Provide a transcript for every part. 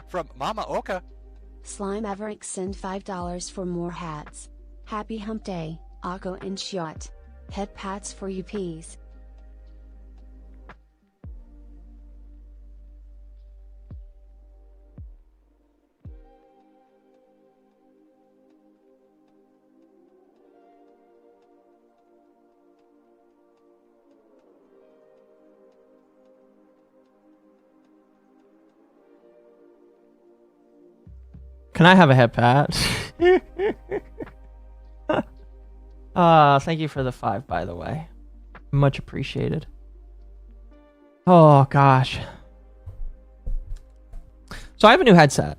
from MommaOcco. Slime Everick send $5 for more hats. Happy Hump Day, Akko and Shot. Head pats for you peas. Can I have a head pat? Thank you for the 5, by the way. Much appreciated. Oh, gosh. So I have a new headset.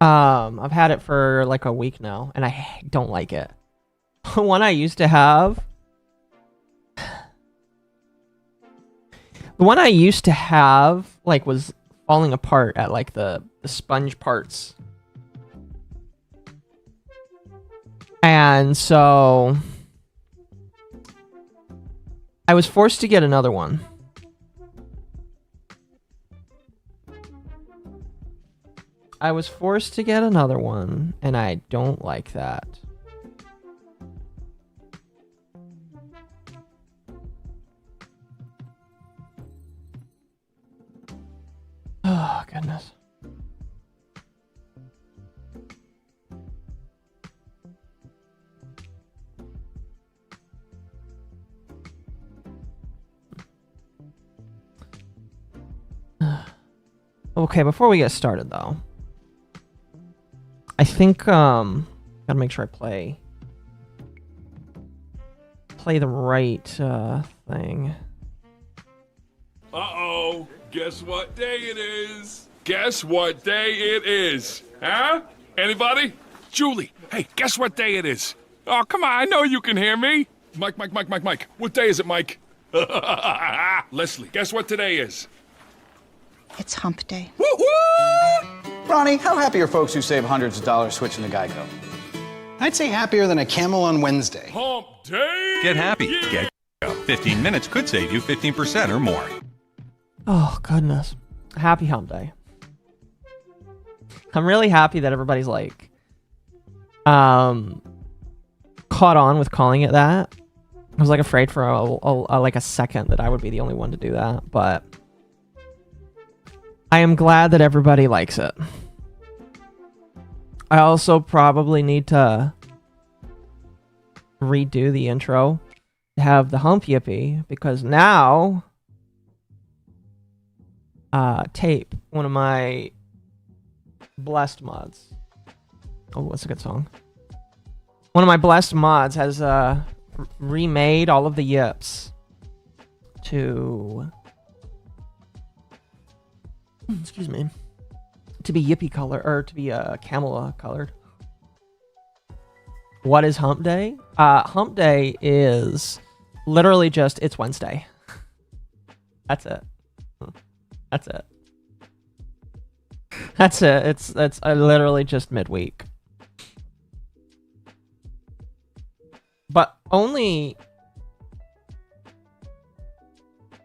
I've had it for like a week now, and I don't like it. The one I used to have... The one I used to have, like, was falling apart at, like, the sponge parts. And so... I was forced to get another one. And I don't like that. Oh, goodness. Okay, before we get started, though, I think, gotta make sure I play the right, thing. Uh-oh. Guess what day it is? Guess what day it is? Huh? Anybody? Julie, hey, guess what day it is? Oh, come on, I know you can hear me. Mike. What day is it, Mike? Leslie, guess what today is? It's Hump Day. Woo-woo! Ronnie, how happy are folks who save hundreds of dollars switching to Geico? I'd say happier than a camel on Wednesday. Hump Day! Get happy. Yeah. Get 15 minutes could save you 15% or more. Oh, goodness. Happy Hump Day. I'm really happy that everybody's, like, caught on with calling it that. I was, like, afraid for like a second that I would be the only one to do that, but I am glad that everybody likes it. I also probably need to redo the intro to have the hump yippee, because now Tape, one of my blessed mods. Oh, what's a good song? One of my blessed mods has remade all of the yips to excuse me, to be yippee color, or to be camel colored. What is Hump Day? Hump Day is literally just, it's Wednesday. That's it. That's it. That's it. It's literally just midweek. But only...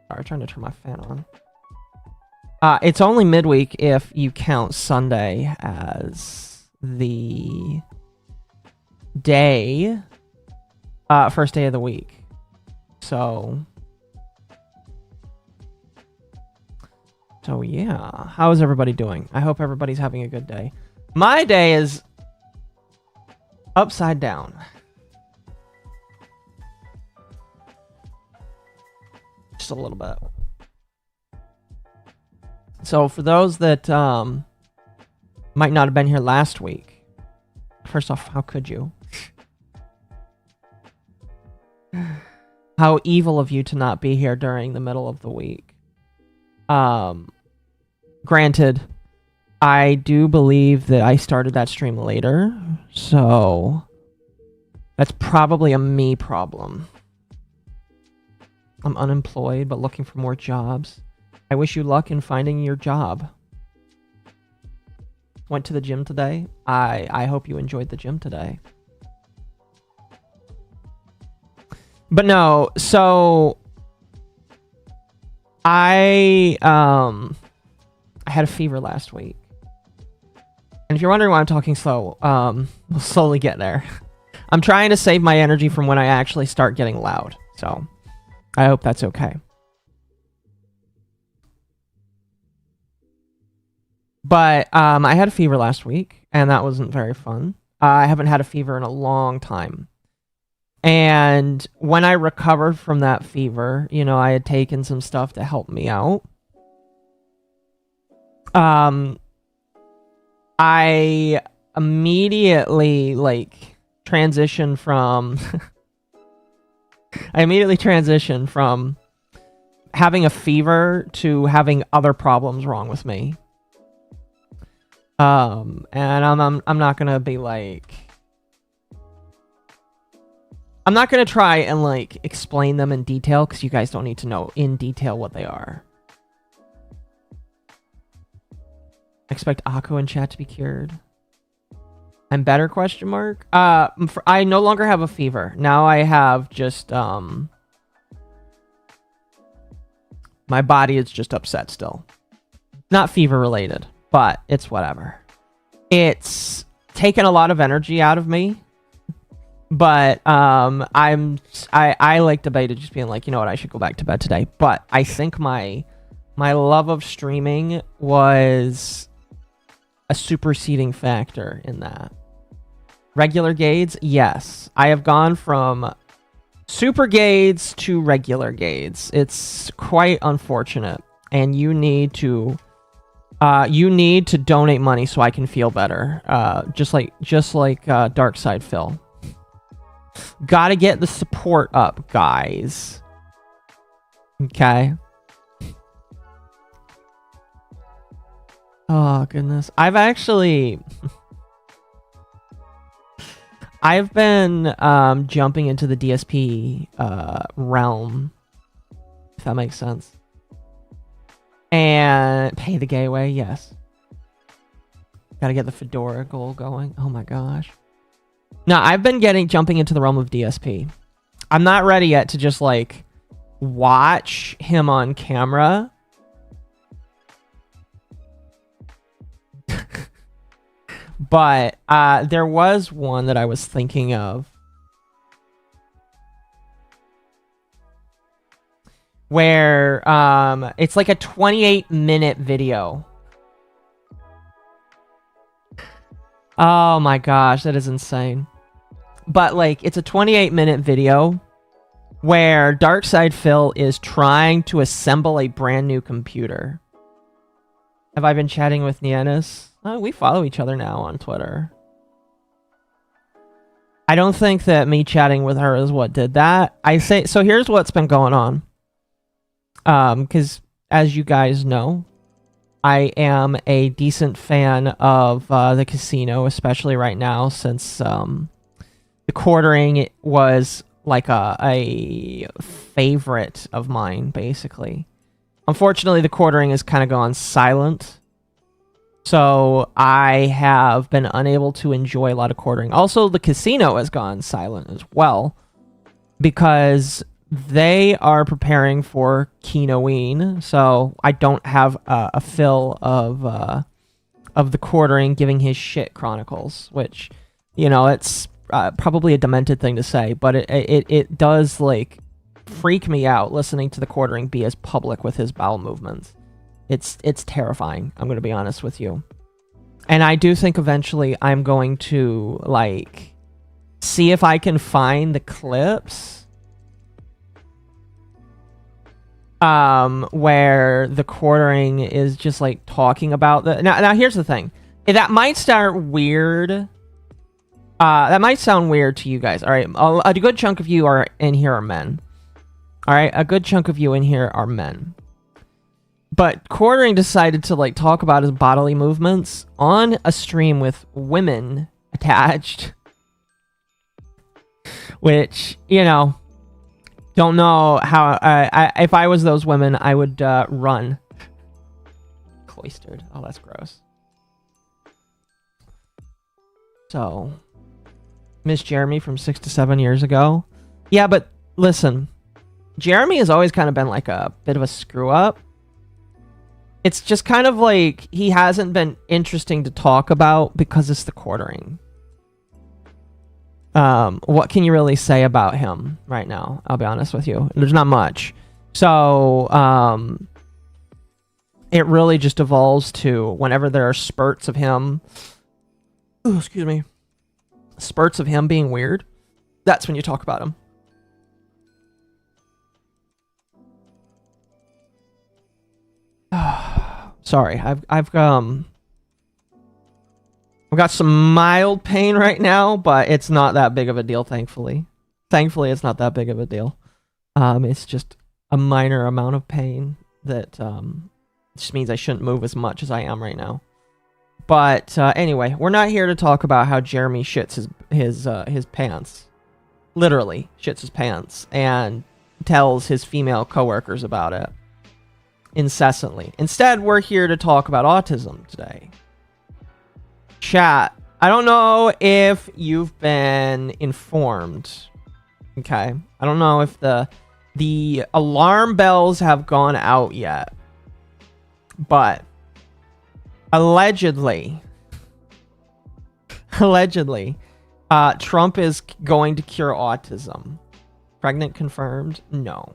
Sorry, I'm trying to turn my fan on. It's only midweek if you count Sunday as the day, first day of the week. So yeah, how is everybody doing? I hope everybody's having a good day. My day is upside down. Just a little bit. So for those that might not have been here last week, first off, how could you? How evil of you to not be here during the middle of the week. Granted, I do believe that I started that stream later, so that's probably a me problem. I'm unemployed, but looking for more jobs. I wish you luck in finding your job. Went to the gym today. I hope you enjoyed the gym today. But no, so I had a fever last week. And if you're wondering why I'm talking slow, we'll slowly get there. I'm trying to save my energy from when I actually start getting loud. So, I hope that's okay. But I had a fever last week, and that wasn't very fun. I haven't had a fever in a long time. And when I recovered from that fever, you know, I had taken some stuff to help me out. I immediately, like, transitioned from... I immediately transitioned from having a fever to having other problems wrong with me. And I'm not gonna be like... I'm not gonna try and, like, explain them in detail, because you guys don't need to know in detail what they are. Expect Akko in chat to be cured. I'm better, question mark? I no longer have a fever. Now I have just, my body is just upset still. Not fever related, but it's whatever. It's taken a lot of energy out of me. But, I like debated just being like, you know what, I should go back to bed today. But I think my love of streaming was a superseding factor in that. Regular Gades, yes. I have gone from super Gades to regular Gades. It's quite unfortunate, and you need to donate money so I can feel better. Just like Darkside Phil. Gotta get the support up, guys. Okay. Oh, goodness. I've been jumping into the DSP realm, if that makes sense. And pay the gay way, yes. Gotta get the Fedora goal going. Oh my gosh. No, I've been jumping into the realm of DSP. I'm not ready yet to just, like, watch him on camera. But there was one that I was thinking of where it's like a 28-minute video. Oh my gosh, that is insane. But, like, it's a 28-minute video where Darkside Phil is trying to assemble a brand new computer. Have I been chatting with Nianis? Oh, we follow each other now on Twitter. I don't think that me chatting with her is what did that. So here's what's been going on. Because, as you guys know, I am a decent fan of the casino, especially right now, since the quartering was like a favorite of mine, basically. Unfortunately, the quartering has kind of gone silent. So I have been unable to enjoy a lot of quartering. Also, the casino has gone silent as well, because they are preparing for Kinoween. So I don't have a fill of the quartering giving his shit chronicles, which, you know, it's probably a demented thing to say, but it does, like, freak me out listening to the quartering be as public with his bowel movements. It's terrifying, I'm going to be honest with you. And I do think eventually I'm going to, like, see if I can find the clips where the quartering is just, like, talking about the... Now here's the thing. That might sound weird. That might sound weird to you guys. All right, a good chunk of you are in here are men. All right, a good chunk of you in here are men. But quartering decided to, like, talk about his bodily movements on a stream with women attached. Which, you know, don't know how... if I was those women, I would run. Cloistered. Oh, that's gross. So, Miss Jeremy from 6 to 7 years ago. Yeah, but listen. Jeremy has always kind of been like a bit of a screw up. It's just kind of like he hasn't been interesting to talk about because it's the quartering. What can you really say about him right now? I'll be honest with you. There's not much. So, it really just evolves to whenever there are spurts of him. Oh, excuse me. Spurts of him being weird. That's when you talk about him. Sorry, I've got some mild pain right now, but it's not that big of a deal, thankfully. Thankfully, it's not that big of a deal. It's just a minor amount of pain that just means I shouldn't move as much as I am right now. But anyway, we're not here to talk about how Jeremy shits his pants. Literally shits his pants and tells his female coworkers about it incessantly. Instead, we're here to talk about autism today. Chat, I don't know if you've been informed. Okay, I don't know if the alarm bells have gone out yet, but allegedly, Trump is going to cure autism. Pregnant confirmed? No.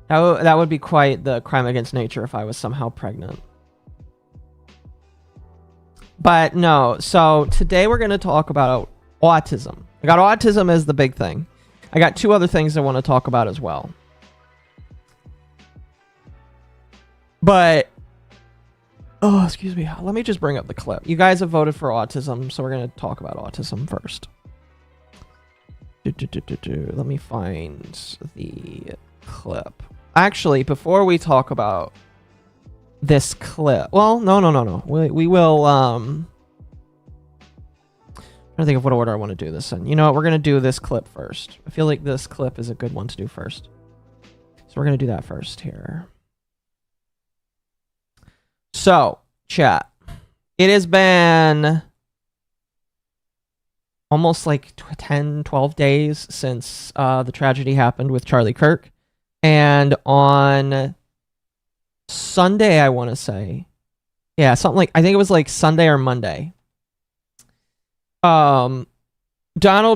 That would be quite the crime against nature if I was somehow pregnant. But no, so today we're going to talk about autism. I got autism as the big thing. I got two other things I want to talk about as well. But, oh, excuse me. Let me just bring up the clip. You guys have voted for autism, so we're going to talk about autism first. Let me find the clip. Actually, before we talk about this clip, well, no. We will, I'm trying to think of what order I want to do this in. You know what? We're going to do this clip first. I feel like this clip is a good one to do first. So we're going to do that first here. So, chat. It has been almost like 10, 12 days since the tragedy happened with Charlie Kirk. And on Sunday, I want to say, yeah, something like, I think it was like Sunday or Monday. Donald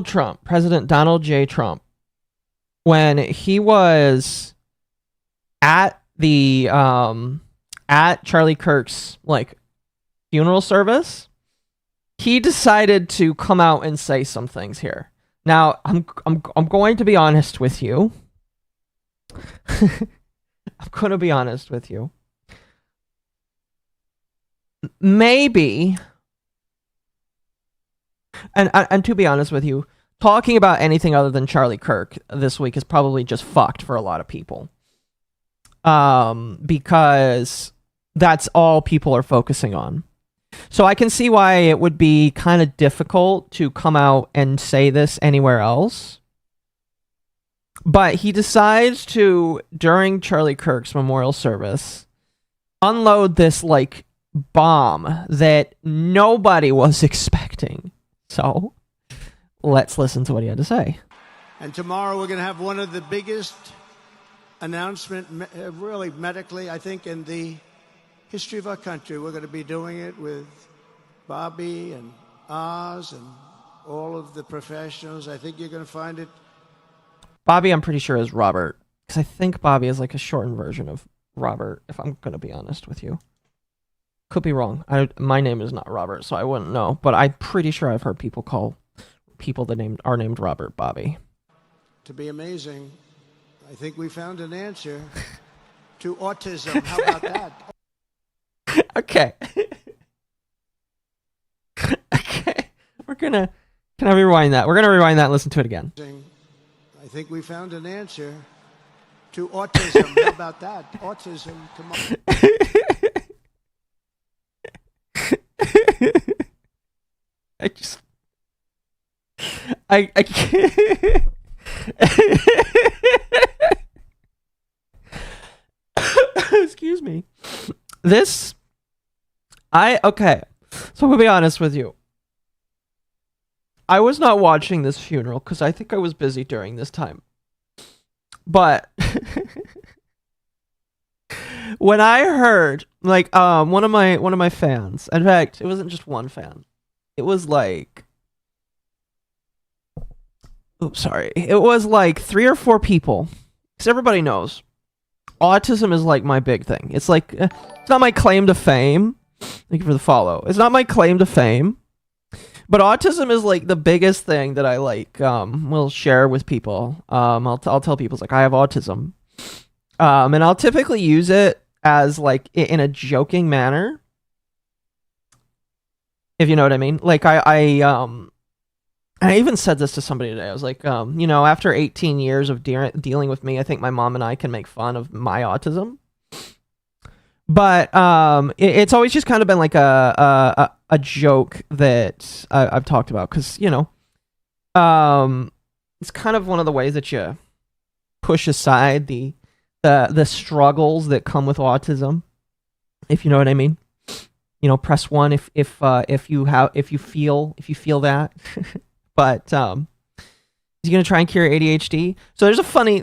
Trump, President Donald J. Trump, when he was at the, at Charlie Kirk's, like, funeral service, he decided to come out and say some things here. Now, I'm going to be honest with you. I'm going to be honest with you. Maybe, and to be honest with you, talking about anything other than Charlie Kirk this week is probably just fucked for a lot of people. Because that's all people are focusing on. So I can see why it would be kind of difficult to come out and say this anywhere else. But he decides to, during Charlie Kirk's memorial service, unload this, like, bomb that nobody was expecting. So, let's listen to what he had to say. And tomorrow we're going to have one of the biggest announcement, really medically, I think, in the history of our country. We're going to be doing it with Bobby and Oz and all of the professionals. I think you're going to find it. Bobby, I'm pretty sure, is Robert. Because I think Bobby is like a shortened version of Robert, if I'm going to be honest with you. Could be wrong. My name is not Robert, so I wouldn't know. But I'm pretty sure I've heard people call people that are named Robert Bobby. To be amazing. I think we found an answer to autism. How about that? Okay. Okay. Can I rewind that? We're going to rewind that and listen to it again. I think we found an answer to autism. How about that? Autism, come on. I can't. Excuse me. Okay. So I'm gonna be honest with you. I was not watching this funeral because I think I was busy during this time. But when I heard, like, one of my fans, in fact, it wasn't just one fan. It was like, it was like 3 or 4 people. Because everybody knows, autism is like my big thing. It's like, it's not my claim to fame. Thank you for the follow. It's not my claim to fame. But autism is like the biggest thing that I like will share with people. I'll tell people, it's like, I have autism. And I'll typically use it as like in a joking manner. If you know what I mean. Like I even said this to somebody today. I was like, you know, after 18 years of dealing with me, I think my mom and I can make fun of my autism. But it's always just kind of been like a joke that I've talked about, because, you know, it's kind of one of the ways that you push aside the struggles that come with autism, if you know what I mean. You know, press 1 if you feel that. But is he gonna try and cure ADHD? So there's a funny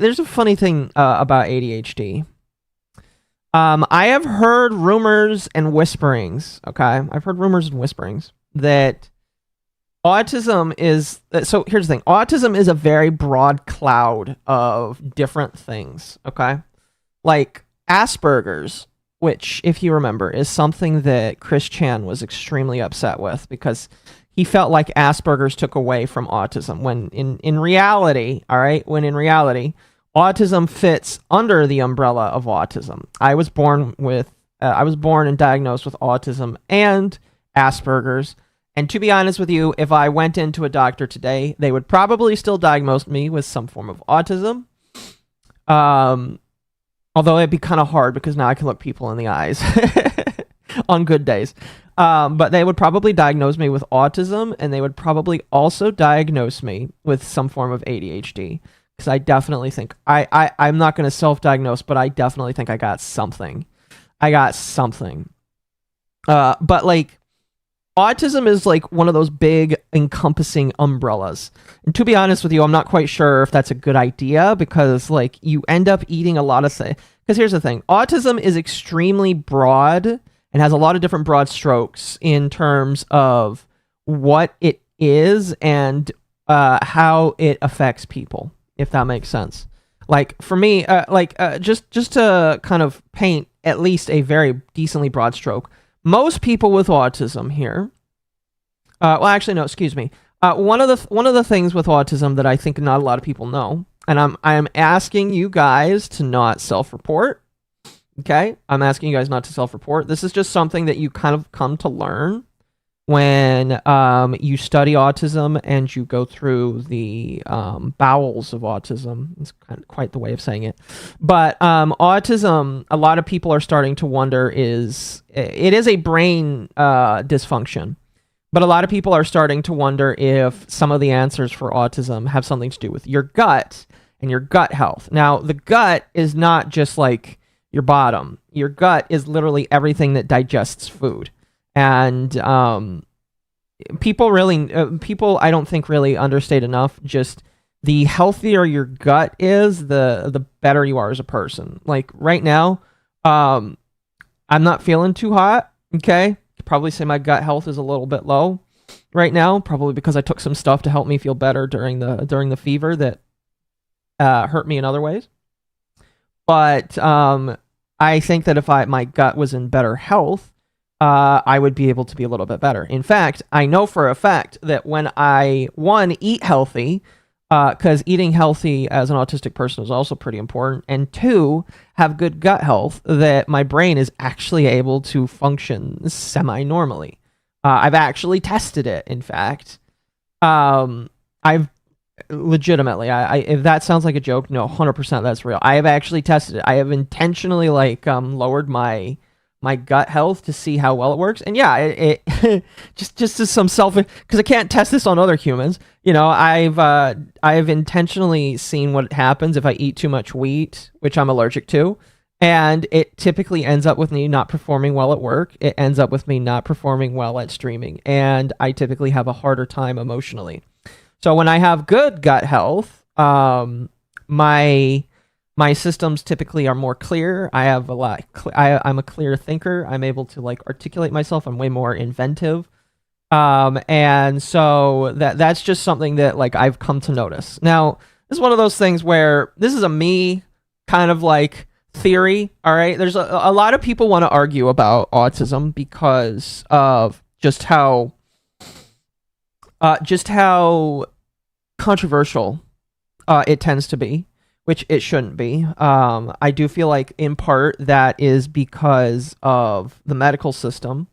thing about ADHD. I have heard rumors and whisperings, okay? I've heard rumors and whisperings that autism is... So here's the thing. Autism is a very broad cloud of different things, okay? Like Asperger's, which, if you remember, is something that Chris Chan was extremely upset with because he felt like Asperger's took away from autism, when in reality, all right, autism fits under the umbrella of autism. I was born and diagnosed with autism and Asperger's. And to be honest with you, if I went into a doctor today, they would probably still diagnose me with some form of autism. Although it'd be kind of hard because now I can look people in the eyes on good days. But they would probably diagnose me with autism, and they would probably also diagnose me with some form of ADHD. Because I definitely think, I'm not going to self-diagnose, but I definitely think I got something. But like, autism is like one of those big encompassing umbrellas. And to be honest with you, I'm not quite sure if that's a good idea, because like you end up eating a lot of things. Because here's the thing, autism is extremely broad and has a lot of different broad strokes in terms of what it is and how it affects people, if that makes sense. Like for me, just to kind of paint at least a very decently broad stroke, most people with autism here, one of the things with autism that I think not a lot of people know, and I'm asking you guys to not self-report. Okay, I'm asking you guys not to self-report. This is just something that you kind of come to learn when you study autism and you go through the bowels of autism. It's kind of quite the way of saying it. But autism, a lot of people are starting to wonder, it is a brain dysfunction. But a lot of people are starting to wonder if some of the answers for autism have something to do with your gut and your gut health. Now, the gut is not just like your bottom. Your gut is literally everything that digests food. And people I don't think really understate enough just the healthier your gut is, the better you are as a person. Like right now, I'm not feeling too hot. Okay, I'd probably say my gut health is a little bit low right now, probably because I took some stuff to help me feel better during the fever that hurt me in other ways. But I think that if my gut was in better health, I would be able to be a little bit better. In fact, I know for a fact that when I, one, eat healthy, because eating healthy as an autistic person is also pretty important, and two, have good gut health, that my brain is actually able to function semi-normally. I've actually tested it, in fact. I've legitimately, if that sounds like a joke, no, 100% that's real. I have actually tested it. I have intentionally lowered my gut health to see how well it works. And yeah, it just as some selfish, because I can't test this on other humans. You know, I've intentionally seen what happens if I eat too much wheat, which I'm allergic to. And it typically ends up with me not performing well at work. It ends up with me not performing well at streaming. And I typically have a harder time emotionally. So when I have good gut health, my systems typically are more clear. I have a lot. I'm a clear thinker. I'm able to like articulate myself. I'm way more inventive. And so that's just something that like I've come to notice. Now, this is one of those things where this is a me kind of like theory. All right. There's a lot of people want to argue about autism because of just how controversial it tends to be, which it shouldn't be. I do feel like in part that is because of the medical system.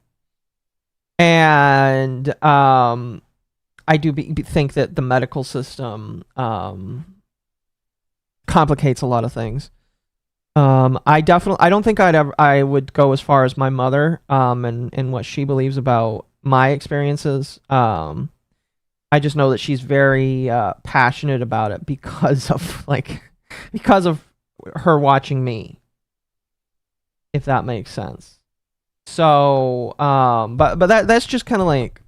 And I do think that the medical system complicates a lot of things. I don't think I would go as far as my mother and what she believes about my experiences. I just know that she's very passionate about it because of her watching me, if that makes sense. So, but that's just kind of like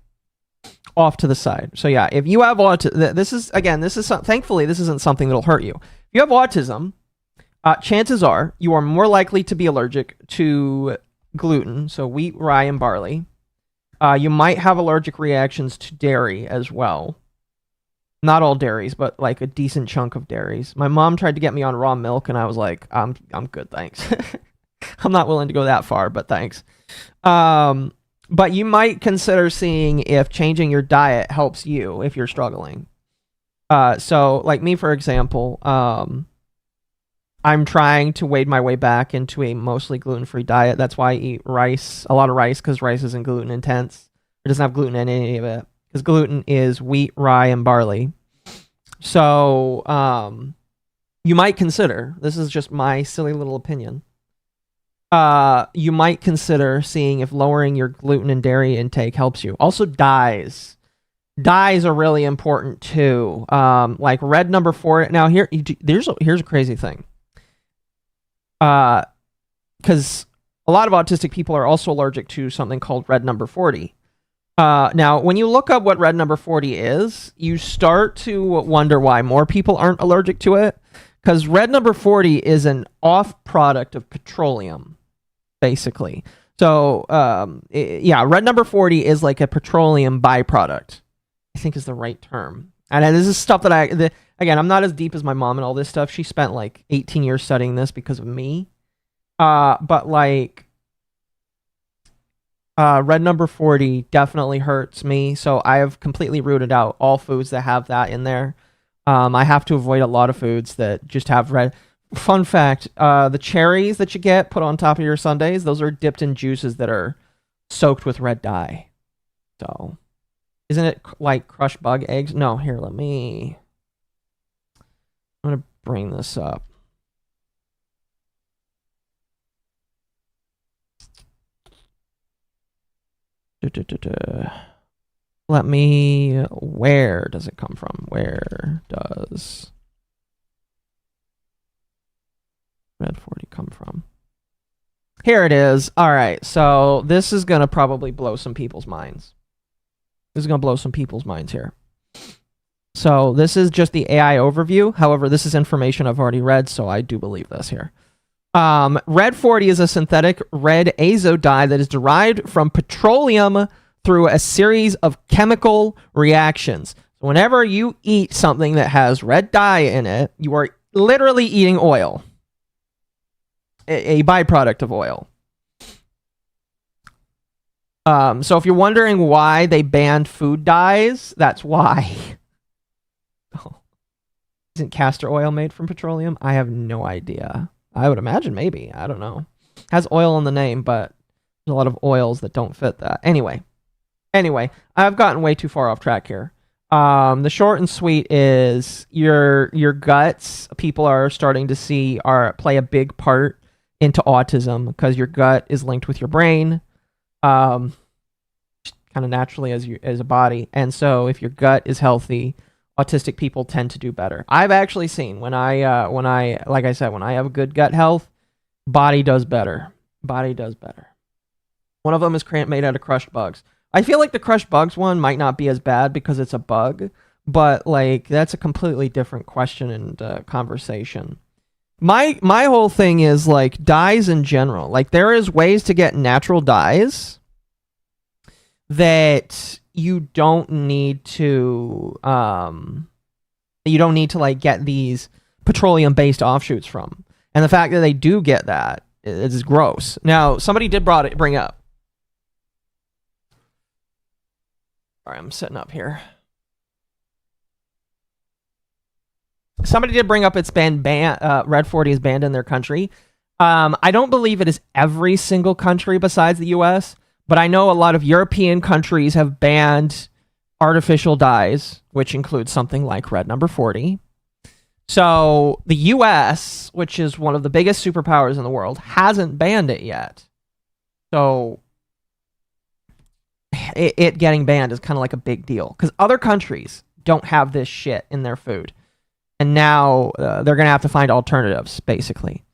off to the side. So yeah, if you have autism, thankfully this isn't something that'll hurt you. If you have autism, chances are you are more likely to be allergic to gluten, so wheat, rye, and barley. You might have allergic reactions to dairy as well. Not all dairies, but like a decent chunk of dairies. My mom tried to get me on raw milk, and I was like, I'm good, thanks. I'm not willing to go that far, but thanks. But you might consider seeing if changing your diet helps you if you're struggling. So like me, for example, I'm trying to wade my way back into a mostly gluten-free diet. That's why I eat a lot of rice, because rice isn't gluten intense. It doesn't have gluten in any of it, because gluten is wheat, rye, and barley. So you might consider, this is just my silly little opinion, you might consider seeing if lowering your gluten and dairy intake helps you. Also, dyes. Dyes are really important too. Like red number 4. Now here's a crazy thing. Because a lot of autistic people are also allergic to something called red number 40. Now, when you look up what red number 40 is, you start to wonder why more people aren't allergic to it. Because red number 40 is an off product of petroleum, basically. So, red number 40 is like a petroleum byproduct, I think is the right term. And this is stuff that again, I'm not as deep as my mom and all this stuff. She spent like 18 years studying this because of me. But like, red number 40 definitely hurts me. So I have completely rooted out all foods that have that in there. I have to avoid a lot of foods that just have red. Fun fact, the cherries that you get put on top of your sundaes, those are dipped in juices that are soaked with red dye. So, isn't it like crushed bug eggs? No, here, I'm going to bring this up. Where does it come from? Where does red 40 come from? Here it is. All right, so this is going to probably blow some people's minds. This is going to blow some people's minds here. So this is just the AI overview. However, this is information I've already read, so I do believe this here. Red 40 is a synthetic red azo dye that is derived from petroleum through a series of chemical reactions. So whenever you eat something that has red dye in it, you are literally eating oil. A byproduct of oil. So if you're wondering why they banned food dyes, that's why. Oh. Isn't castor oil made from petroleum? I have no idea. I would imagine maybe. I don't know. Has oil in the name, but there's a lot of oils that don't fit that. Anyway, I've gotten way too far off track here. The short and sweet is your guts, people are starting to see play a big part into autism, because your gut is linked with your brain, kind of naturally as a body. And so if your gut is healthy, autistic people tend to do better. I've actually seen when I have good gut health, body does better. Body does better. One of them is made out of crushed bugs. I feel like the crushed bugs one might not be as bad because it's a bug, but like that's a completely different question and conversation. My whole thing is like dyes in general. Like there is ways to get natural dyes that you don't need to like get these petroleum based offshoots from. And the fact that they do get that is gross. Now, somebody did bring up. All right, I'm sitting up here. Somebody did bring up it's been banned. Red 40 is banned in their country. I don't believe it is every single country besides the U.S., but I know a lot of European countries have banned artificial dyes, which includes something like red number 40. So the U.S., which is one of the biggest superpowers in the world, hasn't banned it yet. So it getting banned is kind of like a big deal because other countries don't have this shit in their food. And now they're going to have to find alternatives, basically.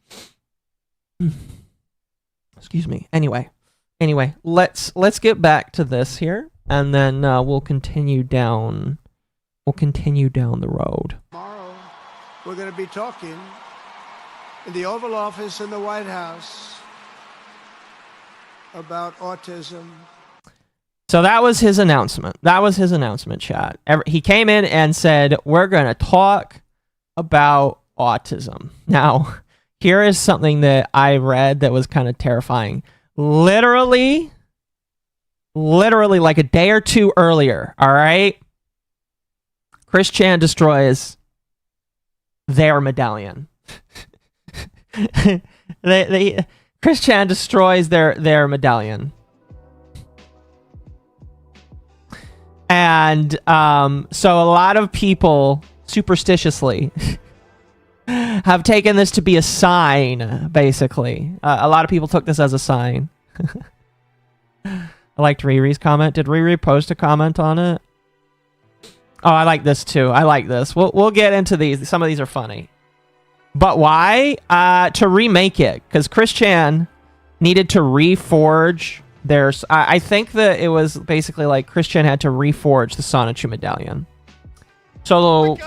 Excuse me. Anyway, let's get back to this here, and then we'll continue down the road. Tomorrow, we're going to be talking in the Oval Office in the White House about autism. So that was his announcement. Chat. He came in and said, we're going to talk about autism. Now, here is something that I read that was kind of terrifying. Literally like a day or two earlier, all right? Chris Chan destroys their medallion. Chris Chan destroys their medallion. And so a lot of people superstitiously have taken this to be a sign, basically. A lot of people took this as a sign. I liked Riri's comment. Did Riri post a comment on it? Oh, I like this too. I like this. We'll get into these. Some of these are funny. But why? To remake it. Because Chris Chan needed to reforge their... I think that it was basically like Chris Chan had to reforge the Sonichu medallion. So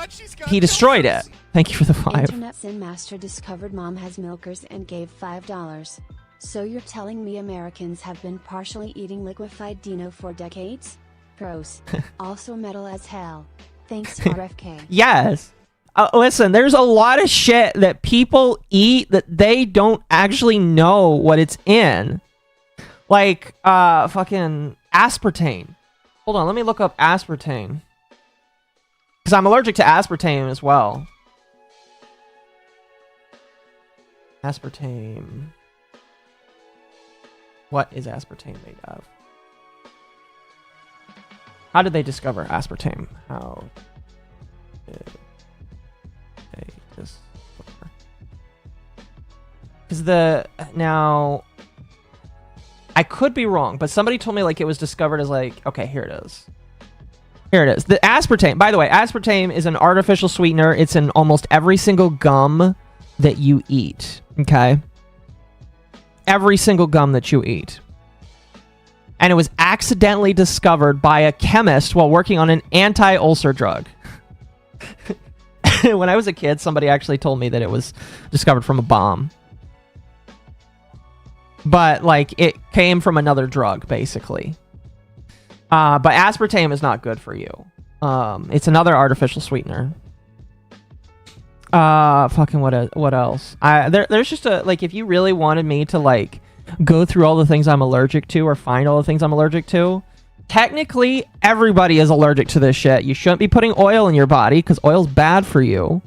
he destroyed it. Thank you for the 5. Internet Sin Master discovered Mom has milkers and gave $5. So you're telling me Americans have been partially eating liquefied Dino for decades? Gross. Also metal as hell. Thanks RFK. Yes. Listen, there's a lot of shit that people eat that they don't actually know what it's in. Like, fucking aspartame. Hold on, let me look up aspartame. Because I'm allergic to aspartame as well. Aspartame. What is aspartame made of? How did they discover aspartame? How did they discover? Because now, I could be wrong, but somebody told me like it was discovered as like, okay, here it is. Here it is. The aspartame, by the way, aspartame is an artificial sweetener. It's in almost every single gum that you eat, okay? Every single gum that you eat. And it was accidentally discovered by a chemist while working on an anti-ulcer drug. When I was a kid, somebody actually told me that it was discovered from a bomb. But, like, it came from another drug, basically. But aspartame is not good for you. It's another artificial sweetener. Fucking what else? There's just a, like, if you really wanted me to, like, go through all the things I'm allergic to or find all the things I'm allergic to, technically, everybody is allergic to this shit. You shouldn't be putting oil in your body because oil's bad for you.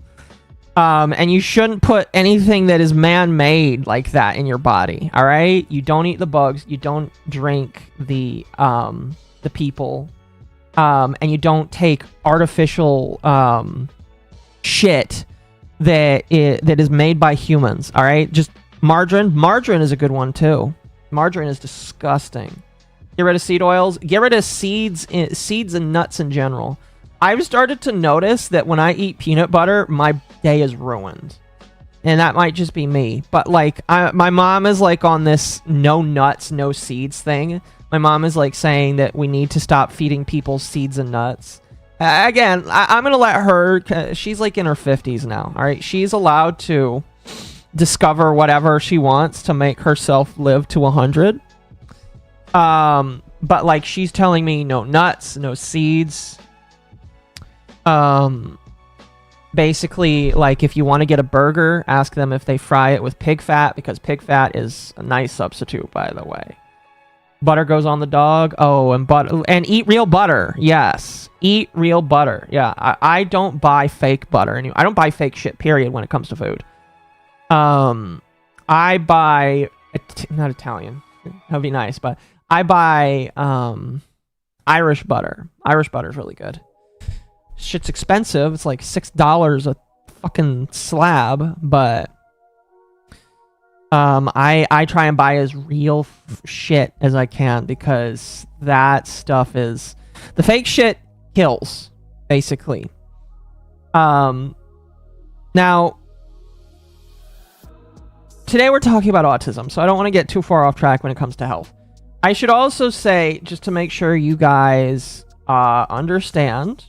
And you shouldn't put anything that is man-made like that in your body, all right? You don't eat the bugs. You don't drink the people. And you don't take artificial shit that is made by humans, all right? Just margarine. Margarine is a good one, too. Margarine is disgusting. Get rid of seed oils. Get rid of seeds and nuts in general. I've started to notice that when I eat peanut butter, my day is ruined. And that might just be me. But, like, my mom is, like, on this no nuts, no seeds thing. My mom is, like, saying that we need to stop feeding people seeds and nuts. Again, I'm going to let her... She's like in her 50s now, all right? She's allowed to discover whatever she wants to make herself live to 100. But, like, she's telling me no nuts, no seeds. Basically, like, if you want to get a burger, ask them if they fry it with pig fat, because pig fat is a nice substitute, by the way. Butter goes on the dog. Oh, and eat real butter. Yes. Eat real butter. Yeah, I don't buy fake butter. I don't buy fake shit, period, when it comes to food. I buy... not Italian. That would be nice, but I buy Irish butter. Irish butter is really good. Shit's expensive. It's like $6 a fucking slab, but... I try and buy as real shit as I can, because that stuff is... The fake shit kills, basically. Now, today we're talking about autism, so I don't want to get too far off track when it comes to health. I should also say, just to make sure you guys understand,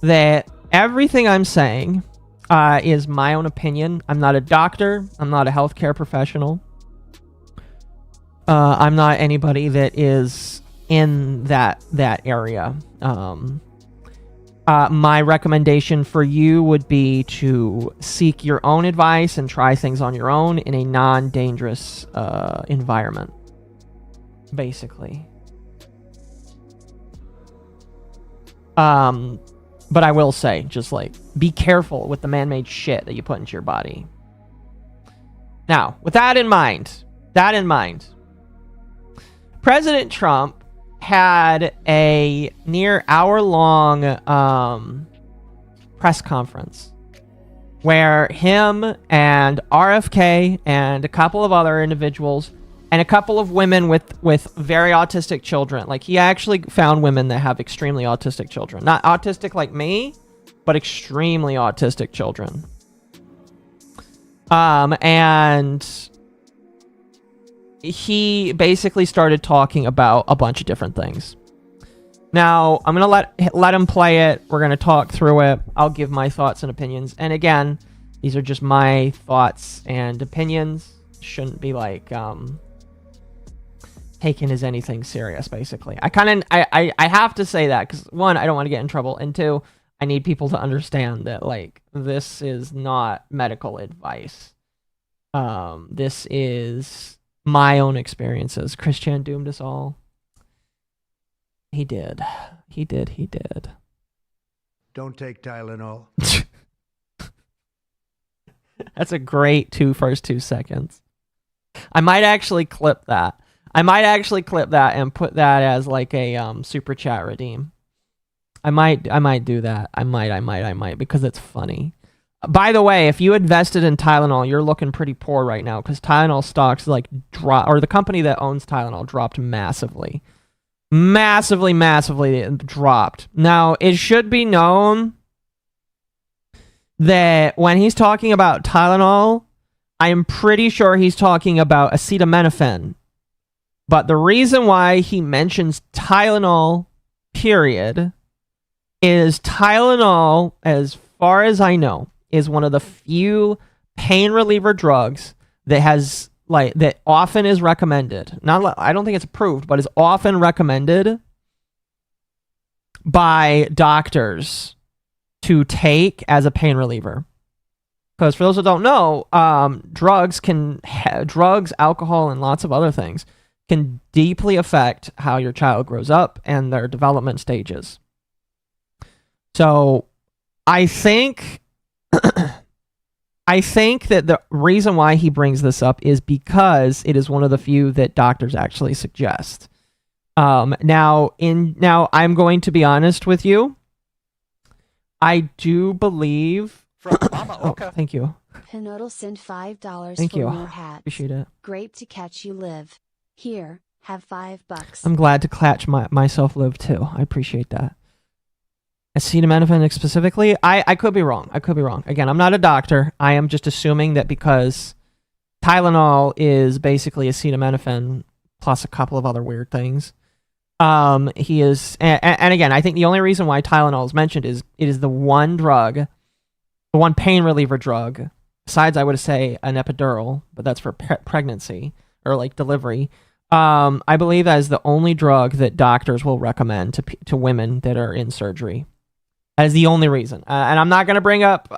that everything I'm saying... is my own opinion. I'm not a doctor. I'm not a healthcare professional. I'm not anybody that is in that area. My recommendation for you would be to seek your own advice and try things on your own in a non-dangerous environment, basically. But I will say, just like, be careful with the man-made shit that you put into your body. Now, with that in mind, President Trump had a near hour-long press conference where him and RFK and a couple of other individuals and a couple of women with very autistic children. Like, he actually found women that have extremely autistic children. Not autistic like me, but extremely autistic children. And he basically started talking about a bunch of different things. Now, I'm going to let him play it. We're going to talk through it. I'll give my thoughts and opinions. And again, these are just my thoughts and opinions. Shouldn't be like... taken as anything serious, basically. I have to say that because, one, I don't want to get in trouble, and two, I need people to understand that, like, this is not medical advice. This is my own experiences. Christian doomed us all. He did. Don't take Tylenol. That's a great first 2 seconds. I might actually clip that. And put that as like a super chat redeem. I might do that. I might because it's funny. By the way, if you invested in Tylenol, you're looking pretty poor right now, because Tylenol stocks like or the company that owns Tylenol dropped massively dropped. Now, it should be known that when he's talking about Tylenol, I am pretty sure he's talking about acetaminophen. But the reason why he mentions Tylenol, period, is Tylenol, as far as I know, is one of the few pain reliever drugs that that often is recommended. I don't think it's approved, but is often recommended by doctors to take as a pain reliever. Because for those who don't know, drugs, alcohol, and lots of other things can deeply affect how your child grows up and their development stages. So I think that the reason why he brings this up is because it is one of the few that doctors actually suggest. Now I'm going to be honest with you. I do believe from MommaOcco. Oh, thank you. Pinodal sent $5 Thank for you. more hats. Appreciate it. Great to catch you live. Here, have $5. I'm glad to catch myself live too. I appreciate that. Acetaminophen specifically, I could be wrong. Again, I'm not a doctor. I am just assuming that because Tylenol is basically acetaminophen plus a couple of other weird things, He is, and again, I think the only reason why Tylenol is mentioned is it is the one drug, the one pain reliever drug, besides I would say an epidural, but that's for pregnancy or like delivery. I believe that is the only drug that doctors will recommend to women that are in surgery. That is the only reason. And I'm not going to bring up...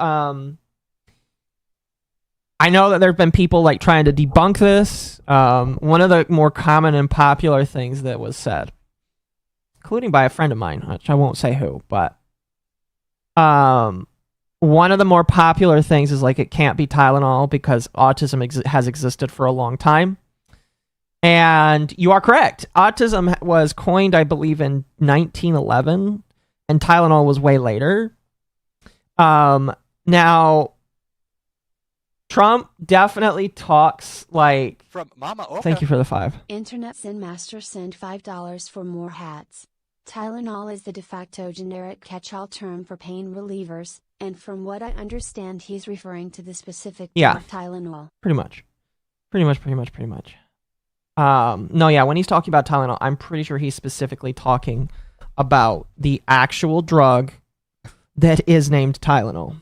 I know that there have been people like trying to debunk this. One of the more common and popular things that was said, including by a friend of mine, which I won't say who, but one of the more popular things is like it can't be Tylenol because autism has existed for a long time. And you are correct. Autism was coined, I believe, in 1911, and Tylenol was way later. Now, Trump definitely talks like... From MommaOcco. Thank you for the 5. Internet Sin Master sent $5 for more hats. Tylenol is the de facto generic catch-all term for pain relievers, and from what I understand he's referring to the specific drug Tylenol. Pretty much. No, yeah, when he's talking about Tylenol, I'm pretty sure he's specifically talking about the actual drug that is named Tylenol.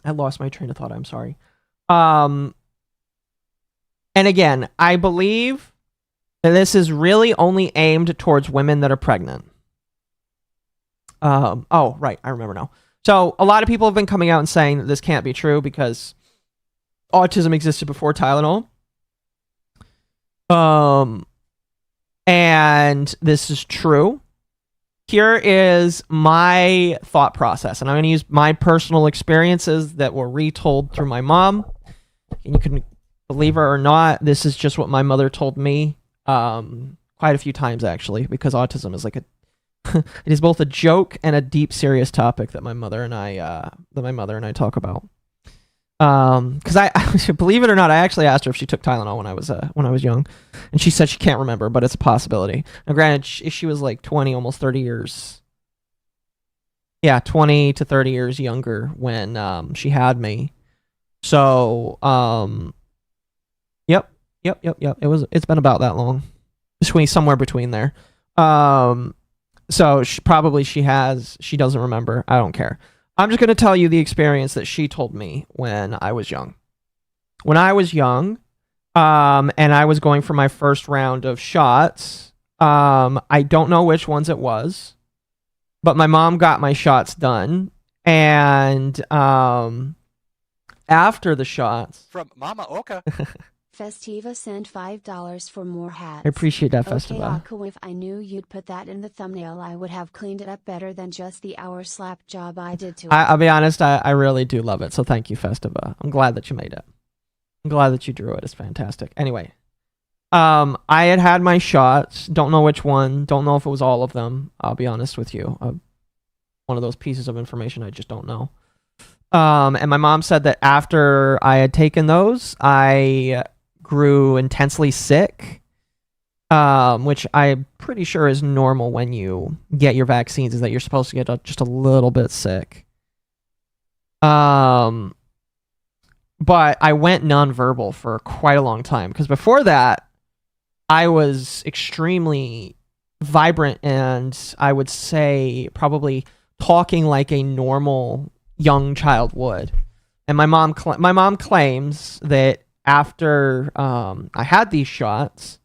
I lost my train of thought, I'm sorry. And again, I believe that this is really only aimed towards women that are pregnant. Oh, right, I remember now. So, a lot of people have been coming out and saying that this can't be true because autism existed before Tylenol. And this is true. Here is my thought process, and I'm going to use my personal experiences that were retold through my mom. And you can believe her or not, this is just what my mother told me quite a few times, actually, because autism is like a it is both a joke and a deep, serious topic that my mother and I talk about. Because I believe it or not, I actually asked her if she took Tylenol when I was young, and she said she can't remember, but it's a possibility. Now, granted, she was like 20, almost 30 years. Yeah, 20 to 30 years younger when she had me. So, yep. It's been about that long, somewhere between there. So she doesn't remember. I don't care. I'm just going to tell you the experience that she told me when I was young. When I was young, and I was going for my first round of shots, I don't know which ones it was, but my mom got my shots done, and after the shots... From MommaOcco. Festiva sent $5 for more hats. I appreciate that, Festiva. Okay, Akko, if I knew you'd put that in the thumbnail, I would have cleaned it up better than just the hour slap job I did to it. I'll be honest, I really do love it, so thank you, Festiva. I'm glad that you made it. I'm glad that you drew it. It's fantastic. Anyway, I had my shots. Don't know which one. Don't know if it was all of them. I'll be honest with you. One of those pieces of information I just don't know. And my mom said that after I had taken those, I grew intensely sick, which I'm pretty sure is normal when you get your vaccines, is that you're supposed to get just a little bit sick. But I went nonverbal for quite a long time, because before that, I was extremely vibrant and I would say probably talking like a normal young child would. And my mom claims that after I had these shots,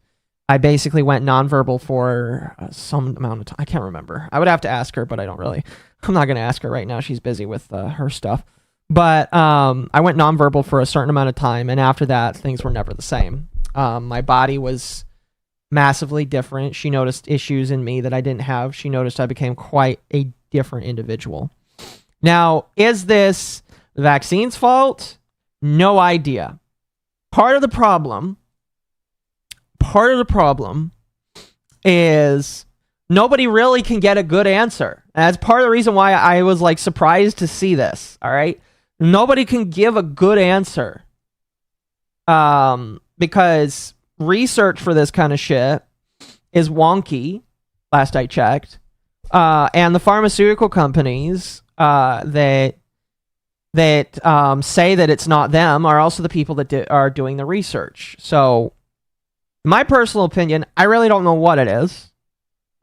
I basically went nonverbal for some amount of time. I can't remember. I would have to ask her, but I'm not going to ask her right now. She's busy with her stuff. But I went nonverbal for a certain amount of time, and after that, things were never the same. My body was massively different. She noticed issues in me that I didn't have. She noticed I became quite a different individual. Now, is this the vaccine's fault? No idea. Part of the problem is nobody really can get a good answer. And that's part of the reason why I was like surprised to see this. All right. Nobody can give a good answer. Because research for this kind of shit is wonky, last I checked. And the pharmaceutical companies that say that it's not them are also the people that are doing the research. So, in my personal opinion, I really don't know what it is.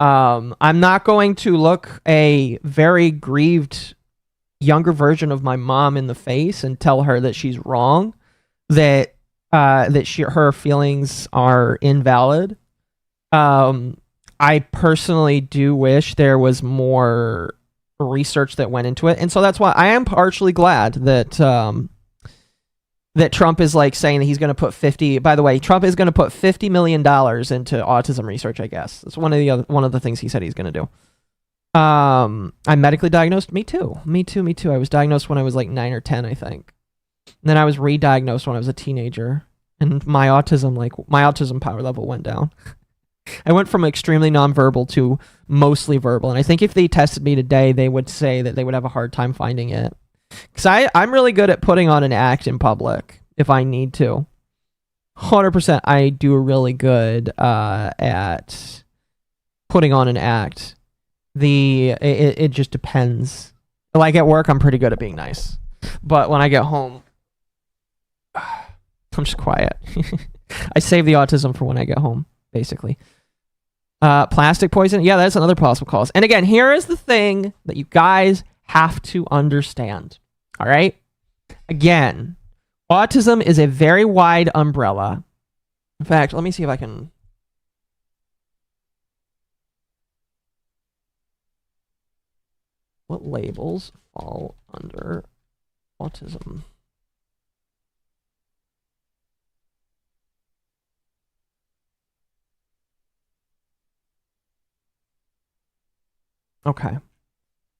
I'm not going to look a very grieved younger version of my mom in the face and tell her that she's wrong, that her feelings are invalid. I personally do wish there was more research that went into it, and so that's why I am partially glad that that Trump is like saying that he's going to put Trump is going to put $50 million into autism research, I guess. That's one of the things he said he's going to do. I'm medically diagnosed. Me too. I was diagnosed when I was like 9 or 10, I think. And then I was re-diagnosed when I was a teenager, and my autism power level went down. I went from extremely nonverbal to mostly verbal, and I think if they tested me today, they would say that they would have a hard time finding it. Because I'm really good at putting on an act in public if I need to. 100% I do really good at putting on an act. It just depends. Like at work, I'm pretty good at being nice. But when I get home, I'm just quiet. I save the autism for when I get home, basically. Plastic poison? Yeah, that's another possible cause. And again, here is the thing that you guys have to understand. All right? Again, autism is a very wide umbrella. In fact, let me see if I can... What labels fall under autism? Okay.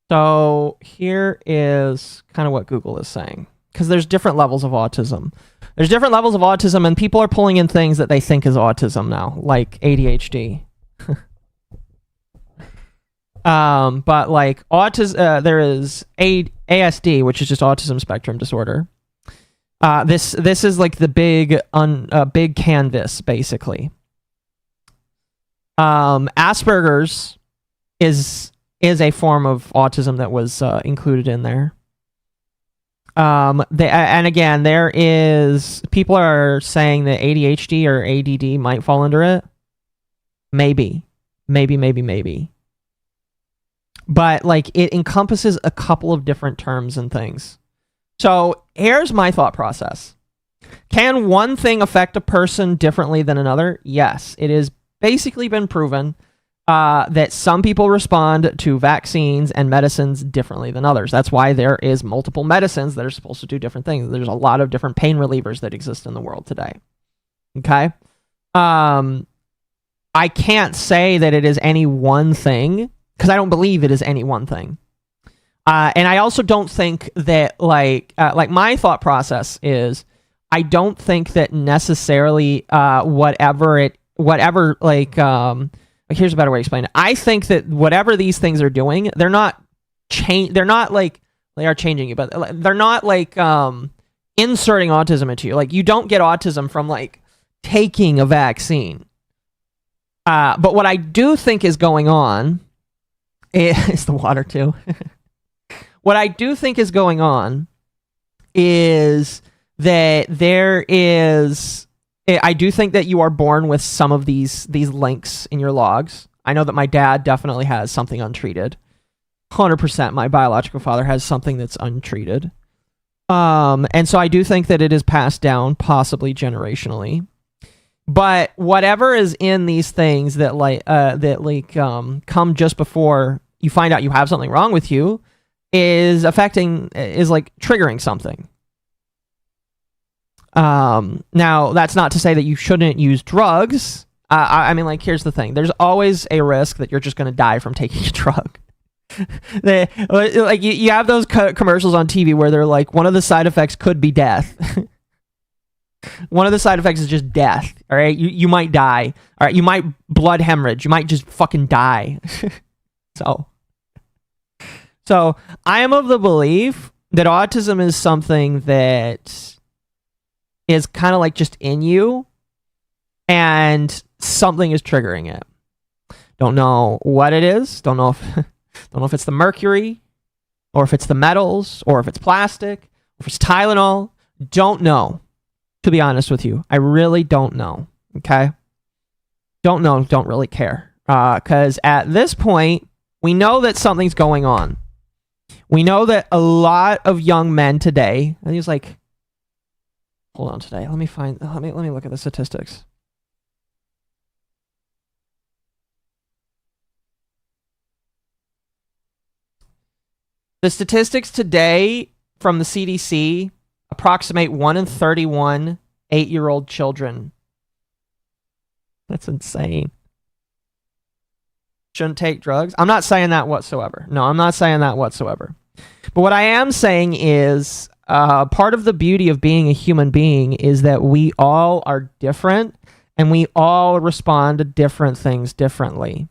So here is kind of what Google is saying. Because there's different levels of autism. There's different levels of autism, and people are pulling in things that they think is autism now, like ADHD. But like autism, there is ASD, which is just autism spectrum disorder. This is like the big canvas, basically. Asperger's is a form of autism that was included in there. And again, people are saying that ADHD or ADD might fall under it. Maybe. But like it encompasses a couple of different terms and things. So here's my thought process. Can one thing affect a person differently than another? Yes, it has basically been proven that some people respond to vaccines and medicines differently than others. That's why there is multiple medicines that are supposed to do different things. There's a lot of different pain relievers that exist in the world today. Okay? I can't say that it is any one thing, because I don't believe it is any one thing. And I also don't think that, like my thought process is, I don't think that necessarily here's a better way to explain it. I think that whatever these things are doing, they are changing you, but they're not like inserting autism into you. Like you don't get autism from like taking a vaccine. But what I do think is going on is the water too. What I do think is going on is that I do think that you are born with some of these links in your logs. I know that my dad definitely has something untreated. 100% my biological father has something that's untreated. And so I do think that it is passed down, possibly generationally. But whatever is in these things that come just before you find out you have something wrong with you is like triggering something. Now, that's not to say that you shouldn't use drugs. I mean, like, here's the thing. There's always a risk that you're just going to die from taking a drug. You have those commercials on TV where they're like, one of the side effects could be death. One of the side effects is just death. All right, you might die. All right, you might blood hemorrhage. You might just fucking die. So I am of the belief that autism is something that is kind of like just in you, and something is triggering it. Don't know what it is. Don't know if it's the mercury, or if it's the metals, or if it's plastic, or if it's Tylenol. Don't know. To be honest with you, I really don't know. Okay? Don't know, don't really care. Because at this point, we know that something's going on. We know that a lot of young men today, and he's like, hold on today. Let me look at the statistics. The statistics today from the CDC approximate 1 in 31 8-year-old children. That's insane. Shouldn't take drugs. I'm not saying that whatsoever. No, I'm not saying that whatsoever. But what I am saying is part of the beauty of being a human being is that we all are different and we all respond to different things differently.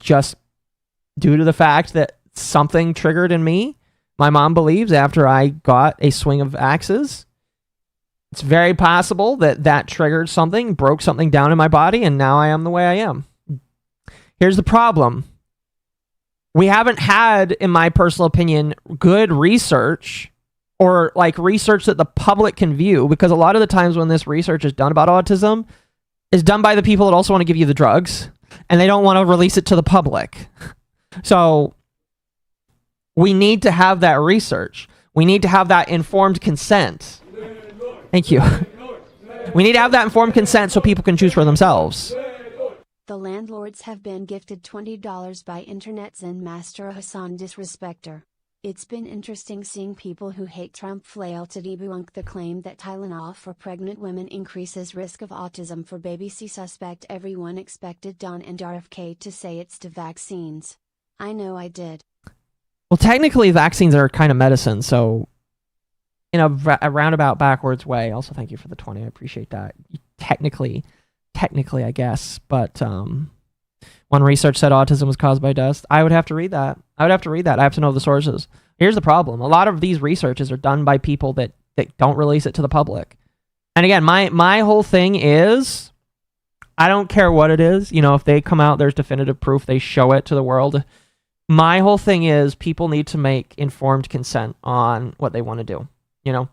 Just due to the fact that something triggered in me, my mom believes, after I got a swing of axes. It's very possible that that triggered something, broke something down in my body, and now I am the way I am. Here's the problem. We haven't had, in my personal opinion, good research, or like research that the public can view, because a lot of the times when this research is done about autism, is done by the people that also want to give you the drugs, and they don't want to release it to the public. So we need to have that research. We need to have that informed consent. Thank you. We need to have that informed consent so people can choose for themselves. The landlords have been gifted $20 by Internet Zen Master Hassan Disrespecter. It's been interesting seeing people who hate Trump flail to debunk the claim that Tylenol for pregnant women increases risk of autism for babies. Suspect everyone expected Don and RFK to say it's to vaccines. I know I did. Well, technically vaccines are kind of medicine, so in a roundabout backwards way. Also, thank you for the 20. I appreciate that. Technically, I guess. But when research said autism was caused by dust, I would have to read that. I have to know the sources. Here's the problem. A lot of these researches are done by people that don't release it to the public. And again, my whole thing is, I don't care what it is. You know, if they come out, there's definitive proof, they show it to the world. My whole thing is people need to make informed consent on what they want to do. You know,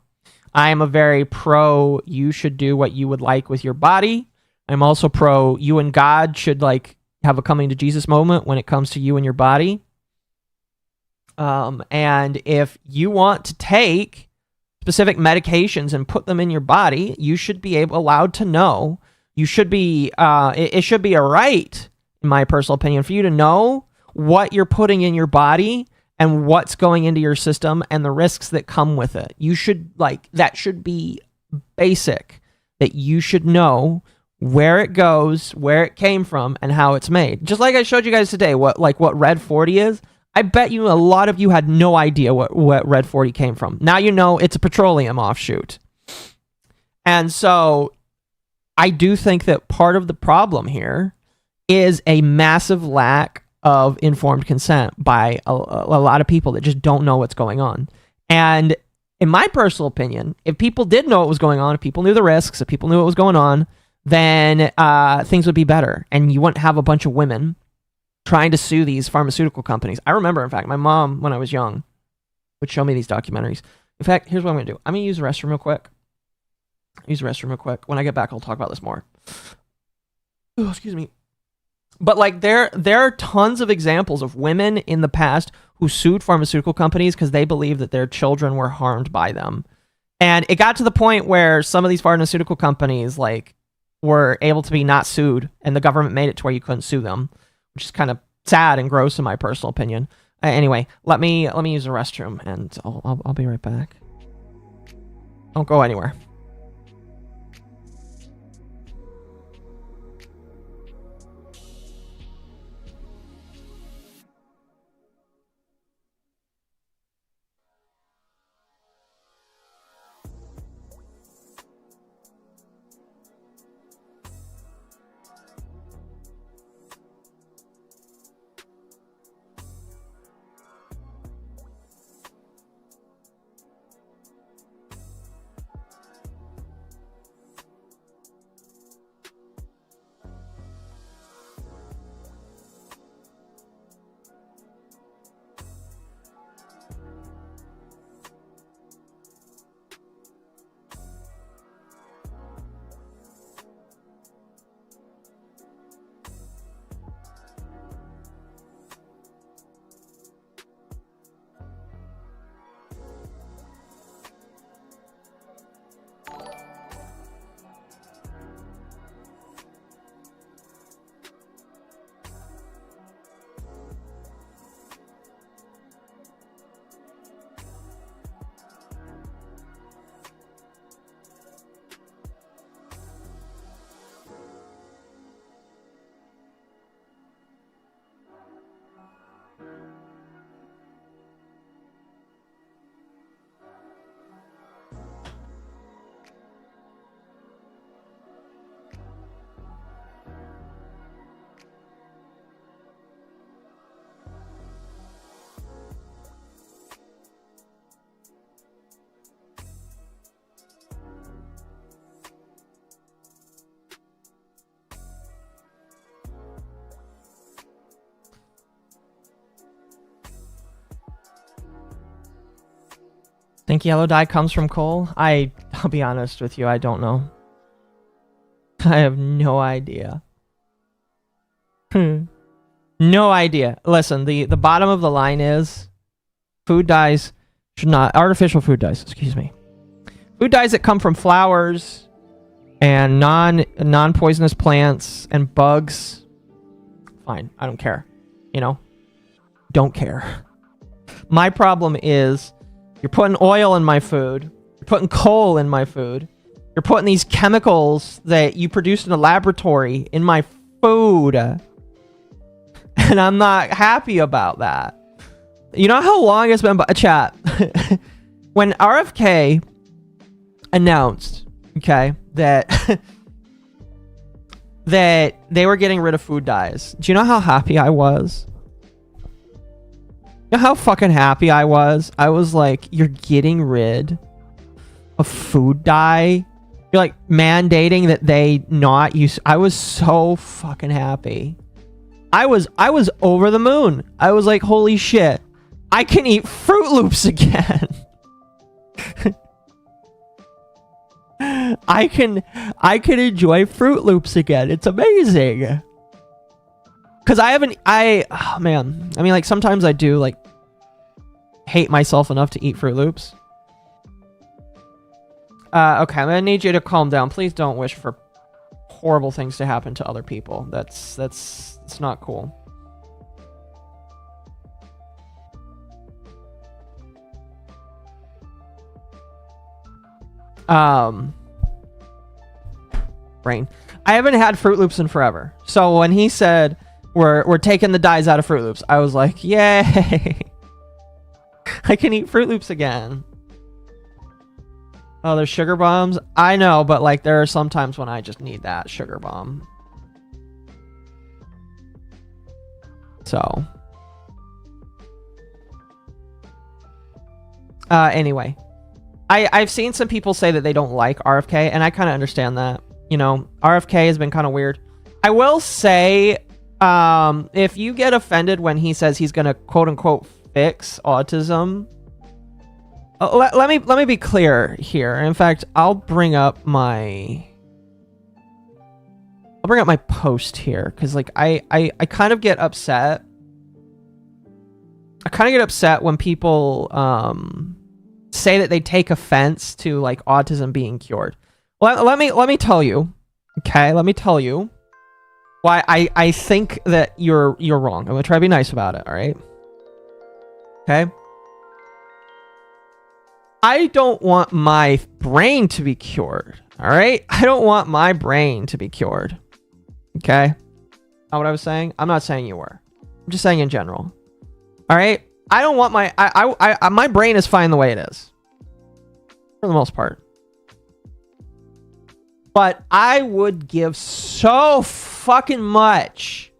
I am a very pro, you should do what you would like with your body. I'm also pro, you and God should like have a coming to Jesus moment when it comes to you and your body. And if you want to take specific medications and put them in your body, you should be allowed to know. You should be, it should be a right, in my personal opinion, for you to know what you're putting in your body and what's going into your system and the risks that come with it. You should, like, that should be basic, that you should know where it goes, where it came from, and how it's made. Just like I showed you guys today, what Red 40 is. I bet you a lot of you had no idea what Red 40 came from. Now you know it's a petroleum offshoot. And so I do think that part of the problem here is a massive lack of informed consent by a lot of people that just don't know what's going on. And in my personal opinion, if people did know what was going on, if people knew the risks, if people knew what was going on, then things would be better. And you wouldn't have a bunch of women trying to sue these pharmaceutical companies. I remember, in fact, my mom, when I was young, would show me these documentaries. In fact, here's what I'm going to do. I'm going to use the restroom real quick. When I get back, I'll talk about this more. Oh, excuse me. But like there are tons of examples of women in the past who sued pharmaceutical companies because they believed that their children were harmed by them. And it got to the point where some of these pharmaceutical companies like were able to be not sued, and the government made it to where you couldn't sue them, which is kind of sad and gross in my personal opinion. Anyway, let me use the restroom, and I'll be right back. Don't go anywhere. Think yellow dye comes from coal? I'll be honest with you, I don't know. I have no idea. No idea. Listen, the bottom of the line is food dyes should not, artificial food dyes, excuse me. Food dyes that come from flowers and non-poisonous plants and bugs. Fine, I don't care. You know? Don't care. My problem is you're putting oil in my food. You're putting coal in my food. You're putting these chemicals that you produced in a laboratory in my food. And I'm not happy about that. You know how long it's been, chat? When RFK announced, okay, that that they were getting rid of food dyes. Do you know how happy I was? You know how fucking happy I was? I was like, you're getting rid of food dye? You're like mandating that they not use. I was so fucking happy. I was over the moon. I was like, holy shit. I can eat Fruit Loops again. I can enjoy Fruit Loops again. It's amazing. Cause oh man. I mean, like sometimes I do like hate myself enough to eat Fruit Loops. Okay, I'm gonna need you to calm down. Please don't wish for horrible things to happen to other people. That's not cool. Brain. I haven't had Fruit Loops in forever. So when he said we're taking the dyes out of Fruit Loops, I was like, yay! I can eat Fruit Loops again. Oh, there's sugar bombs? I know, but like there are some times when I just need that sugar bomb. So. Anyway. I've seen some people say that they don't like RFK, and I kind of understand that. You know, RFK has been kind of weird. I will say, if you get offended when he says he's going to quote-unquote fix autism... let me be clear here. In fact, I'll bring up my post here because like I kind of get upset. I kind of get upset when people say that they take offense to like autism being cured. Let me tell you. Okay, let me tell you why I think that you're wrong. I'm gonna try to be nice about it. All right. Okay. I don't want my brain to be cured, all right? I don't want my brain to be cured, okay? Not what I was saying? I'm not saying you were. I'm just saying in general, all right? I don't want my... my brain is fine the way it is, for the most part. But I would give so fucking much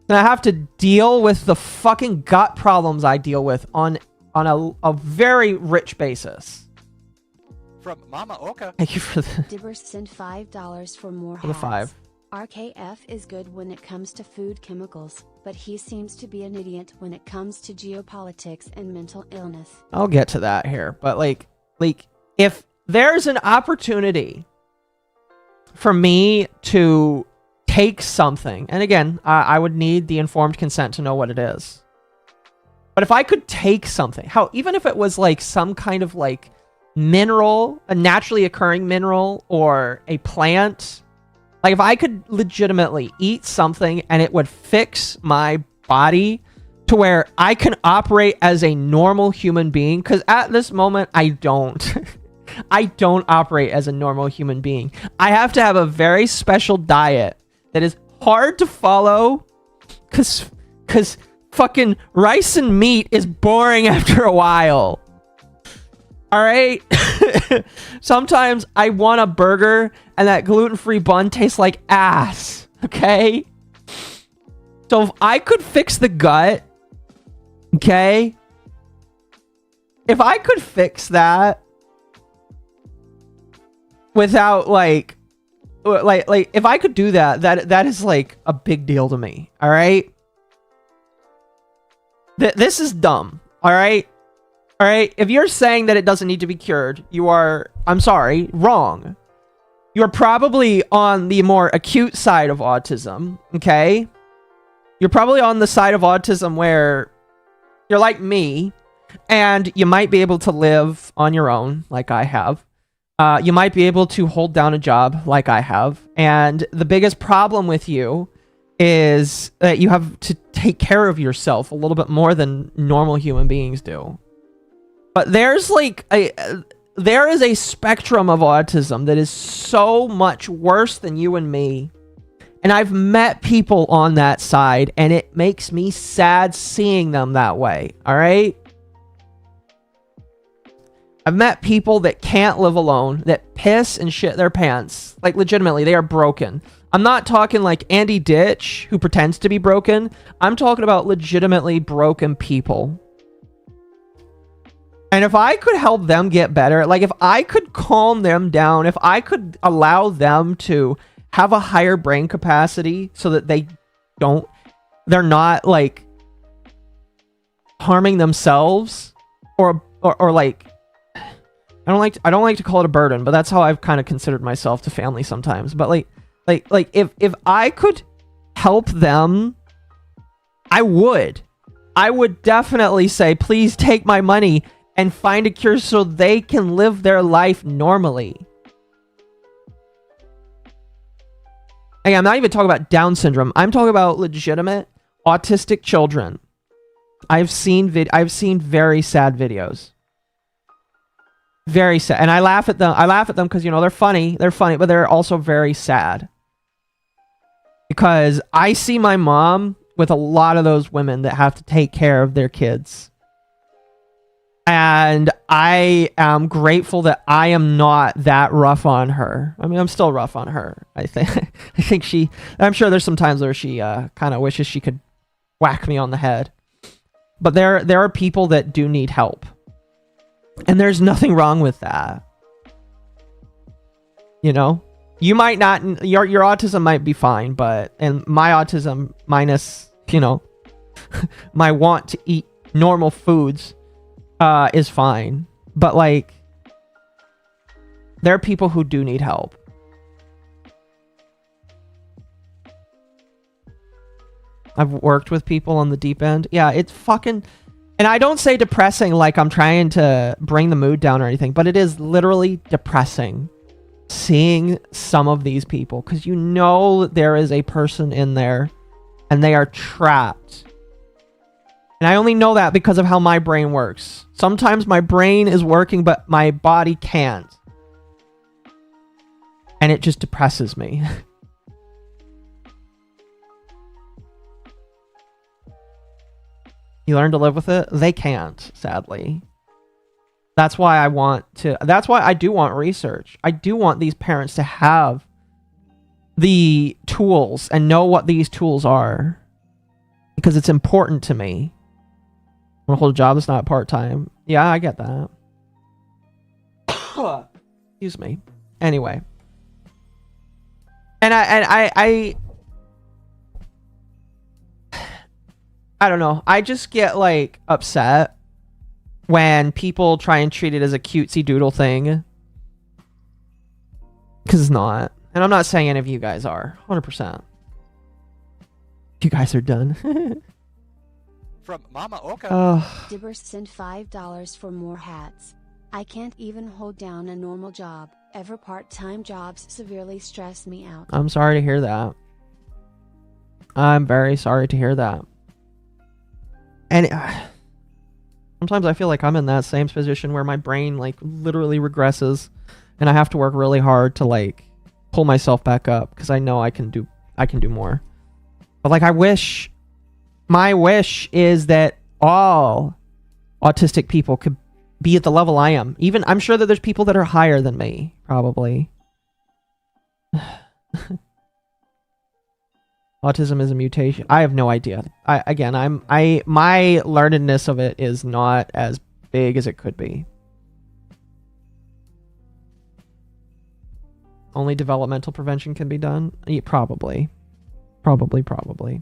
that I have to deal with the fucking gut problems I deal with on a very rich basis. From MommaOcco. Thank you for the... Dibbers sent $5 for more for the hats. 5. RKF is good when it comes to food chemicals, but he seems to be an idiot when it comes to geopolitics and mental illness. I'll get to that here, but like if there's an opportunity for me to take something, and again, I would need the informed consent to know what it is. But if I could take something, even if it was like some kind of like mineral, a naturally occurring mineral or a plant, like if I could legitimately eat something and it would fix my body to where I can operate as a normal human being, because at this moment I don't. I don't operate as a normal human being. I have to have a very special diet that is hard to follow because fucking rice and meat is boring after a while. All right? Sometimes I want a burger and that gluten-free bun tastes like ass. Okay? So if I could fix the gut, okay? If I could fix that without like if I could do that, that is like a big deal to me. All right? This is dumb, all right? All right? If you're saying that it doesn't need to be cured, you are, I'm sorry, wrong. You're probably on the more acute side of autism, okay? You're probably on the side of autism where you're like me, and you might be able to live on your own, like I have. You might be able to hold down a job, like I have. And the biggest problem with you is that you have to take care of yourself a little bit more than normal human beings do. But there's like there is a spectrum of autism that is so much worse than you and me. And I've met people on that side, and it makes me sad seeing them that way, all right? I've met people that can't live alone, that piss and shit their pants. Like, legitimately, they are broken. I'm not talking like Andy Ditch, who pretends to be broken. I'm talking about legitimately broken people. And if I could help them get better, like if I could calm them down, if I could allow them to have a higher brain capacity so that they're not like harming themselves or like, I don't like to call it a burden, but that's how I've kind of considered myself to family sometimes. But like if I could help them, I would definitely say, please take my money and find a cure so they can live their life normally. Hey, I'm not even talking about Down syndrome. I'm talking about legitimate autistic children. I've seen very sad videos. Very sad. And I laugh at them. Because, you know, they're funny, but they're also very sad. Because I see my mom with a lot of those women that have to take care of their kids. And I am grateful that I am not that rough on her. I mean, I'm still rough on her. I think I'm sure there's some times where she kind of wishes she could whack me on the head. But there are people that do need help. And there's nothing wrong with that. You know? You might not, your autism might be fine, and my autism minus, you know, my want to eat normal foods is fine. But like, there are people who do need help. I've worked with people on the deep end. Yeah, it's fucking... And I don't say depressing like I'm trying to bring the mood down or anything, but it is literally depressing seeing some of these people, because you know there is a person in there and they are trapped. And I only know that because of how my brain works. Sometimes my brain is working, but my body can't. And it just depresses me. You learn to live with it? They can't, sadly. That's why I do want research. I do want these parents to have the tools and know what these tools are. Because it's important to me. I want to hold a job that's not part-time. Yeah, I get that. Excuse me. Anyway. And I don't know. I just get like upset when people try and treat it as a cutesy doodle thing. Because it's not. And I'm not saying any of you guys are. 100%. You guys are done. From MommaOcco. Dibber sent $5 for more hats. I can't even hold down a normal job. Ever part-time jobs severely stress me out. I'm sorry to hear that. I'm very sorry to hear that. And sometimes I feel like I'm in that same position where my brain like literally regresses and I have to work really hard to like pull myself back up because I know I can do more. But like my wish is that all autistic people could be at the level I am. Even I'm sure that there's people that are higher than me, probably. Autism is a mutation. I have no idea. My learnedness of it is not as big as it could be. Only developmental prevention can be done? Yeah, probably. Probably.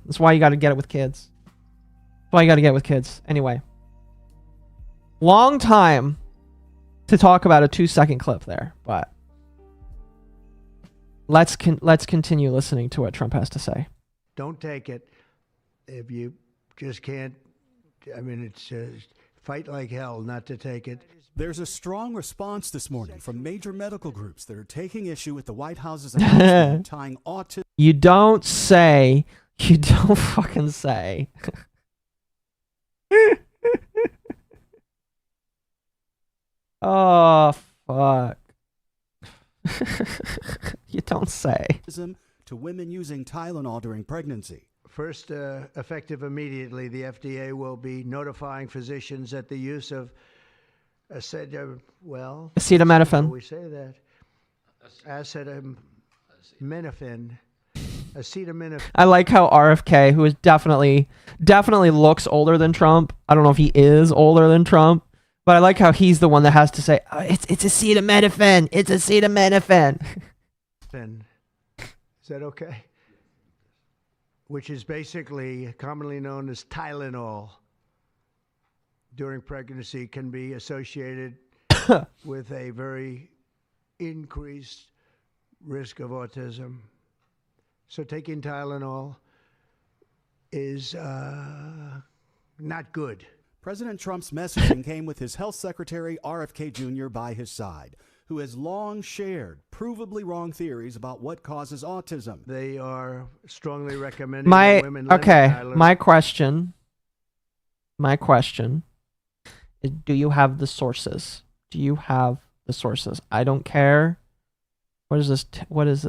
That's why you got to get it with kids. Anyway. Long time to talk about a 2-second clip there, but let's continue listening to what Trump has to say. Don't take it if you just can't. I mean, it's fight like hell not to take it. There's a strong response this morning from major medical groups that are taking issue with the White House's announcement tying autism. You don't say. You don't fucking say. Oh, fuck. You don't say. To women using Tylenol during pregnancy. First, effective immediately, the FDA will be notifying physicians that the use of acetaminophen. We say that. Acetaminophen. I like how RFK, who is definitely looks older than Trump. I don't know if he is older than Trump, but I like how he's the one that has to say, oh, it's acetaminophen. It's acetaminophen. Is that okay? Which is basically commonly known as Tylenol. During pregnancy can be associated with a very increased risk of autism. So taking Tylenol is not good. President Trump's messaging came with his health secretary, RFK Jr., by his side, who has long shared provably wrong theories about what causes autism. They are strongly recommending that women Tylenol. My question is, do you have the sources? Do you have the sources? I don't care. What does this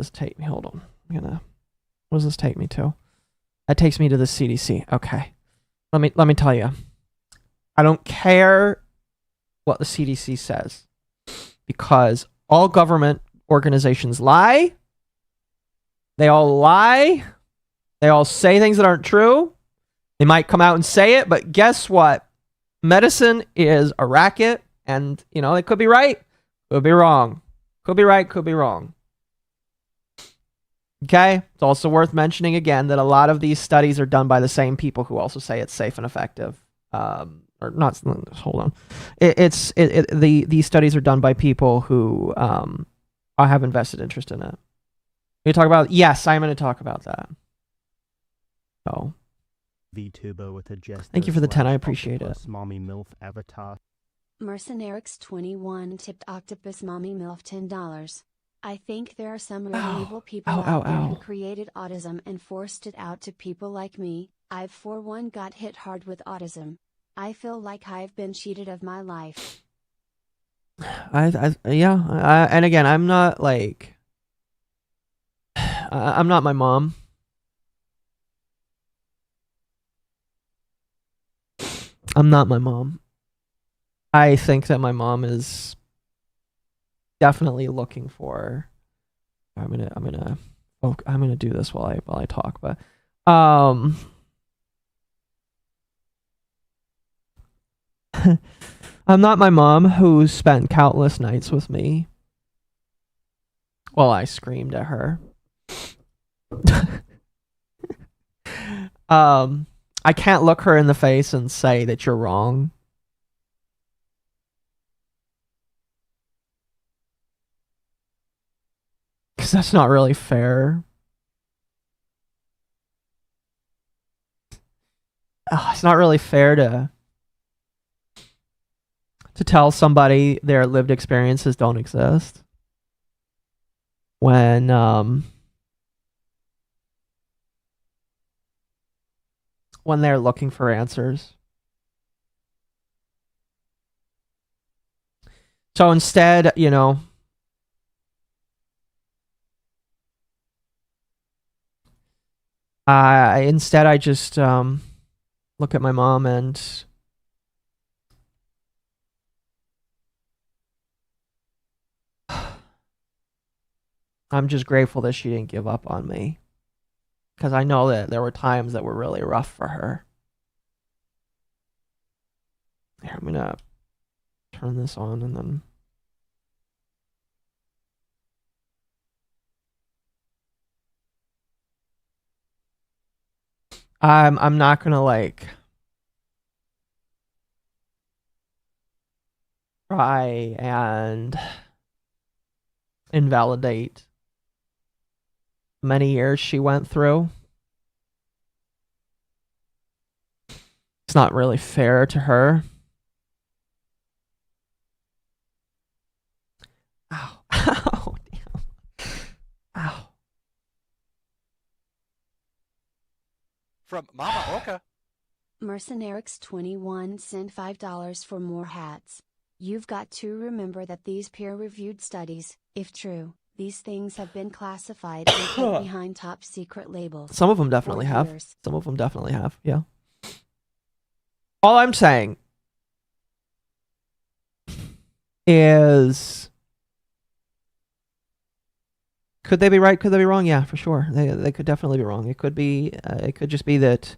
take me? Hold on. What does this take me to? That takes me to the CDC. Okay. Let me tell you. I don't care what the CDC says, because all government organizations lie. They all lie. They all say things that aren't true. They might come out and say it, but guess what? Medicine is a racket, and they could be right, could be wrong. Could be right, could be wrong. Okay? It's also worth mentioning again that a lot of these studies are done by the same people who also say it's safe and effective. Or not, hold on. These studies are done by people who have invested interest in it. You talk about, yes, I'm going to talk about that. So, VTuber with a jester. Thank you for the 10. I appreciate it. Mommy MILF avatar. Mercenarix21 tipped Octopus Mommy MILF $10. I think there are some really evil people out there who created autism and forced it out to people like me. I've for one got hit hard with autism. I feel like I've been cheated of my life. And again, I'm not like, I'm not my mom. I'm not my mom. I think that my mom is definitely looking for. I'm gonna do this while I talk, but I'm not my mom, who spent countless nights with me while I screamed at her. I can't look her in the face and say that you're wrong. Because that's not really fair. It's not really fair to tell somebody their lived experiences don't exist when they're looking for answers. So instead, I just look at my mom and I'm just grateful that she didn't give up on me, because I know that there were times that were really rough for her. Here, I'm gonna turn this on and then I'm not gonna like try and invalidate many years she went through. It's not really fair to her. Ow. Ow. Damn. Ow. From MommaOcco. Mercenarix21 sent $5 for more hats. You've got to remember that these peer-reviewed studies, if true, these things have been classified and put behind top secret labels. Some of them definitely have. Some of them definitely have, yeah. All I'm saying is, could they be right? Could they be wrong? Yeah, for sure. They could definitely be wrong. It could be. It could just be that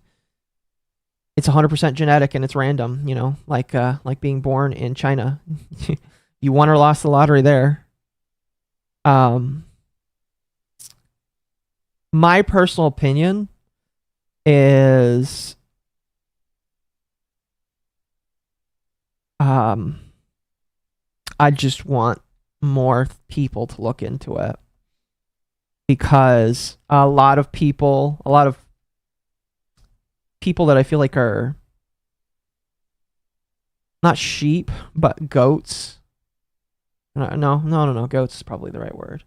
it's 100% genetic and it's random. You know, like being born in China. You won or lost the lottery there. My personal opinion is, I just want more people to look into it, because a lot of people that I feel like are not sheep, but goats. No. Goats is probably the right word.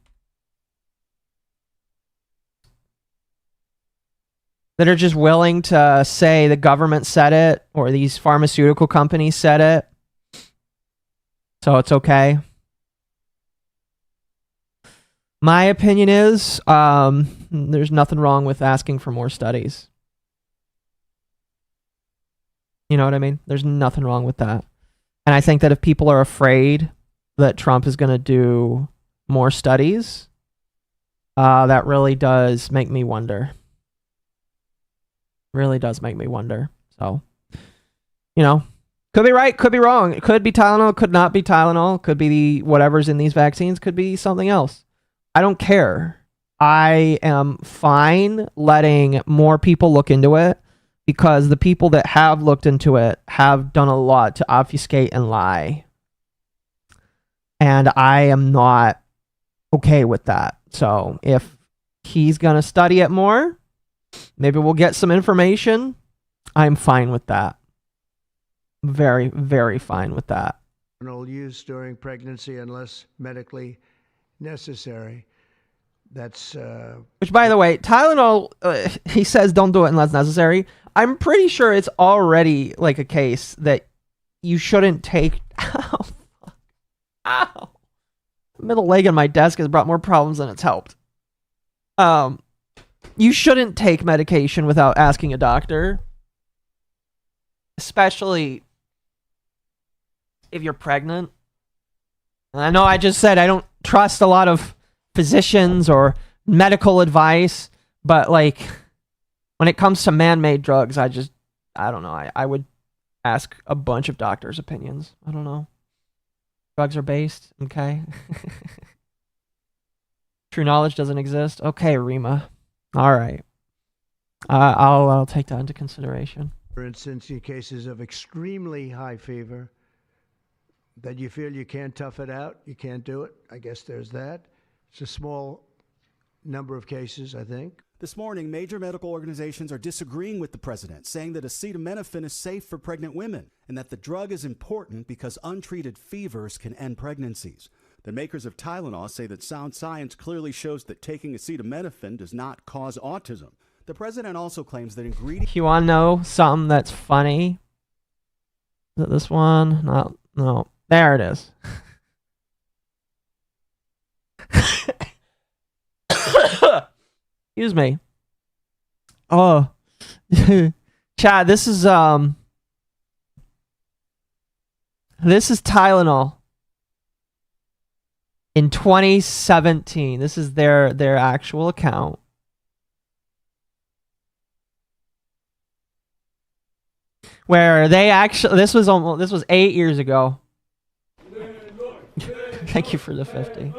That are just willing to say the government said it, or these pharmaceutical companies said it, so it's okay. My opinion is, there's nothing wrong with asking for more studies. You know what I mean? There's nothing wrong with that. And I think that if people are afraid that Trump is going to do more studies, that really does make me wonder. Really does make me wonder. So, you know, could be right, could be wrong. It could be Tylenol, could not be Tylenol. Could be whatever's in these vaccines, could be something else. I don't care. I am fine letting more people look into it, because the people that have looked into it have done a lot to obfuscate and lie. And I am not okay with that. So if he's going to study it more, maybe we'll get some information. I'm fine with that. Very, very fine with that. Use during pregnancy unless medically necessary. That's which, by the way, Tylenol, he says don't do it unless necessary. I'm pretty sure it's already like a case that you shouldn't take. Ow, fuck. Ow. Middle leg in my desk has brought more problems than it's helped. You shouldn't take medication without asking a doctor, especially if you're pregnant. And I know I just said I don't trust a lot of physicians or medical advice, but like when it comes to man-made drugs, I don't know. I would ask a bunch of doctors' opinions. I don't know. Drugs are based, okay? True knowledge doesn't exist. Okay, Rima. All right. I'll take that into consideration. For instance, in cases of extremely high fever, that you feel you can't tough it out, you can't do it. I guess there's that. It's a small number of cases, I think. This morning, major medical organizations are disagreeing with the president, saying that acetaminophen is safe for pregnant women and that the drug is important because untreated fevers can end pregnancies. The makers of Tylenol say that sound science clearly shows that taking acetaminophen does not cause autism. The president also claims that ingredients... You want to know something that's funny? Is it this one? No. There it is. Excuse me. Oh. Chad, this is Tylenol. In 2017. This is their actual account. Where they actually, this was 8 years ago. Thank you for the 50.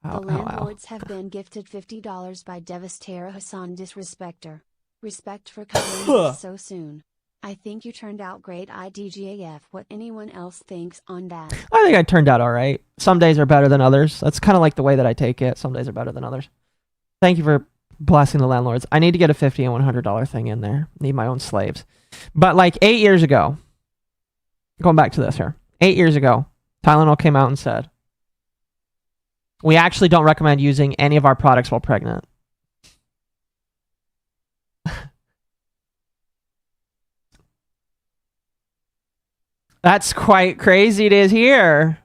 The landlords have been gifted $50 by Devastator Hassan Disrespecter. Respect for covering this so soon. I think you turned out great. IDGAF. What anyone else thinks on that? I think I turned out all right. Some days are better than others. That's kind of like the way that I take it. Some days are better than others. Thank you for blessing the landlords. I need to get a $50 and $100 thing in there. Need my own slaves. But like 8 years ago, going back to this here, 8 years ago, Tylenol came out and said, we actually don't recommend using any of our products while pregnant. That's quite crazy to hear.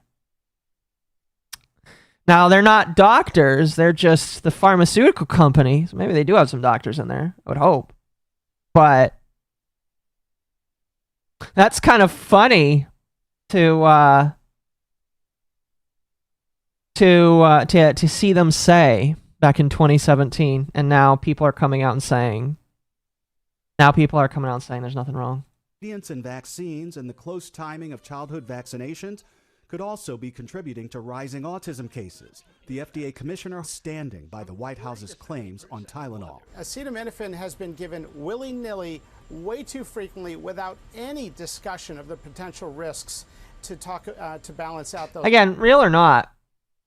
Now, they're not doctors. They're just the pharmaceutical company. So maybe they do have some doctors in there. I would hope. But that's kind of funny to see them say back in 2017, and now people are coming out and saying there's nothing wrong. Ingredients in vaccines and the close timing of childhood vaccinations could also be contributing to rising autism cases. The FDA commissioner standing by the White House's claims on Tylenol. Acetaminophen has been given willy-nilly way too frequently without any discussion of the potential risks to balance out those. Again, real or not,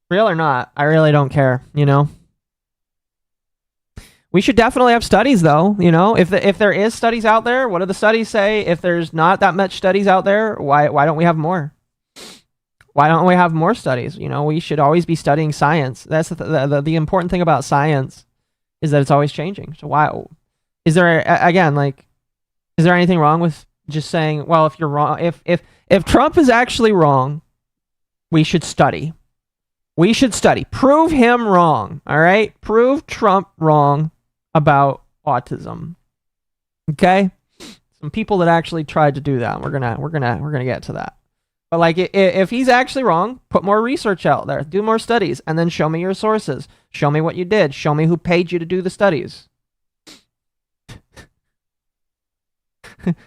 I really don't care, you know. We should definitely have studies, though. You know, if there is studies out there, what do the studies say? If there's not that much studies out there, why don't we have more? Why don't we have more studies? You know, we should always be studying science. That's the important thing about science, is that it's always changing. So why is there is there anything wrong with just saying, well, if you're wrong, if Trump is actually wrong, we should study. We should study. Prove him wrong. All right? Prove Trump wrong about autism. Okay? Some people that actually tried to do that. We're gonna get to that. But like, if he's actually wrong, put more research out there. Do more studies, and then show me your sources. Show me what you did. Show me who paid you to do the studies.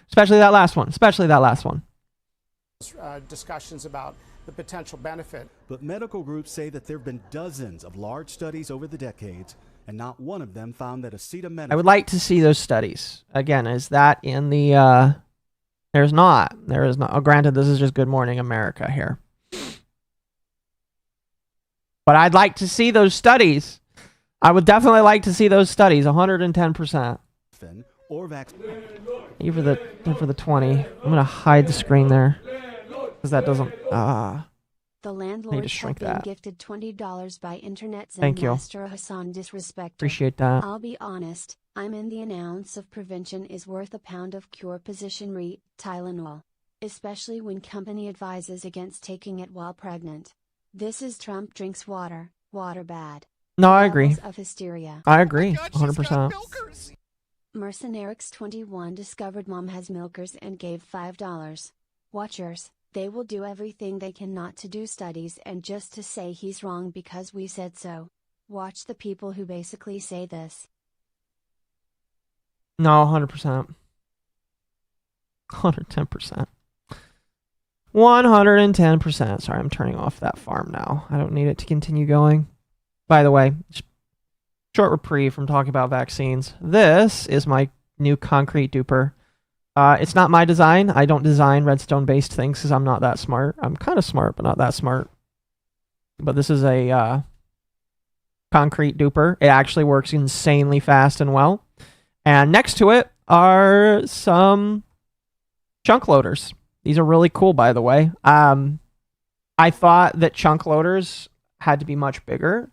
Especially that last one. Discussions about the potential benefit. But medical groups say that there have been dozens of large studies over the decades, and not one of them found that acetaminophen... I would like to see those studies. Again, is that in the... There is not. Oh, granted, this is just Good Morning America here. But I'd like to see those studies. I would definitely like to see those studies, 110%. Or Thank you for the 20. I'm going to hide the screen there, because that doesn't... The landlords have been gifted $20 by Internet Zen Thank you. Master Hassan Disrespecter. Appreciate that. I'll be honest, I'm in the an ounce of prevention is worth a pound of cure position re Tylenol. Especially when company advises against taking it while pregnant. This is Trump drinks water bad. No, I agree. Of hysteria. I agree, 100%. Mercenarix21 discovered mom has milkers and gave $5. Watchers. They will do everything they can not to do studies and just to say he's wrong because we said so. Watch the people who basically say this. No, 100%. 110%. 110%. Sorry, I'm turning off that farm now. I don't need it to continue going. By the way, short reprieve from talking about vaccines. This is my new concrete duper. It's not my design. I don't design redstone-based things because I'm not that smart. I'm kind of smart, but not that smart. But this is a concrete duper. It actually works insanely fast and well. And next to it are some chunk loaders. These are really cool, by the way. I thought that chunk loaders had to be much bigger.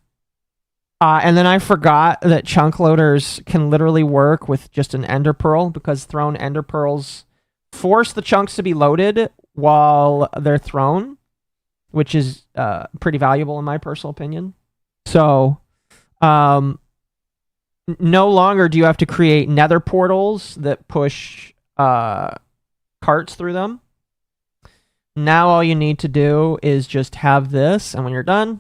And then I forgot that chunk loaders can literally work with just an ender pearl, because thrown ender pearls force the chunks to be loaded while they're thrown, which is pretty valuable in my personal opinion. So no longer do you have to create nether portals that push carts through them. Now all you need to do is just have this, and when you're done,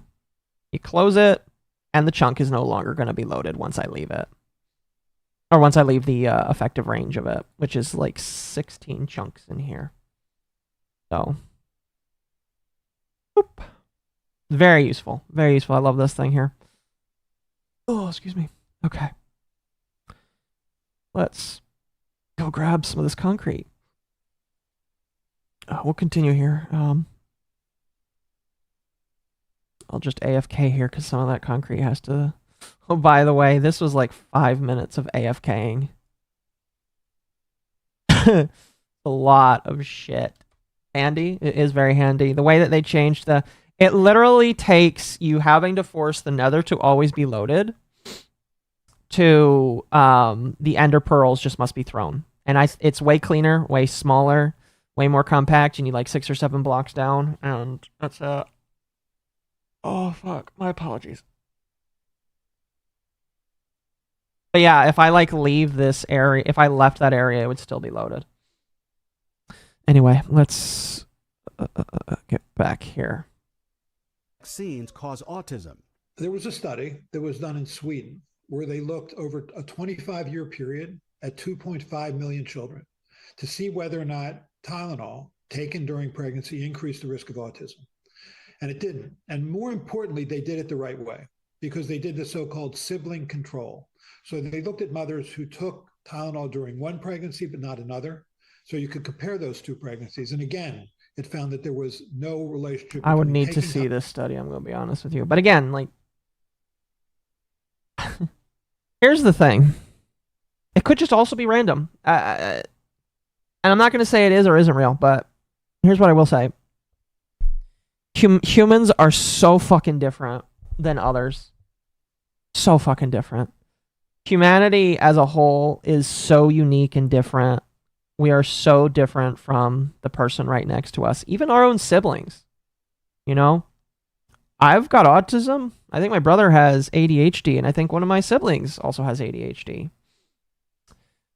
you close it. And the chunk is no longer going to be loaded once I leave it. Or once I leave the effective range of it, which is like 16 chunks in here. So. Boop. Very useful. Very useful. I love this thing here. Oh, excuse me. Okay. Let's go grab some of this concrete. we'll continue here. I'll just AFK here because some of that concrete has to... Oh, by the way, this was like 5 minutes of AFKing. A lot of shit. Handy. It is very handy. The way that they changed the... It literally takes you having to force the nether to always be loaded to the ender pearls just must be thrown. And it's way cleaner, way smaller, way more compact. You need like 6 or 7 blocks down. And that's it. Oh, fuck. My apologies. But yeah, if I like leave this area, if I left that area, it would still be loaded. Anyway, let's get back here. Vaccines cause autism. There was a study that was done in Sweden where they looked over a 25-year period at 2.5 million children to see whether or not Tylenol taken during pregnancy increased the risk of autism. And it didn't. And more importantly, they did it the right way because they did the so-called sibling control. So they looked at mothers who took Tylenol during one pregnancy but not another. So you could compare those 2 pregnancies. And again, it found that there was no relationship. I would need to see this study, I'm going to be honest with you. But again, like, here's the thing. It could just also be random. And I'm not going to say it is or isn't real, but here's what I will say. Humans are so fucking different than others. So fucking different. Humanity as a whole is so unique and different. We are so different from the person right next to us. Even our own siblings. You know? I've got autism. I think my brother has ADHD, and I think one of my siblings also has ADHD.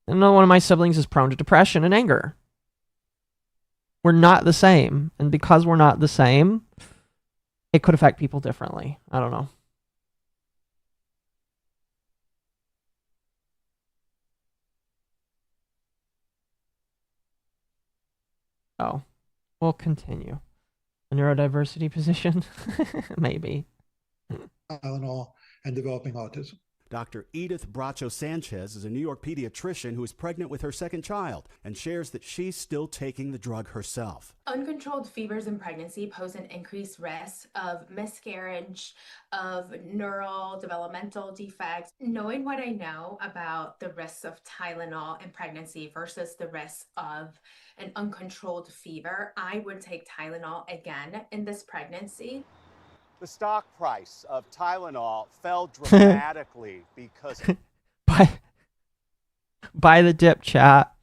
And another one of my siblings is prone to depression and anger. We're not the same. And because we're not the same, it could affect people differently. I don't know. Oh, we'll continue. A neurodiversity position? Maybe. Tylenol and developing autism. Dr. Edith Bracho Sanchez is a New York pediatrician who is pregnant with her second child and shares that she's still taking the drug herself. Uncontrolled fevers in pregnancy pose an increased risk of miscarriage, of neural developmental defects. Knowing what I know about the risks of Tylenol in pregnancy versus the risks of an uncontrolled fever, I would take Tylenol again in this pregnancy. The stock price of Tylenol fell dramatically because... Buy the dip, chat.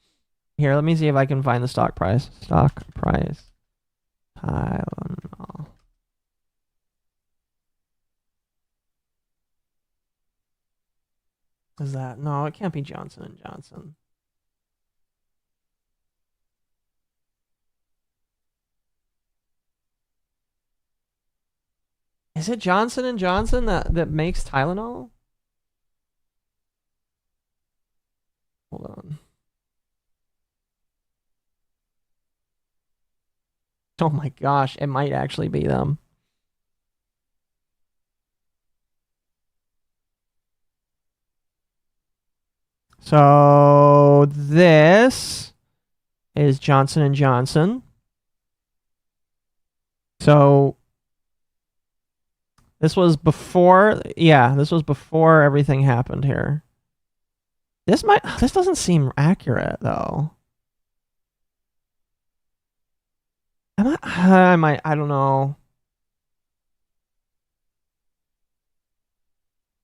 Here, let me see if I can find the stock price. Stock price. Tylenol. Is that... No, it can't be Johnson & Johnson. Is it Johnson & Johnson that makes Tylenol? Hold on. Oh my gosh, it might actually be them. So this is Johnson & Johnson. So this was before, yeah, this was before everything happened here. This doesn't seem accurate though. I don't know.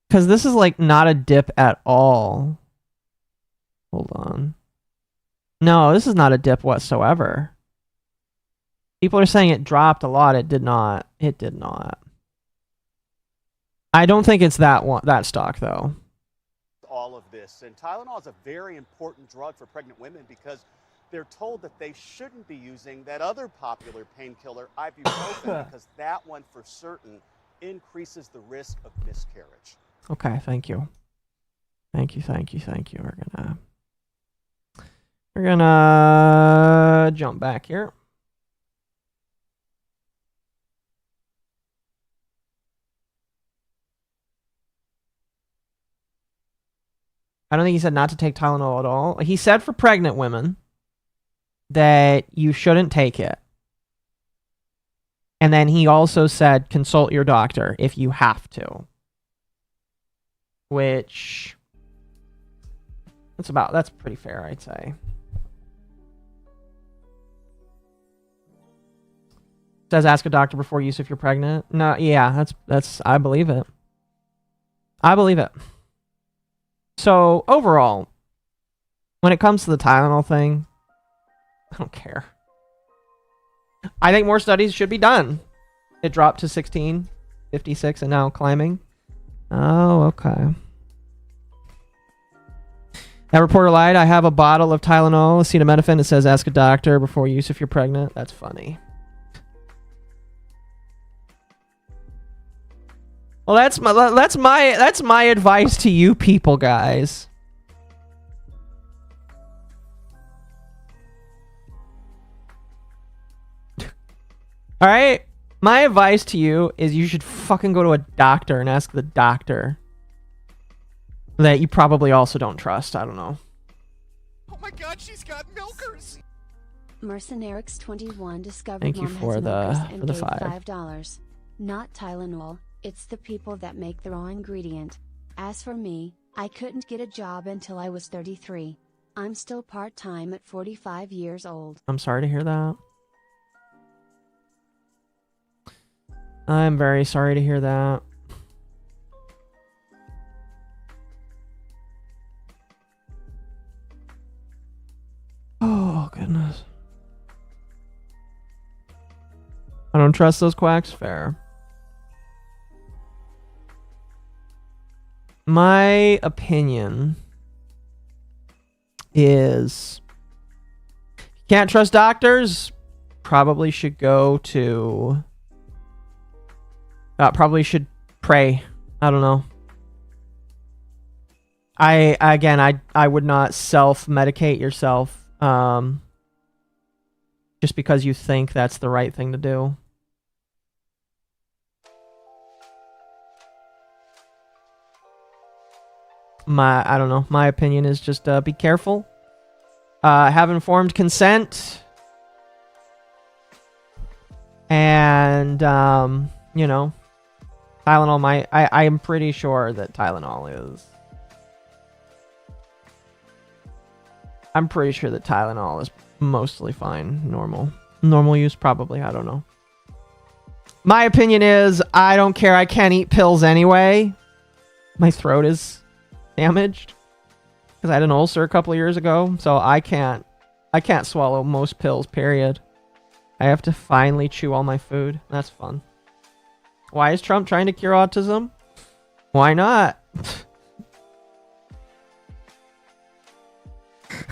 Because this is like not a dip at all. Hold on. No, this is not a dip whatsoever. People are saying it dropped a lot. It did not. It did not. I don't think it's that stock though. all of this. And Tylenol is a very important drug for pregnant women because they're told that they shouldn't be using that other popular painkiller, ibuprofen, because that one for certain increases the risk of miscarriage. Okay, thank you. Thank you. We're gonna jump back here. I don't think he said not to take Tylenol at all. He said for pregnant women. that you shouldn't take it. And then he also said, consult your doctor if you have to. Which, that's pretty fair, I'd say. Says ask a doctor before use if you're pregnant. No, yeah, that's I believe it. I believe it. So overall, when it comes to the Tylenol thing, I don't care. I think more studies should be done. It dropped to 16, 56, and now climbing. Oh, okay. That reporter lied. I have a bottle of Tylenol, acetaminophen. It says ask a doctor before use if you're pregnant. That's funny. Well, that's my advice to you people, guys. All right, my advice to you is you should fucking go to a doctor and ask the doctor that you probably also don't trust. I don't know. Oh my God, she's got milkers. Mercenarix 21 discovered Thank you Mom for has the milkers and gave $5. $5. Not Tylenol. It's the people that make the raw ingredient. As for me, I couldn't get a job until I was 33. I'm still part-time at 45 years old. I'm sorry to hear that. I'm very sorry to hear that. Oh, goodness. I don't trust those quacks. Fair. My opinion is can't trust doctors, probably should go to probably should pray. I don't know. I would not self-medicate yourself just because you think that's the right thing to do. I don't know. My opinion is just be careful. Have informed consent. And, you know, Tylenol I am pretty sure that Tylenol is... I'm pretty sure that Tylenol is mostly fine. Normal use, probably. I don't know. My opinion is, I don't care. I can't eat pills anyway. My throat is damaged because I had an ulcer a couple of years ago, so I can't swallow most pills, period. I have to finally chew all my food. That's fun. Why is Trump trying to cure autism? Why not?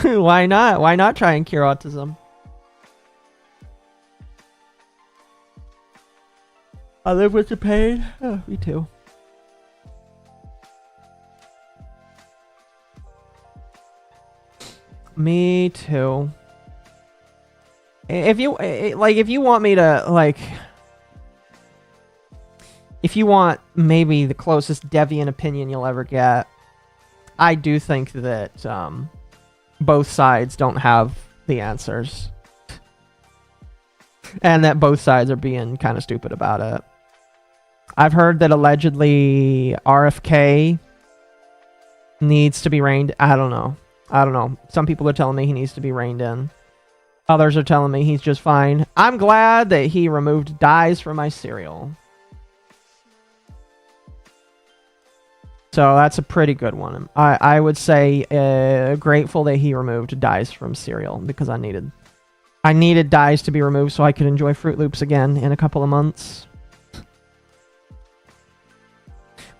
Why not? Why not try and cure autism? I live with the pain. Oh, me too. Me too. If you want me to, like, if you want maybe the closest deviant opinion you'll ever get, I do think that both sides don't have the answers. And that both sides are being kind of stupid about it. I've heard that allegedly RFK needs to be reined. I don't know. Some people are telling me he needs to be reined in. Others are telling me he's just fine. I'm glad that he removed dyes from my cereal. So that's a pretty good one. I would say grateful that he removed dyes from cereal because I needed dyes to be removed so I could enjoy Fruit Loops again in a couple of months.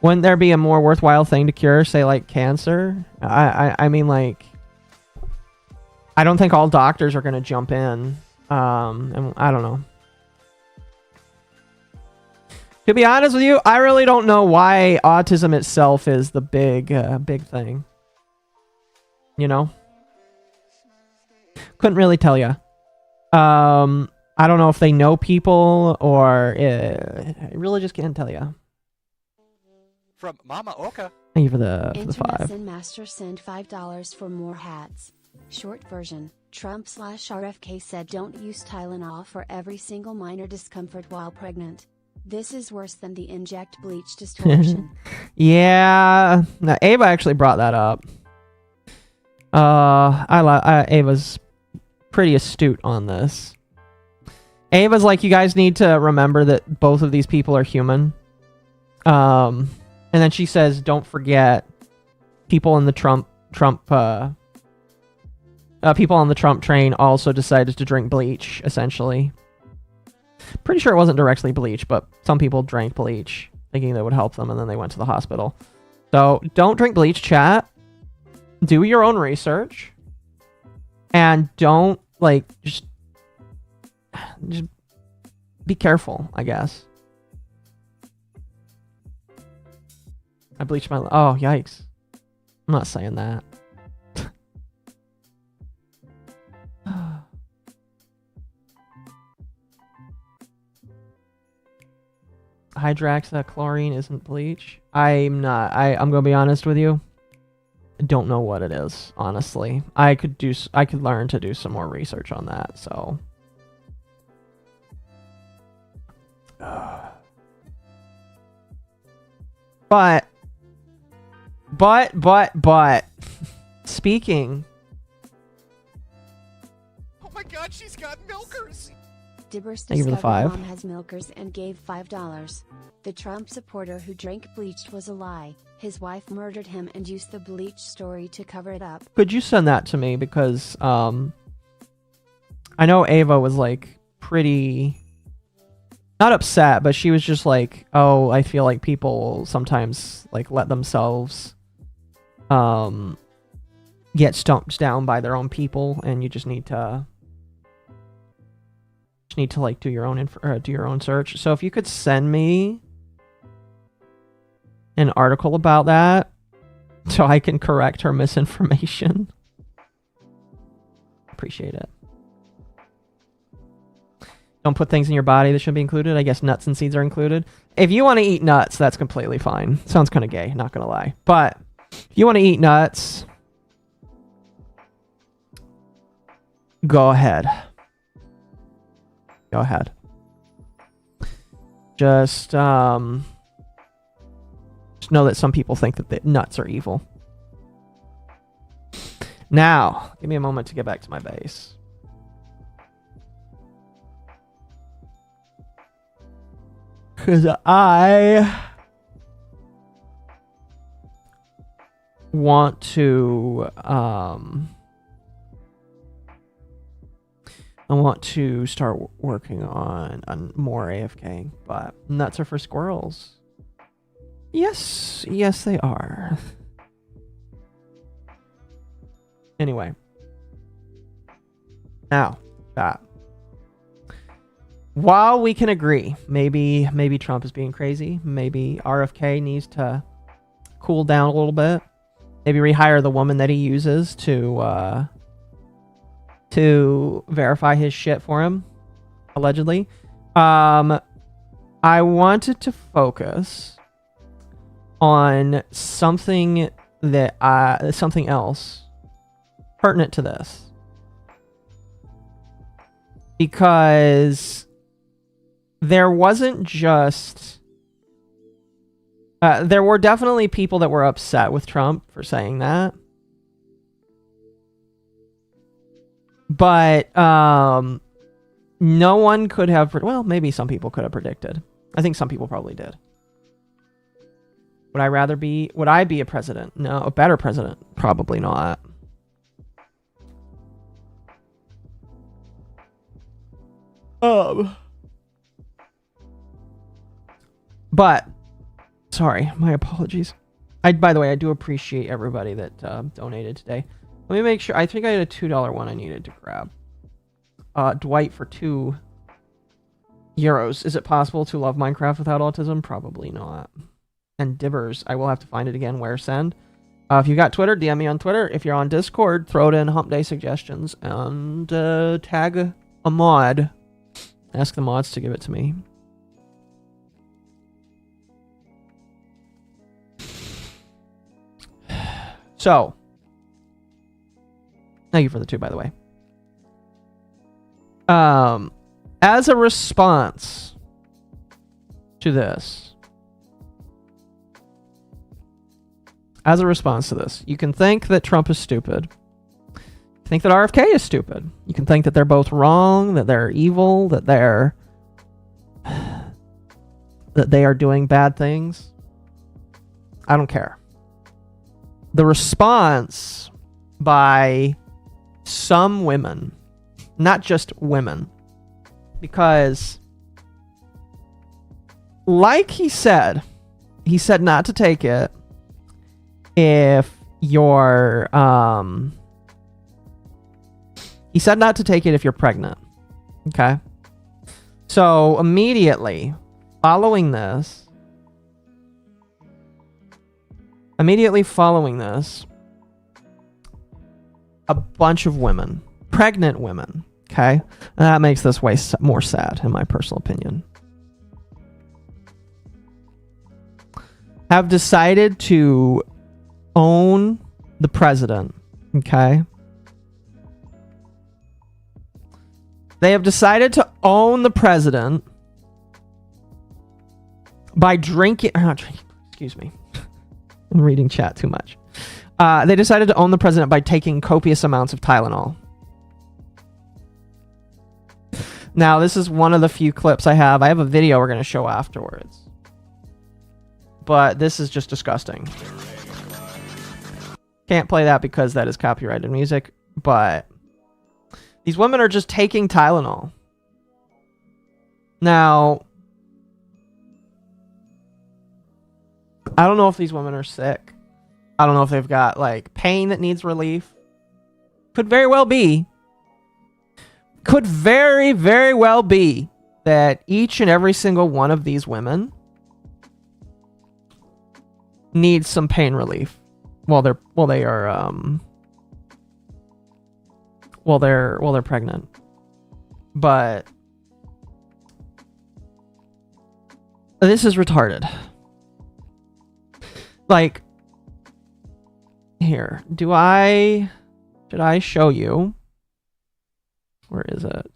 Wouldn't there be a more worthwhile thing to cure, say like cancer? I mean, like, I don't think all doctors are going to jump in. And I don't know. To be honest with you, I really don't know why autism itself is the big thing. You know? Couldn't really tell you. I don't know if they know people or... I really just can't tell you. From MommaOcco. Thank you for the Internet 5. Zen Master send $5 for more hats. Short version. Trump/RFK said don't use Tylenol for every single minor discomfort while pregnant. This is worse than the inject bleach distortion. Yeah. Now, Ava actually brought that up. Ava's pretty astute on this. Ava's like, you guys need to remember that both of these people are human. And then she says, don't forget, people in the Trump people on the Trump train also decided to drink bleach, essentially. Pretty sure it wasn't directly bleach, but some people drank bleach, thinking that would help them, and then they went to the hospital. So, don't drink bleach, chat. Do your own research. And don't, like, just be careful, I guess. I bleached my... Oh, yikes. I'm not saying that. Hydroxychloroquine isn't bleach. I'm gonna be honest with you. I don't know what it is, honestly. I could learn to do some more research on that, so. But speaking. Oh my god, she's got milkers! Dibbers Thank you for the discovered 5. Mom has milkers and gave $5. The Trump supporter who drank bleach was a lie. His wife murdered him and used the bleach story to cover it up. Could you send that to me? Because I know Ava was like pretty not upset, but she was just like, oh, I feel like people sometimes like let themselves get stumped down by their own people, and you just need to like do your own search. So if you could send me an article about that so I can correct her misinformation. Appreciate it. Don't put things in your body that shouldn't be included. I guess nuts and seeds are included. If you want to eat nuts, that's completely fine. Sounds kind of gay, not gonna lie. But if you want to eat nuts, go ahead. Go ahead. Just know that some people think that the nuts are evil. Now, give me a moment to get back to my base. Because I want to start working on more AFK, but nuts are for squirrels. Yes, they are. Anyway. Now, that. While we can agree, maybe Trump is being crazy, maybe RFK needs to cool down a little bit, maybe rehire the woman that he uses to verify his shit for him, allegedly. I wanted to focus on something else pertinent to this, because there wasn't just there were definitely people that were upset with Trump for saying that. But no one could have... Well, maybe some people could have predicted. I think some people probably did. Would I be a president? No, a better president? Probably not. But, sorry, my apologies. By the way, I do appreciate everybody that donated today. Let me make sure. I think I had a $2 one I needed to grab. Dwight for €2. Is it possible to love Minecraft without autism? Probably not. And Dibbers, I will have to find it again. Where send? If you got Twitter, DM me on Twitter. If you're on Discord, throw it in Hump Day suggestions and tag a mod. Ask the mods to give it to me. So, thank you for the 2, by the way. As a response to this, you can think that Trump is stupid. Think that RFK is stupid. You can think that they're both wrong, that they're evil, that they are doing bad things. I don't care. The response by some women, not just women, because like he said not to take it if you're he said not to take it if you're pregnant. Okay? So immediately following this, a bunch of women, pregnant women, okay? And that makes this way more sad, in my personal opinion, have decided to own the president, okay? They have decided to own the president by excuse me. I'm reading chat too much. They decided to own the president by taking copious amounts of Tylenol. Now, this is one of the few clips I have. I have a video we're going to show afterwards. But this is just disgusting. Can't play that because that is copyrighted music, but these women are just taking Tylenol. Now, I don't know if these women are sick. I don't know if they've got, like, pain that needs relief. Could very well be. Could very, very well be that each and every single one of these women needs some pain relief while they're pregnant. But this is retarded. Like, here, should I show you? Where is it?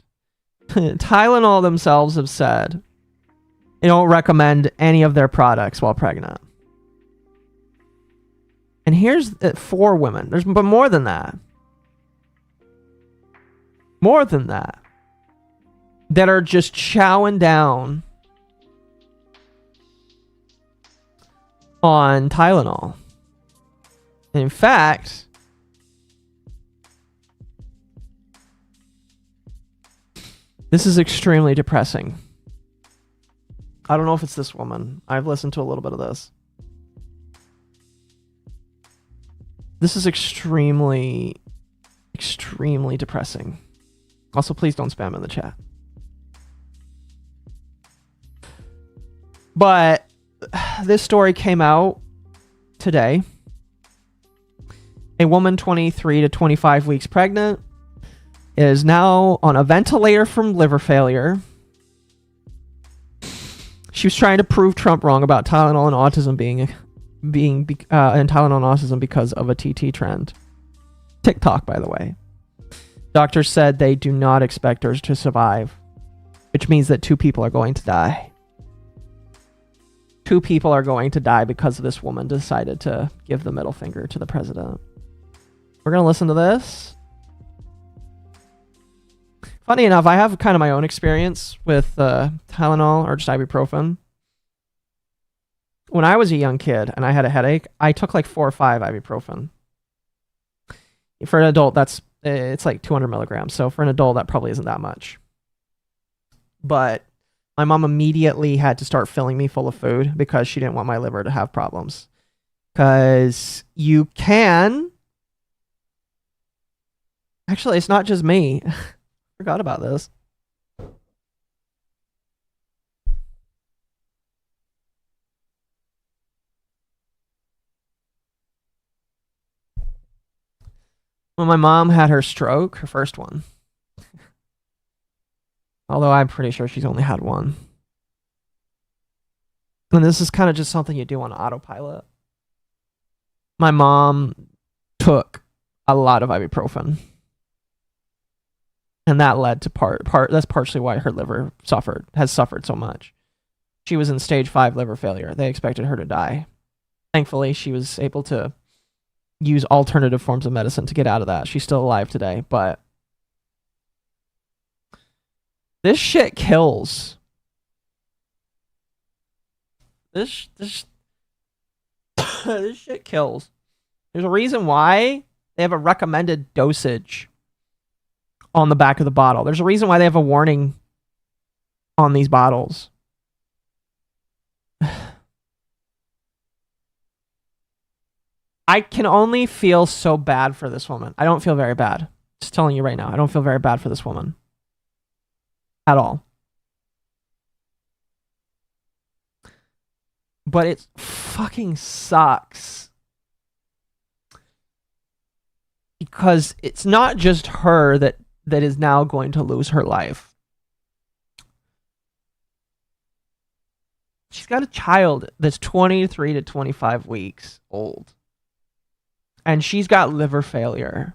Tylenol themselves have said they don't recommend any of their products while pregnant. And here's 4 women. There's but more than that. More than that. That are just chowing down on Tylenol. And in fact, this is extremely depressing. I don't know if it's this woman. I've listened to a little bit of this. This is extremely, extremely depressing. Also, please don't spam in the chat. But this story came out today. A woman 23 to 25 weeks pregnant is now on a ventilator from liver failure. She was trying to prove Trump wrong about Tylenol and autism being and Tylenol and autism because of a TT trend. TikTok, by the way. Doctors said they do not expect her to survive, which means that 2 people are going to die. 2 people are going to die because this woman decided to give the middle finger to the president. We're going to listen to this. Funny enough, I have kind of my own experience with Tylenol or just ibuprofen. When I was a young kid and I had a headache, I took like 4 or 5 ibuprofen. For an adult, it's like 200 milligrams. So for an adult, that probably isn't that much. But my mom immediately had to start filling me full of food because she didn't want my liver to have problems. Because you can... Actually, it's not just me. Forgot about this. When my mom had her stroke, her first one. Although I'm pretty sure she's only had one. And this is kind of just something you do on autopilot. My mom took a lot of ibuprofen. And that led to that's partially why her liver has suffered so much. She was in stage 5 liver failure. They expected her to die. Thankfully, she was able to use alternative forms of medicine to get out of that. She's still alive today, but this shit kills. This this shit kills. There's a reason why they have a recommended dosage on the back of the bottle. There's a reason why they have a warning on these bottles. I can only feel so bad for this woman. I don't feel very bad. Just telling you right now, I don't feel very bad for this woman. At all. But it fucking sucks. Because it's not just her that is now going to lose her life. She's got a child that's 23 to 25 weeks old. And she's got liver failure.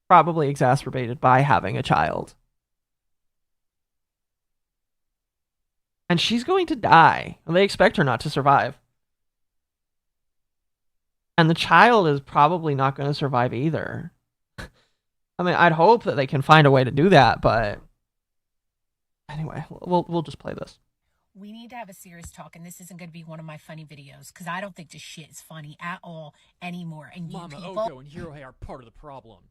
Probably exacerbated by having a child. And she's going to die. And they expect her not to survive. And the child is probably not going to survive either. I mean, I'd hope that they can find a way to do that, but anyway, we'll just play this. We need to have a serious talk, and this isn't going to be one of my funny videos, because I don't think this shit is funny at all anymore. And you MommaOcco and Hirohe are part of the problem.